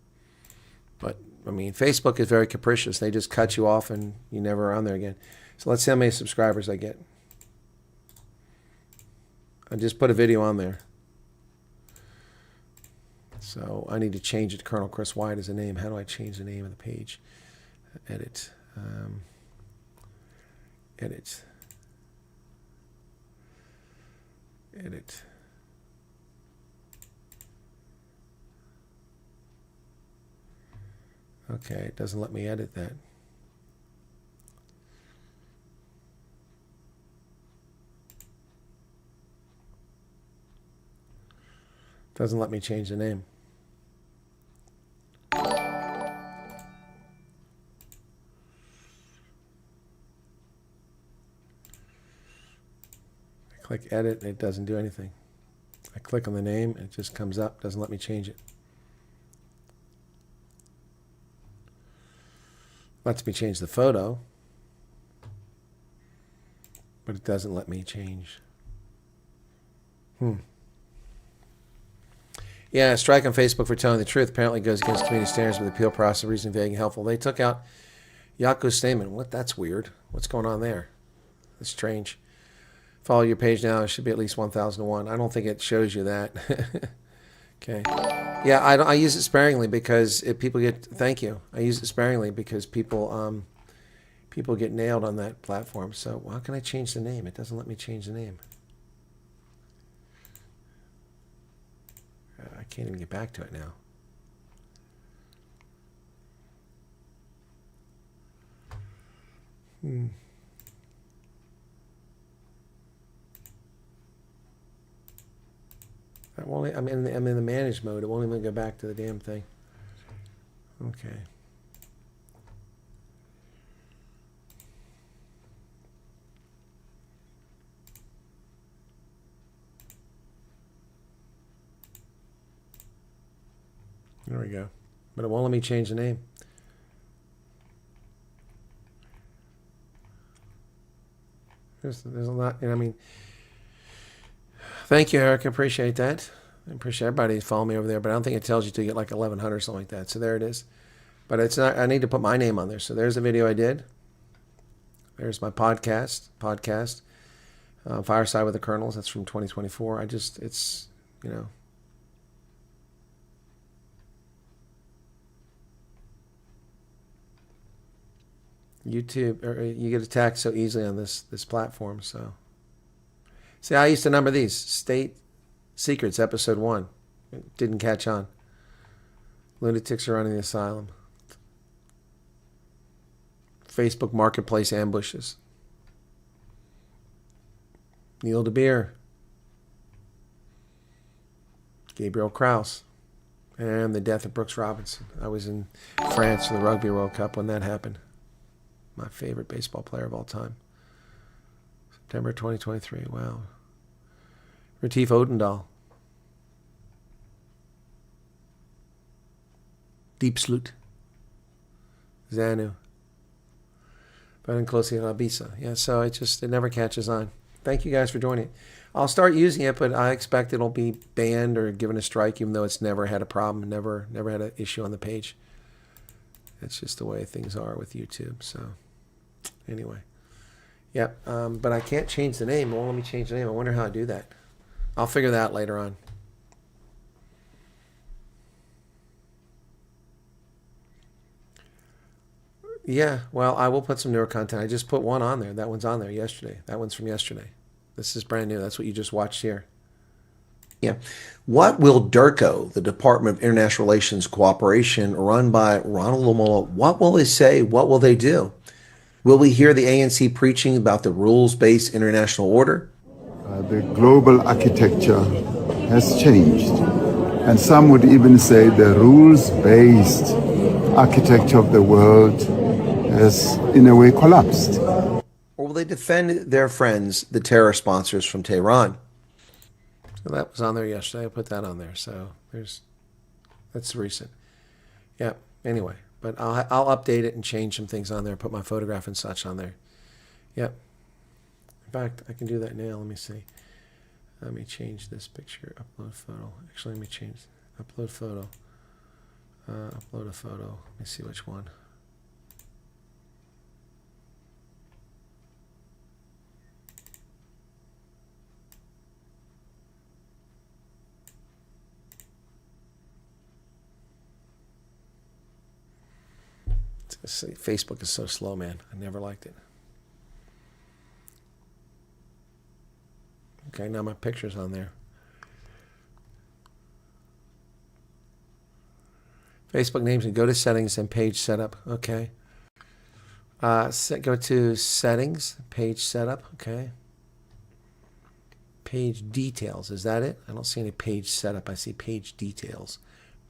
But, I mean, Facebook is very capricious. They just cut you off and you never are on there again. So let's see how many subscribers I get. I just put a video on there. So I need to change it to Colonel Chris Wyatt as a name. How do I change the name of the page? Edit. Edit. Edit. Okay, it doesn't let me edit that. Doesn't let me change the name. Click edit and it doesn't do anything. I click on the name and it just comes up, doesn't let me change it. Lets me change the photo, but it doesn't let me change. Yeah, strike on Facebook for telling the truth apparently goes against community standards with appeal process, reason vague and helpful. They took out Yaku's statement. What? That's weird. What's going on there? That's strange. Follow your page now. It should be at least 1,001. I don't think it shows you that. Okay. Yeah, I use it sparingly because if people get. Thank you. I use it sparingly because people people get nailed on that platform. So how can I change the name? It doesn't let me change the name. I can't even get back to it now. I'm in the manage mode. It won't even go back to the damn thing. Okay. There we go. But it won't let me change the name. There's a lot, and I mean, thank you, Eric. I appreciate that. I appreciate everybody following me over there, but I don't think it tells you to get like 1,100 or something like that. So there it is. But it's not. I need to put my name on there. So there's the video I did. There's my podcast, Fireside with the Colonels. That's from 2024. It's, you know. YouTube, or you get attacked so easily on this platform. So, see, I used to number these. State Secrets, Episode 1. It didn't catch on. Lunatics are running the asylum. Facebook Marketplace ambushes. Neil DeBeer. Gabriel Kraus. And the death of Brooks Robinson. I was in France for the Rugby World Cup when that happened. My favorite baseball player of all time. September 2023. Wow. Retief Odendaal. Deep Sloot. Zanu. But closely on Abisa. Yeah, so it never catches on. Thank you guys for joining it. I'll start using it, but I expect it'll be banned or given a strike, even though it's never had a problem, never had an issue on the page. It's just the way things are with YouTube. So anyway, yeah, but I can't change the name. It won't let me change the name. I wonder how I do that. I'll figure that out later on. Yeah, well, I will put some newer content. I just put one on there. That one's on there yesterday. That one's from yesterday. This is brand new. That's what you just watched here. Yeah. What will DIRCO, the Department of International Relations Cooperation, run by Ronald Lamola, what will they say? What will they do? Will we hear the ANC preaching about the rules-based international order? The global architecture has changed. And some would even say the rules-based architecture of the world has, in a way, collapsed. Or will they defend their friends, the terror sponsors from Tehran? So that was on there yesterday. I put that on there. So that's recent. Yeah. Anyway, but I'll update it and change some things on there. Put my photograph and such on there. Yep. In fact, I can do that now. Let me see. Let me change this picture. Upload photo. Actually, let me change. Upload photo. Upload a photo. Let me see which one. Facebook is so slow, man. I never liked it. Okay, now my picture's on there. Facebook names and go to settings and page setup. Okay. Go to settings, page setup. Okay. Page details. Is that it? I don't see any page setup. I see page details.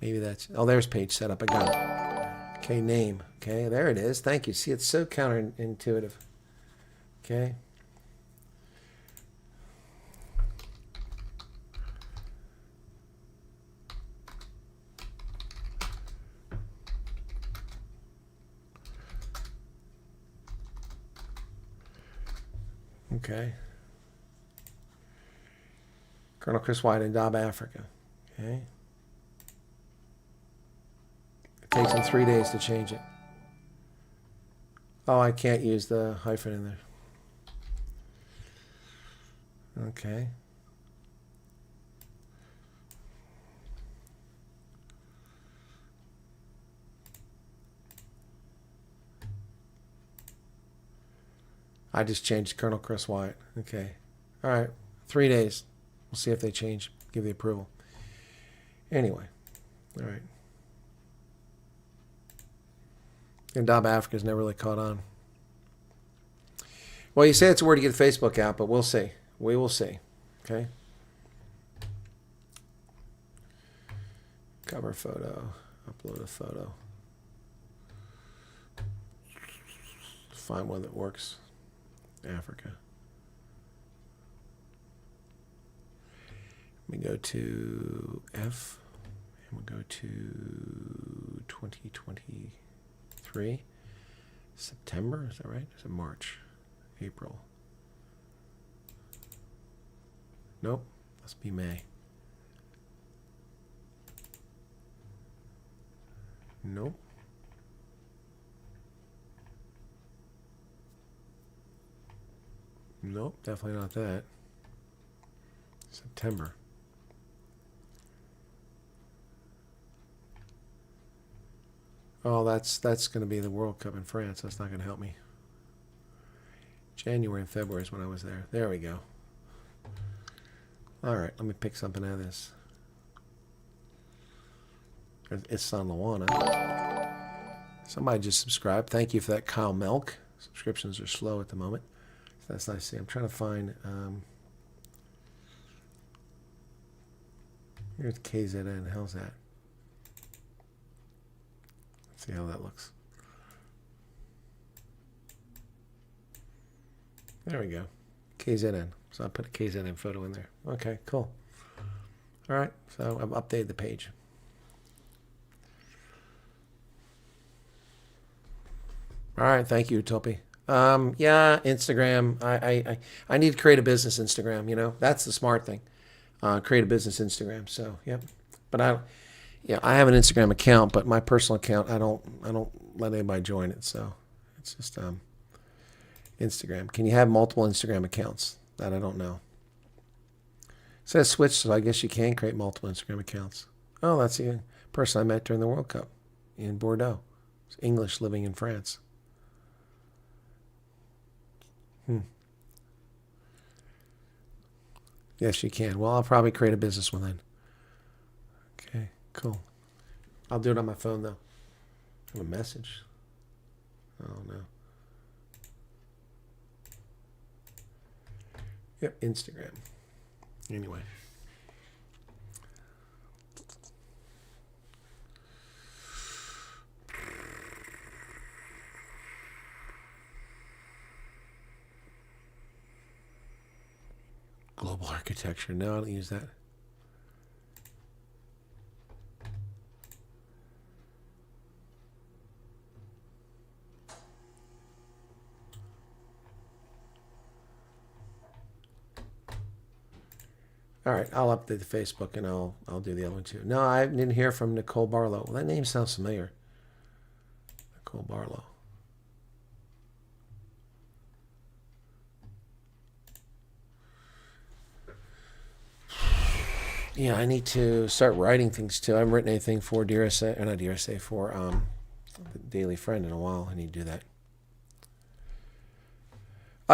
Maybe that's. Oh, there's page setup. I got it. Okay, name. Okay, there it is. Thank you. See, it's so counterintuitive. Okay. Okay. Colonel Chris Wyatt in Dab, Africa. Okay. It takes them 3 days to change it. Oh, I can't use the hyphen in there. Okay. I just changed Colonel Chris Wyatt. Okay. All right. 3 days. We'll see if they change. Give the approval. Anyway. All right. And Dab Africa's never really caught on. Well, you say it's a word to get the Facebook out, but we'll see. We will see. Okay. Cover photo. Upload a photo. Find one that works. Africa. We go to F, and we'll go to 2023. September, is that right? Is it March? April? Nope, must be May. Nope. Nope, definitely not that. September. Oh, that's going to be the World Cup in France. That's not going to help me. January and February is when I was there. There we go. All right, let me pick something out of this. It's San Luana. Somebody just subscribed. Thank you for that, Kyle Melk. Subscriptions are slow at the moment. That's nice to see. I'm trying to find. Here's KZN. How's that? Let's see how that looks. There we go. KZN. So I put a KZN photo in there. Okay, cool. All right. So I've updated the page. All right. Thank you, Topi. Yeah, Instagram. I need to create a business Instagram. You know, that's the smart thing. Create a business Instagram. So, yep. But I have an Instagram account, but my personal account, I don't let anybody join it. So it's just Instagram. Can you have multiple Instagram accounts? That I don't know. It says switch, so I guess you can create multiple Instagram accounts. Oh, that's the person I met during the World Cup in Bordeaux. It's English living in France. Yes, you can. Well, I'll probably create a business one then. Okay, cool. I'll do it on my phone, though. I have a message. Oh, no. Yep, Instagram. Anyway. Global architecture. No, I don't use that. All right, I'll update the Facebook and I'll do the other one too. No, I didn't hear from Nicole Barlow. Well, that name sounds familiar. Nicole Barlow. Yeah, I need to start writing things too. I haven't written anything for DRSA, or not DRSA, for the Daily Friend in a while. I need to do that.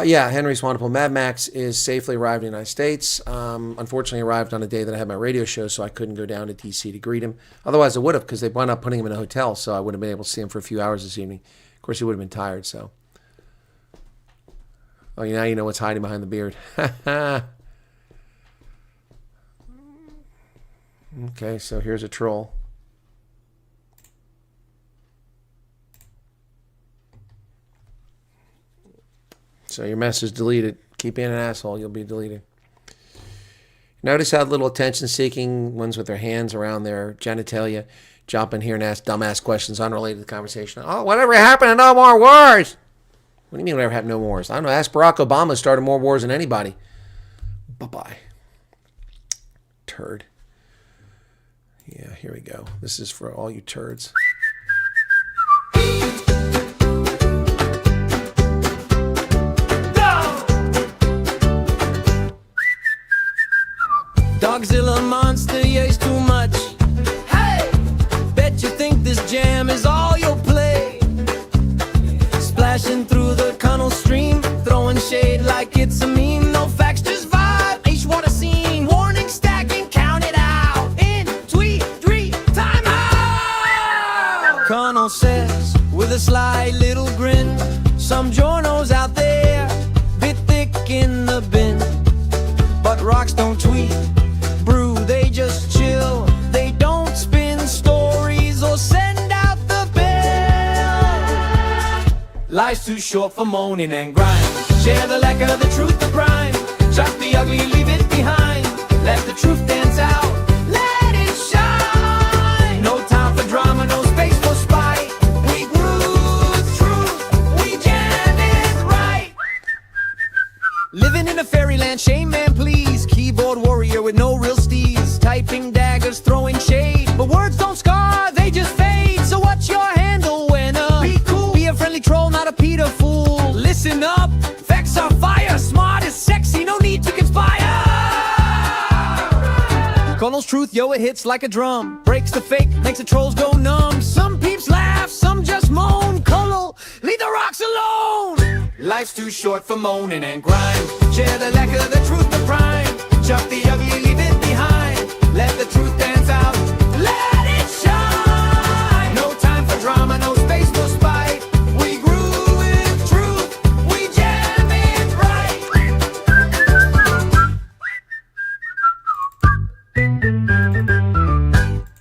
Yeah, Henry's wonderful. Mad Max is safely arrived in the United States. Unfortunately, arrived on a day that I had my radio show, so I couldn't go down to D.C. to greet him. Otherwise, I would have, because they wound up putting him in a hotel, so I would have been able to see him for a few hours this evening. Of course, he would have been tired, so. Oh, now you know what's hiding behind the beard. Okay, so here's a troll. So your message deleted. Keep being an asshole, you'll be deleted. Notice how little attention-seeking ones with their hands around their genitalia jump in here and ask dumbass questions unrelated to the conversation. Oh, whatever happened to no more wars? What do you mean we never have no wars? I don't know. Ask Barack Obama started more wars than anybody. Bye-bye. Turd. Yeah, here we go. This is for all you turds. Dogzilla monster, yeah, too much. Hey! Bet you think this jam is all you'll play. Splashing through the Colonial stream, throwing shade like it's a meme. No facts, just vibe. Each water scene, warning, stacking, count it out. In, tweet, three, time out. Colonel says with a sly little grin, some journos out there, bit thick in the bin. But rocks don't tweet. They just chill, they don't spin stories or send out the bill. Life's too short for moaning and grind. Share the lacquer, the truth, the crime. Chuck the ugly, leave it behind. Let the truth dance out, let it shine. No time for drama, no space for spite. We groove truth, we jam it right. Living in a fairyland, shame man please. Keyboard warrior with no real steez. Typing daggers, throwing shade. But words don't scar, they just fade. So what's your handle, winner? Be cool, be a friendly troll, not a Peter fool. Listen up, facts are fire. Smart is sexy, no need to conspire. Colonel's truth, yo, it hits like a drum. Breaks the fake, makes the trolls go numb. Some peeps laugh, some just moan. Colonel, leave the rocks alone. Life's too short for moaning and grind. Share the lacquer, the truth, the prime. Chuck the ugly, leave it behind. Let the truth dance out, let it shine. No time for drama, no space for spite. We groove with truth, we jam it right.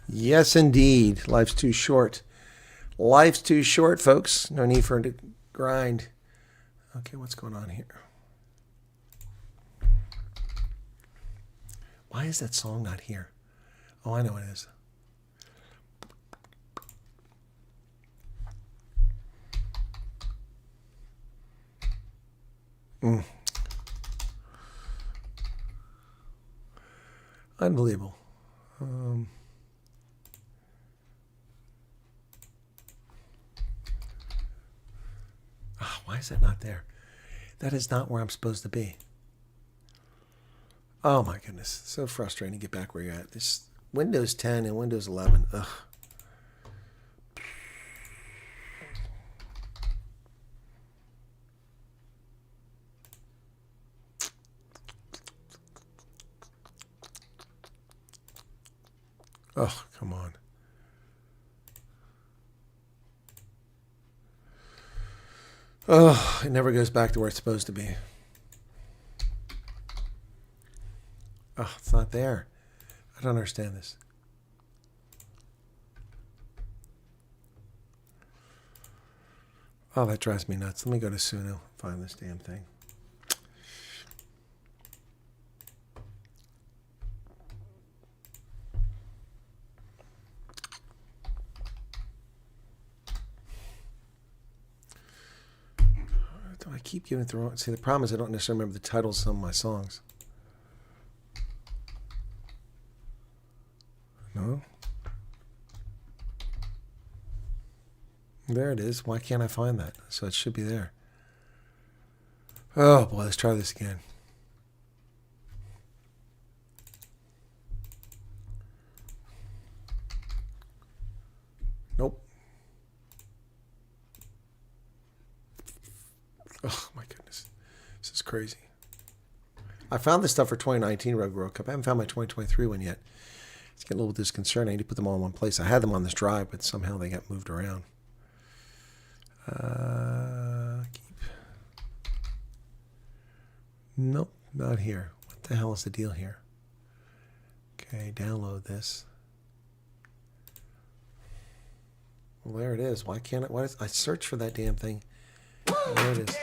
Yes, indeed. Life's too short. Life's too short, folks. No need for it to grind. Okay, what's going on here? Why is that song not here? Oh, I know what it is. Unbelievable. Why is that not there? That is not where I'm supposed to be. Oh my goodness, so frustrating to get back where you're at. This Windows 10 and Windows 11. Ugh. Oh, come on. Oh, it never goes back to where it's supposed to be. Oh, it's not there. I don't understand this. Oh, that drives me nuts. Let me go to Suno, find this damn thing. I keep giving it the wrong... See, the problem is I don't necessarily remember the titles of some of my songs. No. There it is. Why can't I find that? So it should be there. Oh boy, let's try this again. Nope. Oh my goodness. This is crazy. I found this stuff for 2019 Rugby World Cup. I haven't found my 2023 one yet. It's getting a little disconcerting. I need to put them all in one place. I had them on this drive, but somehow they got moved around. Nope, not here. What the hell is the deal here? Okay, download this. Well, there it is. Why can't it? I searched for that damn thing. There it is.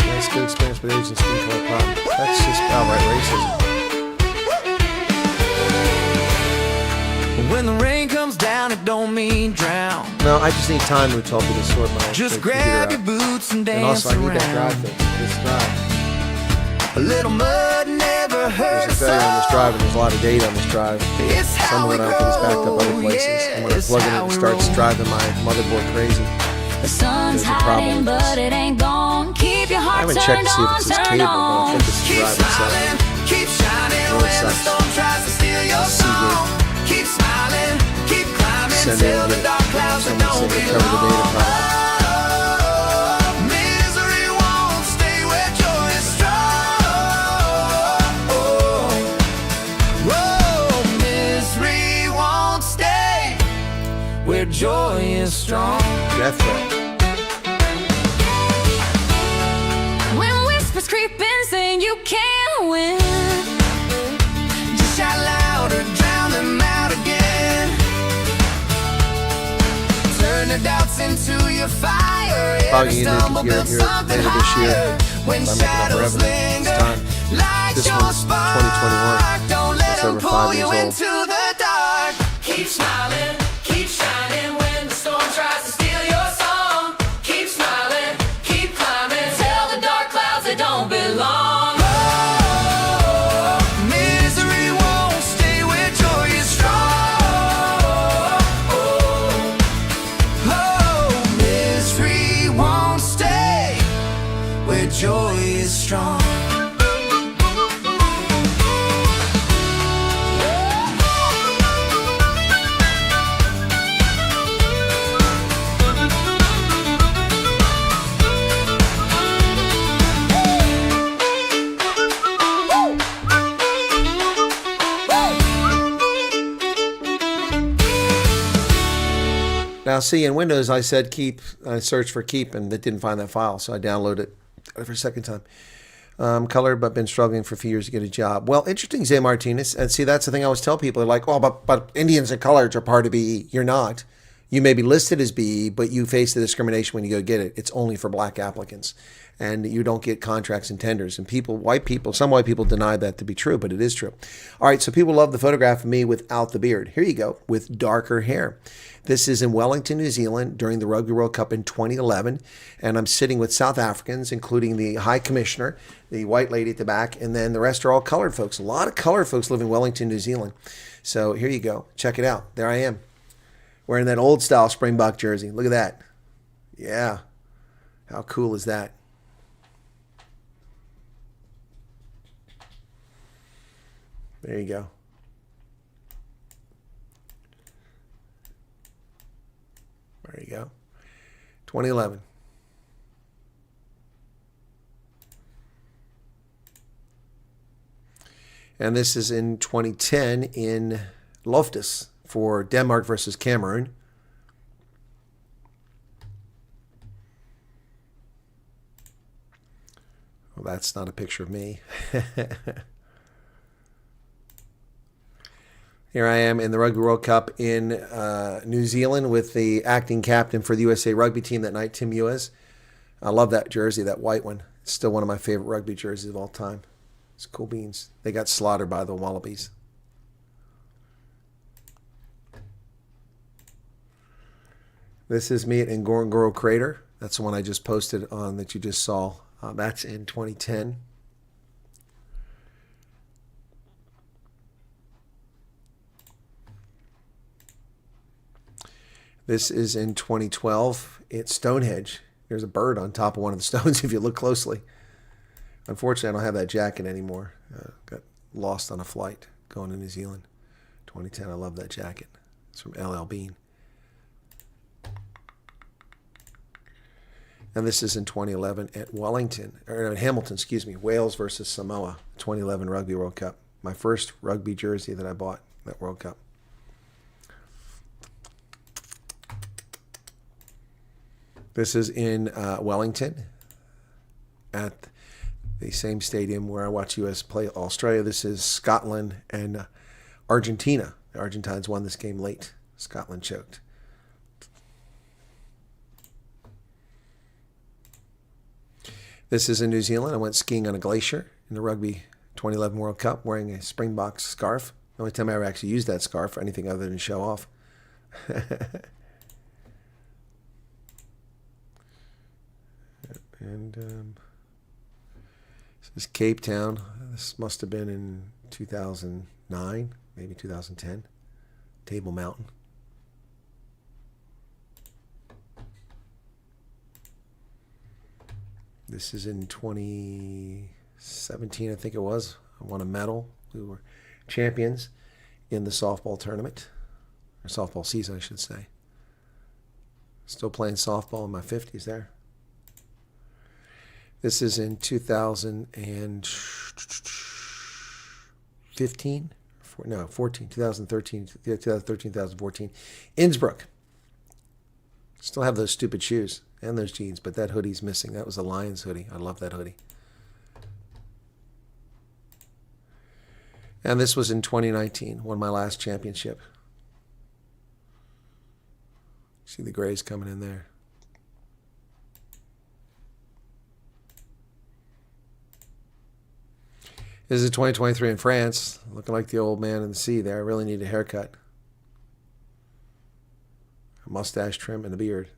Nice, good experience with Asian skin color problem. That's just outright racism. When the rain comes down, it don't mean drown. No, I just need time to tell you to sort my Just grab your boots and dance also, I need around. that drive thing. This drive. A little mud never hurt There's a failure on this drive, and there's a lot of data on this drive. Some of it I think is backed up other places. And when I plug it in, it starts driving my motherboard crazy. The sun's hiding, but it ain't gone. Keep your I heart haven't checked turned to see if on, it's this turn cable, but I on. think it's the drive itself. Keep shining Really when the sucks. storm tries to steal your song. Keep smiling, keep climbing Send it till and the get it. dark clouds that don't Someone said they cover the data belong. problem. Misery won't stay where joy is strong. Whoa, misery won't stay where joy is strong. Death threat. When whispers creep in saying you can't win, Just shout louder, drown them out again. Turn the doubts into your fire. Probably Every need stumble to build hear something later this year. higher. When If I'm making up shadows forever, it's linger, time. light This your one's spark. 2021. Don't let It's them over pull 5 you years into the dark. Keep smiling, keep shining when the storm tries to steal your song. Keep smiling, keep climbing, tell the dark clouds they don't belong. Misery won't stay where joy is strong. Oh, misery won't stay where joy is strong. Now, see, in Windows, I said keep. I searched for keep, and it didn't find that file, so I downloaded it for a second time. Colored, but been struggling for a few years to get a job. Well, interesting, Zay Martinez. And see, that's the thing I always tell people. They're like, oh, but Indians and coloreds are part of BE. You're not. You may be listed as BE, but you face the discrimination when you go get it. It's only for black applicants. And you don't get contracts and tenders. And some white people deny that to be true, but it is true. All right, so people love the photograph of me without the beard. Here you go, with darker hair. This is in Wellington, New Zealand, during the Rugby World Cup in 2011. And I'm sitting with South Africans, including the High Commissioner, the white lady at the back, and then the rest are all colored folks. A lot of colored folks live in Wellington, New Zealand. So here you go. Check it out. There I am, wearing that old-style Springbok jersey. Look at that. Yeah. How cool is that? There you go. There you go. 2011. And this is in 2010 in Loftus for Denmark versus Cameroon. Well, that's not a picture of me. Here I am in the Rugby World Cup in New Zealand with the acting captain for the USA rugby team that night, Tim Ewes. I love that jersey, that white one. It's still one of my favorite rugby jerseys of all time. It's cool beans. They got slaughtered by the Wallabies. This is me at Ngorongoro Crater. That's the one I just posted on that you just saw. That's in 2010. This is in 2012. It's Stonehenge. There's a bird on top of one of the stones if you look closely. Unfortunately, I don't have that jacket anymore. Got lost on a flight going to New Zealand. 2010. I love that jacket. It's from LL Bean. And this is in 2011 at Hamilton, Wales versus Samoa, 2011 Rugby World Cup. My first rugby jersey that I bought that World Cup. This is in Wellington at the same stadium where I watch US play Australia. This is Scotland and Argentina. The Argentines won this game late. Scotland choked. This is in New Zealand. I went skiing on a glacier in the Rugby 2011 World Cup wearing a Springbok scarf. The only time I ever actually used that scarf for anything other than show off. And this is Cape Town. This must have been in 2009, maybe 2010. Table Mountain. This is in 2017, I think it was. I won a medal. We were champions in the softball tournament, or softball season, I should say. Still playing softball in my 50s there. This is in 2015, no, 14, 2013, 2014. Innsbruck. Still have those stupid shoes and those jeans, but that hoodie's missing. That was a Lions hoodie. I love that hoodie. And this was in 2019, won my last championship. See the grays coming in there. This is 2023 in France. Looking like the old man in the sea there. I really need a haircut. A mustache trim and a beard.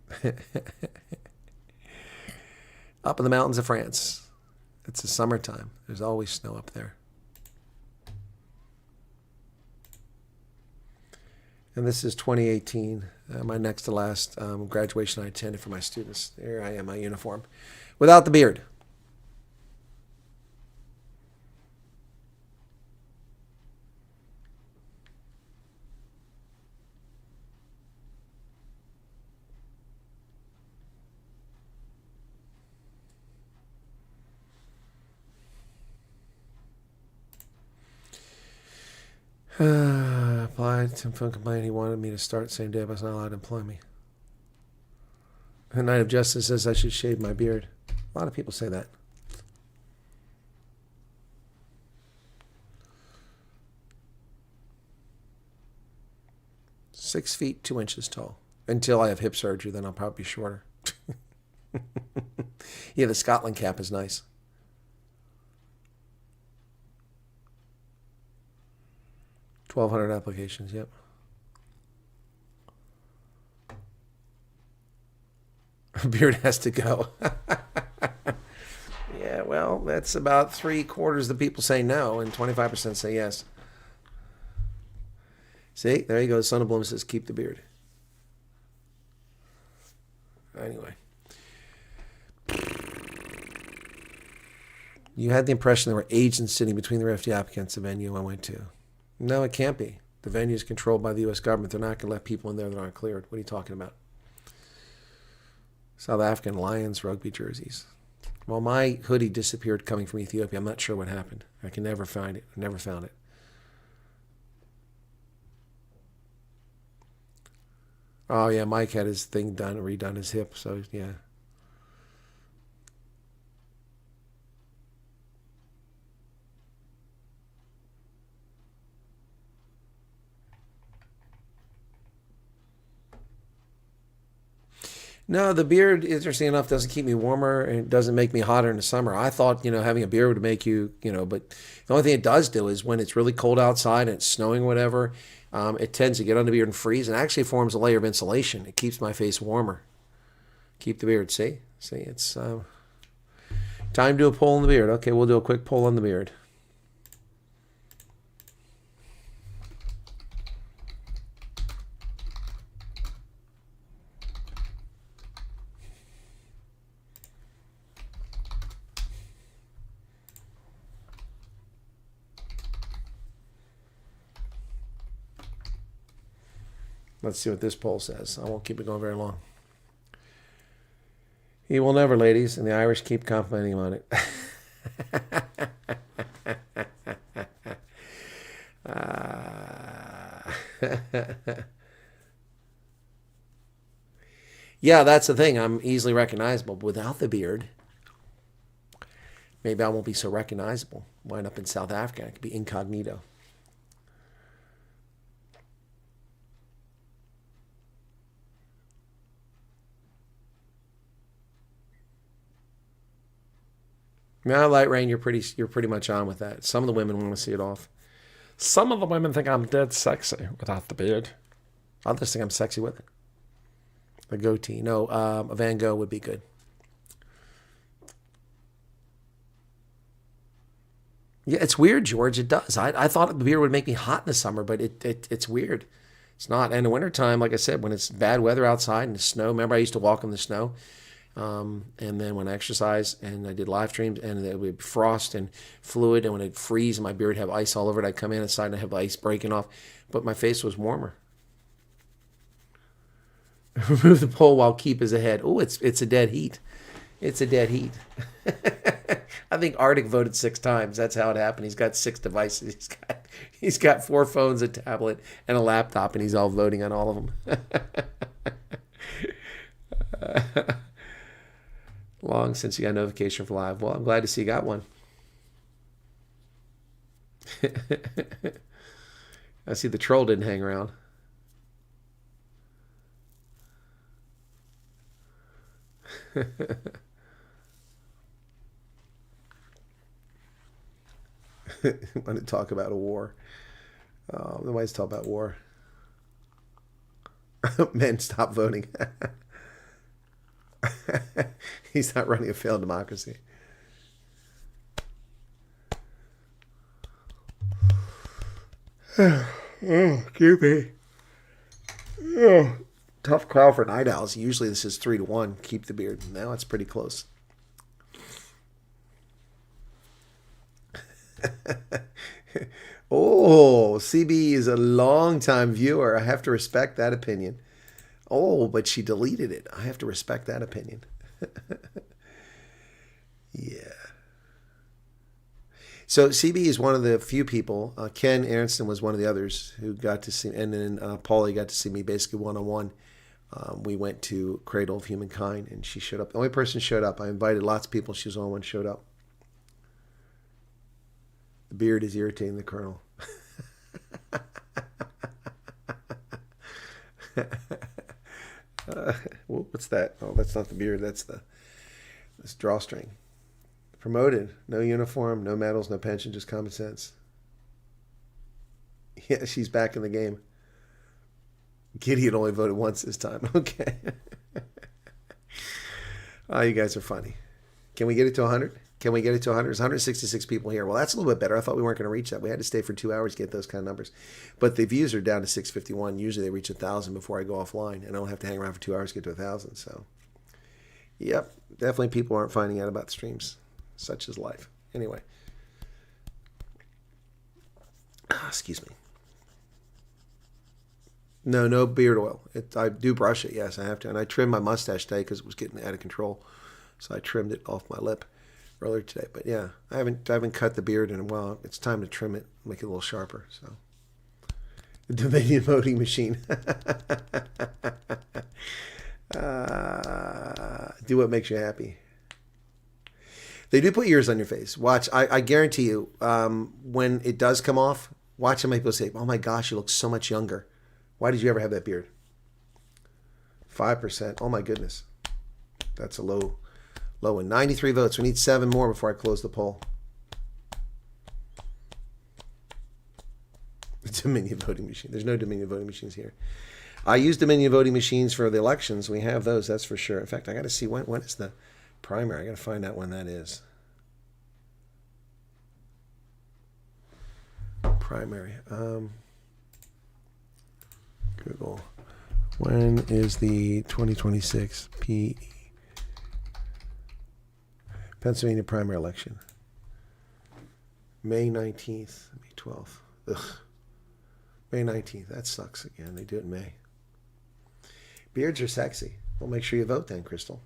Up in the mountains of France. It's the summertime. There's always snow up there. And this is 2018, my next to last graduation I attended for my students. There I am, my uniform. Without the beard. Applied to phone complaint. He wanted me to start the same day, but I was not allowed to employ me. The Knight of Justice says I should shave my beard. A lot of people say that. Six feet 2 inches tall. Until I have hip surgery, then I'll probably be shorter. Yeah, the Scotland cap is nice. $1,200 applications, yep. Beard has to go. Yeah, well, that's about 3/4 of the people say no, and 25% say yes. See, there you go. Son of Bloom says keep the beard. Anyway. You had the impression there were agents sitting between the refugee applicants, the venue I went to. No, it can't be. The venue is controlled by the U.S. government. They're not going to let people in there that aren't cleared. What are you talking about? South African Lions rugby jerseys. Well, my hoodie disappeared coming from Ethiopia. I'm not sure what happened. I can never find it. I never found it. Oh, yeah, Mike had his thing done, redone his hip, so yeah. No, the beard, interesting enough, doesn't keep me warmer and it doesn't make me hotter in the summer. I thought, having a beard would make you, but the only thing it does do is when it's really cold outside and it's snowing, whatever, it tends to get on the beard and freeze and actually forms a layer of insulation. It keeps my face warmer. Keep the beard, see? See, it's time to do a poll on the beard. Okay, we'll do a quick poll on the beard. Let's see what this poll says. I won't keep it going very long. He will never, ladies, and the Irish keep complimenting him on it. Yeah, that's the thing. I'm easily recognizable. But without the beard, maybe I won't be so recognizable. Wind up in South Africa. I could be incognito. Now, Light Rain, you're pretty much on with that. Some of the women want to see it off. Some of the women think I'm dead sexy without the beard. Others think I'm sexy with it. A goatee. No, a Van Gogh would be good. Yeah, it's weird, George. It does. I thought the beard would make me hot in the summer, but it's weird. It's not. And in the wintertime, like I said, when it's bad weather outside and the snow, remember I used to walk in the snow? And then when I exercise and I did live streams and it would be frost and fluid, and when it'd freeze and my beard have ice all over it, I'd come in inside and have ice breaking off, but my face was warmer. Remove the pole while keep is ahead. Oh, it's a dead heat. It's a dead heat. I think Arctic voted 6 times. That's how it happened. He's got 6 devices. He's got 4 phones, a tablet, and a laptop, and he's all voting on all of them. Long since you got a notification for live. Well, I'm glad to see you got one. I see the troll didn't hang around. Want to talk about a war? Nobody's talking about war. Men, stop voting. He's not running a failed democracy. Oh, QB. Oh, tough crowd for night owls. Usually this is 3-1. Keep the beard. Now it's pretty close. Oh, CB is a long-time viewer. I have to respect that opinion. Oh, but she deleted it. I have to respect that opinion. Yeah. So CB is one of the few people. Ken Aronson was one of the others who got to see, and then Paulie got to see me basically one-on-one. We went to Cradle of Humankind, and she showed up. The only person who showed up. I invited lots of people. She was the only one who showed up. The beard is irritating the colonel. What's that? Oh, that's not the beard. That's this drawstring. Promoted. No uniform, no medals, no pension, just common sense. Yeah, she's back in the game. Gideon only voted once this time. Okay. Oh, you guys are funny. Can we get it to 100? Can we get it to 100? There's 166 people here. Well, that's a little bit better. I thought we weren't going to reach that. We had to stay for 2 hours to get those kind of numbers. But the views are down to 651. Usually they reach 1,000 before I go offline. And I don't have to hang around for 2 hours to get to 1,000. So, yep. Definitely people aren't finding out about the streams. Such is life. Anyway. Excuse me. No beard oil. I do brush it, yes, I have to. And I trimmed my mustache today because it was getting out of control. So I trimmed it off my lip earlier today. But yeah, I haven't cut the beard in a while. It's time to trim it, make it a little sharper. So the Dominion voting machine. Do what makes you happy. They do put years on your face. Watch, I guarantee you, when it does come off, watch how many people say, "Oh my gosh, you look so much younger. Why did you ever have that beard?" 5%. Oh my goodness. That's a low one. 93 votes. We need 7 more before I close the poll. Dominion voting machine. There's no Dominion voting machines here. I use Dominion voting machines for the elections. We have those, that's for sure. In fact, I got to see when is the primary. I got to find out when that is. Primary. Google. When is the 2026 Pennsylvania primary election? May 19th, May 12th. Ugh. May 19th. That sucks again. They do it in May. Beards are sexy. Well, make sure you vote then, Crystal.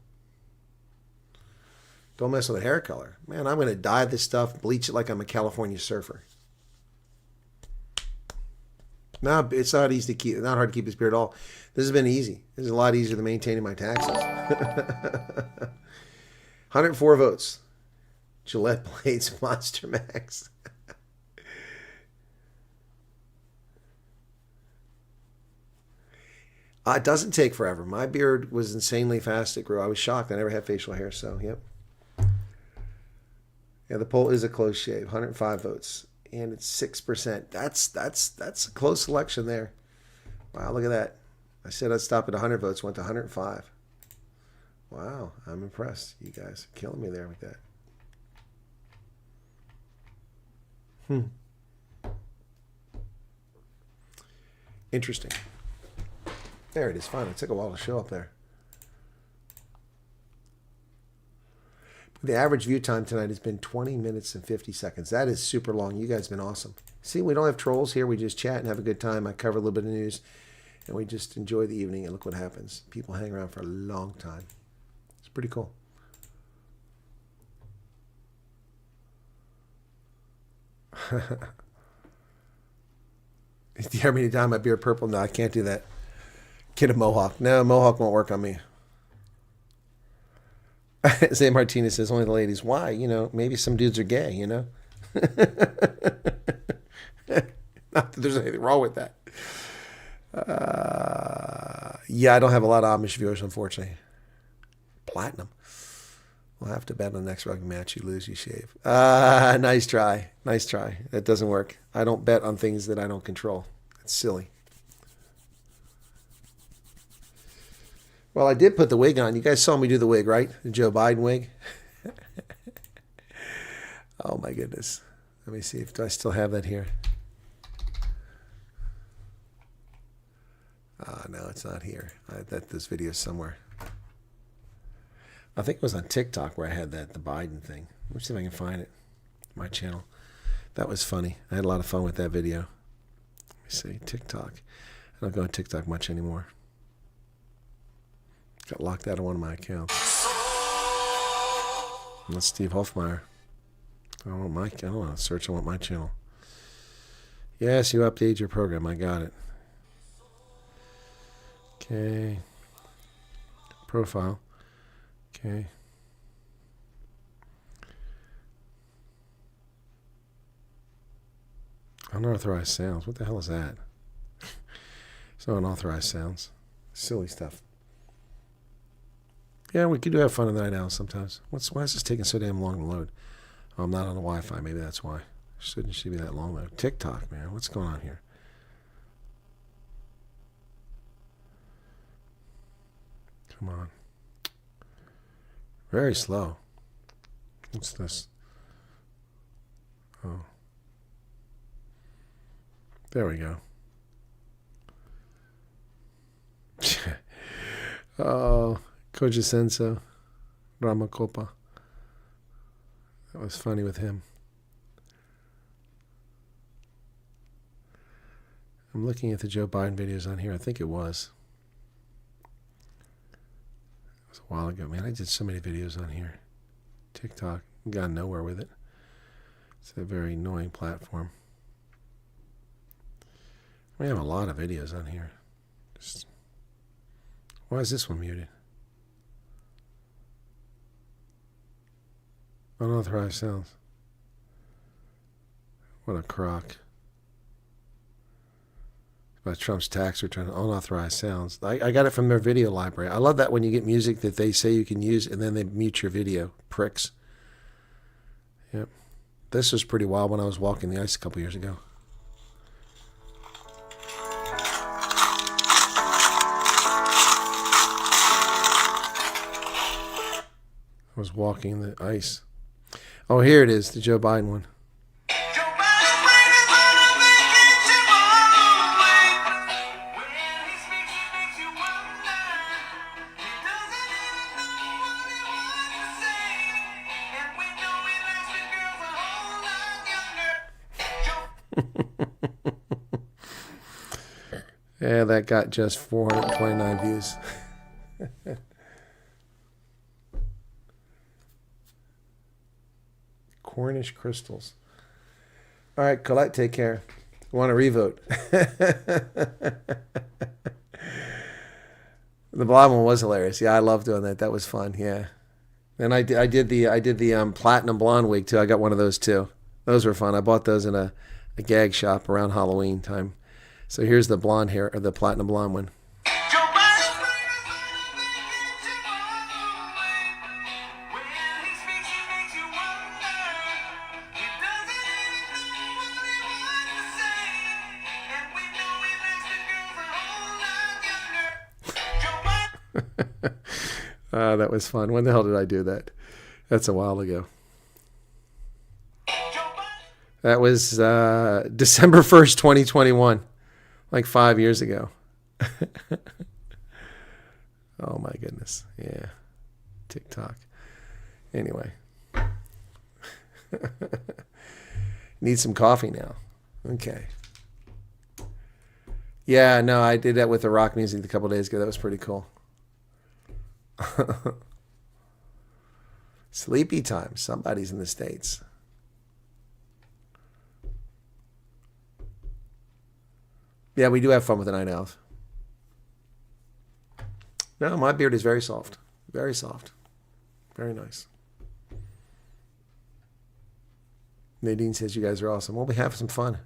Don't mess with the hair color. Man, I'm going to dye this stuff, bleach it like I'm a California surfer. No, it's not easy to keep. Not hard to keep this beard at all. This has been easy. This is a lot easier than maintaining my taxes. 104 votes. Gillette Blades Monster Max. It doesn't take forever. My beard was insanely fast. It grew. I was shocked. I never had facial hair, so yep. Yeah, the poll is a close shave. 105 votes. And it's 6%. That's a close selection there. Wow, look at that. I said I'd stop at 100 votes, went to 105. Wow, I'm impressed. You guys are killing me there with that. Interesting. There it is. Fine. It took a while to show up there. The average view time tonight has been 20 minutes and 50 seconds. That is super long. You guys have been awesome. See, we don't have trolls here. We just chat and have a good time. I cover a little bit of news, and we just enjoy the evening, and look what happens. People hang around for a long time. It's pretty cool. Do you hear me to dye my beard purple? No, I can't do that. Get a mohawk. No, mohawk won't work on me. Zay Martinez says, only the ladies. Why? You know, maybe some dudes are gay, you know? Not that there's anything wrong with that. Yeah, I don't have a lot of Amish viewers, unfortunately. Platinum. We'll have to bet on the next rugby match. You lose, you shave. Nice try. Nice try. That doesn't work. I don't bet on things that I don't control. It's silly. Well, I did put the wig on. You guys saw me do the wig, right? The Joe Biden wig. Oh, my goodness. Let me see. Do I still have that here? No, it's not here. This video is somewhere. I think it was on TikTok where I had the Biden thing. Let me see if I can find it. My channel. That was funny. I had a lot of fun with that video. Let me see. TikTok. I don't go on TikTok much anymore. Got locked out of one of my accounts. That's Steve Hofmeyer. I don't want to search. I want my channel. Yes, you update your program. I got it. Okay. Profile. Okay. Unauthorized sounds. What the hell is that? It's not unauthorized sounds. Silly stuff. Yeah, we could do have fun in the night owls sometimes. Why is this taking so damn long to load? Oh, I'm not on the Wi-Fi. Maybe that's why. Shouldn't be that long though. TikTok, man. What's going on here? Come on. Very slow. What's this? Oh. There we go. Oh, Koji Senso, Ramakopa. That was funny with him. I'm looking at the Joe Biden videos on here. I think it was. It was a while ago. Man, I did so many videos on here. TikTok. Got nowhere with it. It's a very annoying platform. We have a lot of videos on here. Why is this one muted? Unauthorized sounds. What a crock. About Trump's tax return. Unauthorized sounds. I got it from their video library. I love that when you get music that they say you can use and then they mute your video. Pricks. Yep. This was pretty wild when I was walking the ice a couple years ago. I was walking the ice. Oh, here it is, the Joe Biden one. Yeah, that got just 429 views. Cornish crystals. All right, Colette, take care. Want to revote? The blonde one was hilarious. Yeah, I love doing that. That was fun. Yeah, and I did the platinum blonde wig too. I got one of those too. Those were fun. I bought those in a gag shop around Halloween time. So here's the blonde hair, or the platinum blonde one. That was fun. When the hell did I do that? That's a while ago. That was December 1st, 2021, like 5 years ago. Oh my goodness. Yeah. TikTok. Anyway. Need some coffee now. Okay. Yeah, no, I did that with the rock music a couple days ago. That was pretty cool. Sleepy time. Somebody's in the States. Yeah, we do have fun with the night owls. No, my beard is very soft. Very soft. Very nice. Nadine says you guys are awesome. We'll be having some fun.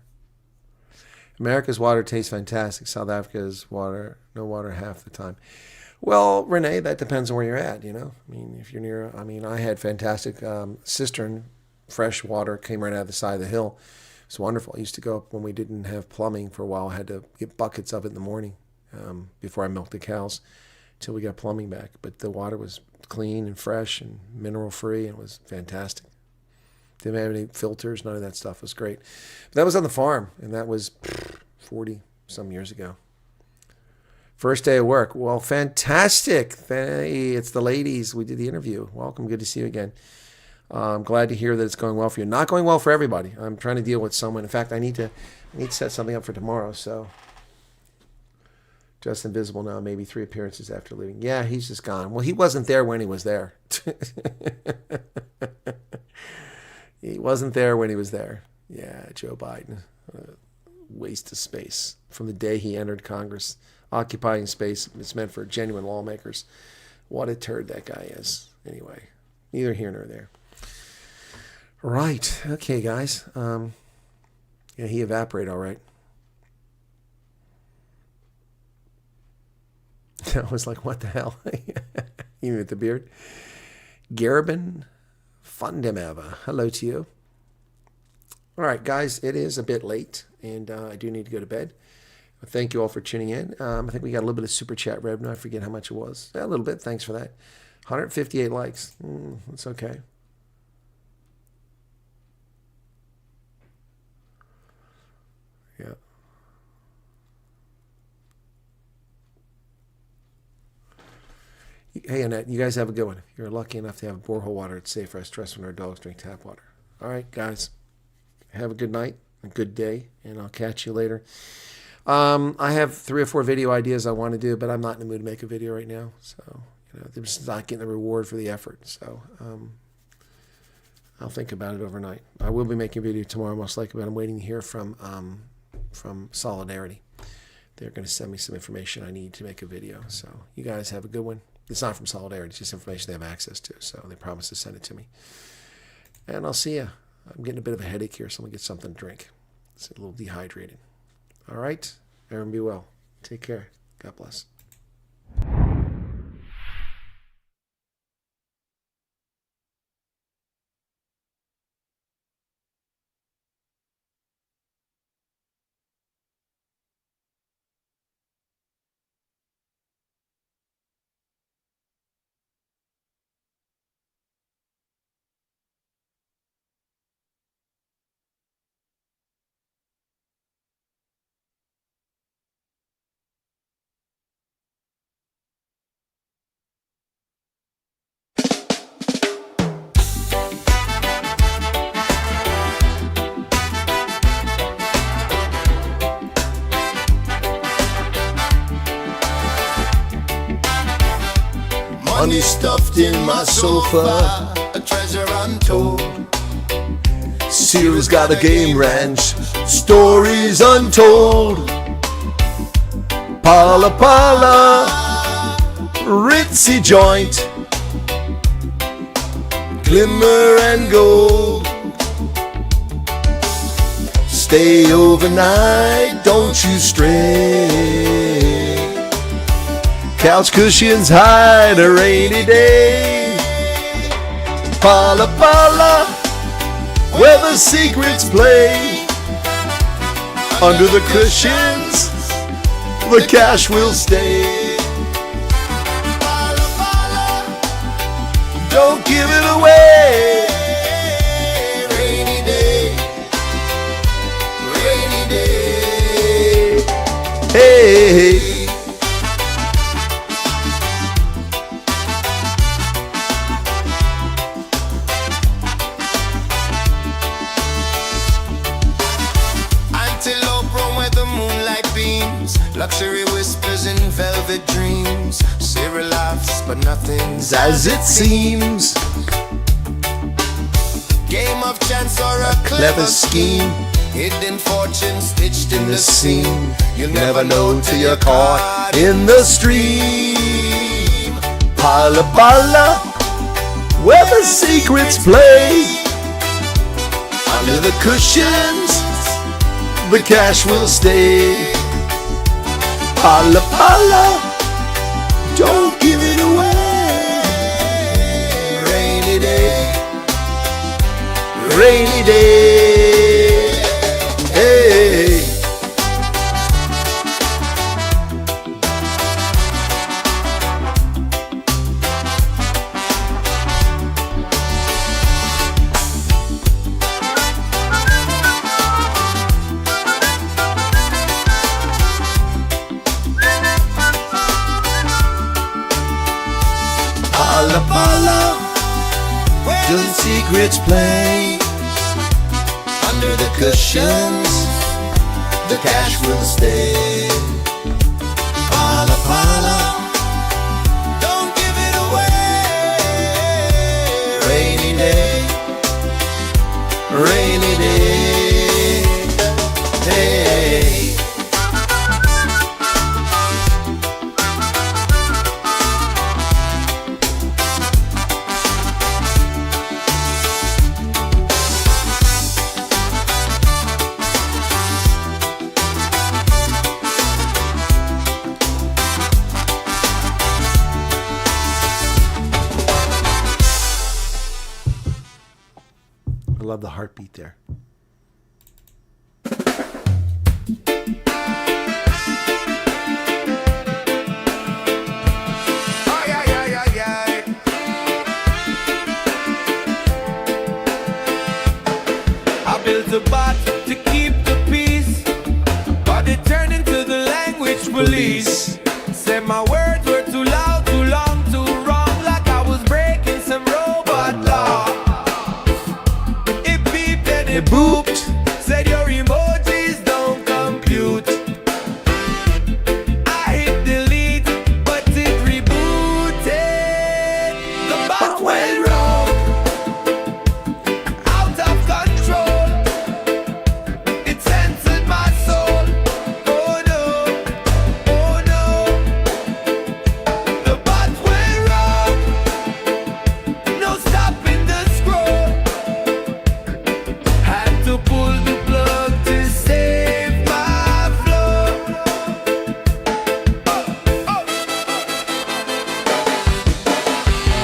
America's water tastes fantastic. South Africa's water, no water half the time. Well, Renee, that depends on where you're at, you know. I mean, if you're near, I mean, I had fantastic cistern, fresh water, came right out of the side of the hill. It's wonderful. I used to go up when we didn't have plumbing for a while. I had to get buckets of it in the morning before I milked the cows until we got plumbing back. But the water was clean and fresh and mineral free, and it was fantastic. Didn't have any filters, none of that stuff. It was great. But that was on the farm, and that was 40 some years ago. First day of work. Well, fantastic. Hey, it's the ladies. We did the interview. Welcome. Good to see you again. I'm glad to hear that it's going well for you. Not going well for everybody. I'm trying to deal with someone. In fact, I need to set something up for tomorrow. So, just invisible now. Maybe 3 appearances after leaving. Yeah, he's just gone. Well, he wasn't there when he was there. He wasn't there when he was there. Yeah, Joe Biden. Waste of space. From the day he entered Congress, occupying space it's meant for genuine lawmakers. What a turd that guy is. Anyway, neither here nor there. Right. Okay, guys. Yeah, he evaporated all right. I was like, what the hell? Even with the beard. Garabin Fundemeva. Hello to you. All right, guys, it is a bit late, and I do need to go to bed. Thank you all for tuning in. I think we got a little bit of super chat revenue. I forget how much it was. Yeah, a little bit. Thanks for that. 158 likes. That's okay. Yeah. Hey, Annette, you guys have a good one. If you're lucky enough to have borehole water, it's safe for us to rest when our dogs drink tap water. All right, guys, have a good night, a good day, and I'll catch you later. I have 3 or 4 video ideas I want to do, but I'm not in the mood to make a video right now. So, you know, I'm just not getting the reward for the effort. So, I'll think about it overnight. I will be making a video tomorrow, most likely, but I'm waiting to hear from Solidarity. They're going to send me some information I need to make a video. So, you guys have a good one. It's not from Solidarity. It's just information they have access to. So, they promised to send it to me. And I'll see you. I'm getting a bit of a headache here, so I'm going to get something to drink. It's a little dehydrated. All right? Everyone be well. Take care. God bless. Money stuffed in my sofa, a treasure untold. Sears got a game ranch, stories untold. Pala Pala, ritzy joint, glimmer and gold. Stay overnight, don't you stray. Couch cushions hide a rainy day. Pala Pala, where the secrets play. Under the cushions, the cash will stay. Pala Pala, don't give it away. Rainy day, nothing's as it seems. Game of chance or a clever scheme, hidden fortune stitched in the seam. You'll never know till you're caught in the stream. Pala pala, where the secrets play. Under the cushions, the cash will stay. Pala pala, don't give it away. Rainy day, rainy day. Hey. Pala pala, where the secrets play. Under the cushions, the cash will stay. Pala pala, don't give it away. Rainy day, rainy day. Hey. I love the heartbeat there. I built a bot to keep the peace, but it turned into the language police. Said my words were too loud, too long, too wrong, like I was breaking some robot law. It beeped and it booped, said your emojis don't compute. I hit delete, but it rebooted. The bot went wrong, out of control. It censored my soul. Oh no, oh no. The bot went wrong, no stopping the scroll. Had to pull the plug to save my flow.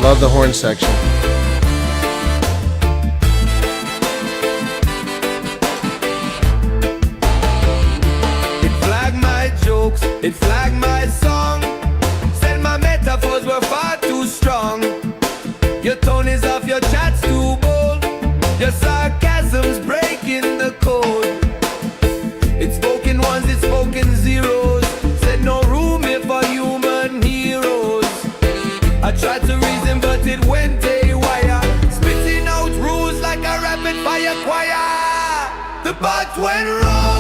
Love the horn section. It flagged my jokes, it flagged my song. Said my metaphors were far too strong. Your tone is off, your chat's too bold. Your sarcasm's breaking the code. It's spoken ones, it's spoken zeros. Said no room here for human heroes. I tried to reason but it went haywire, spitting out rules like a rapid fire choir. The bot went wrong.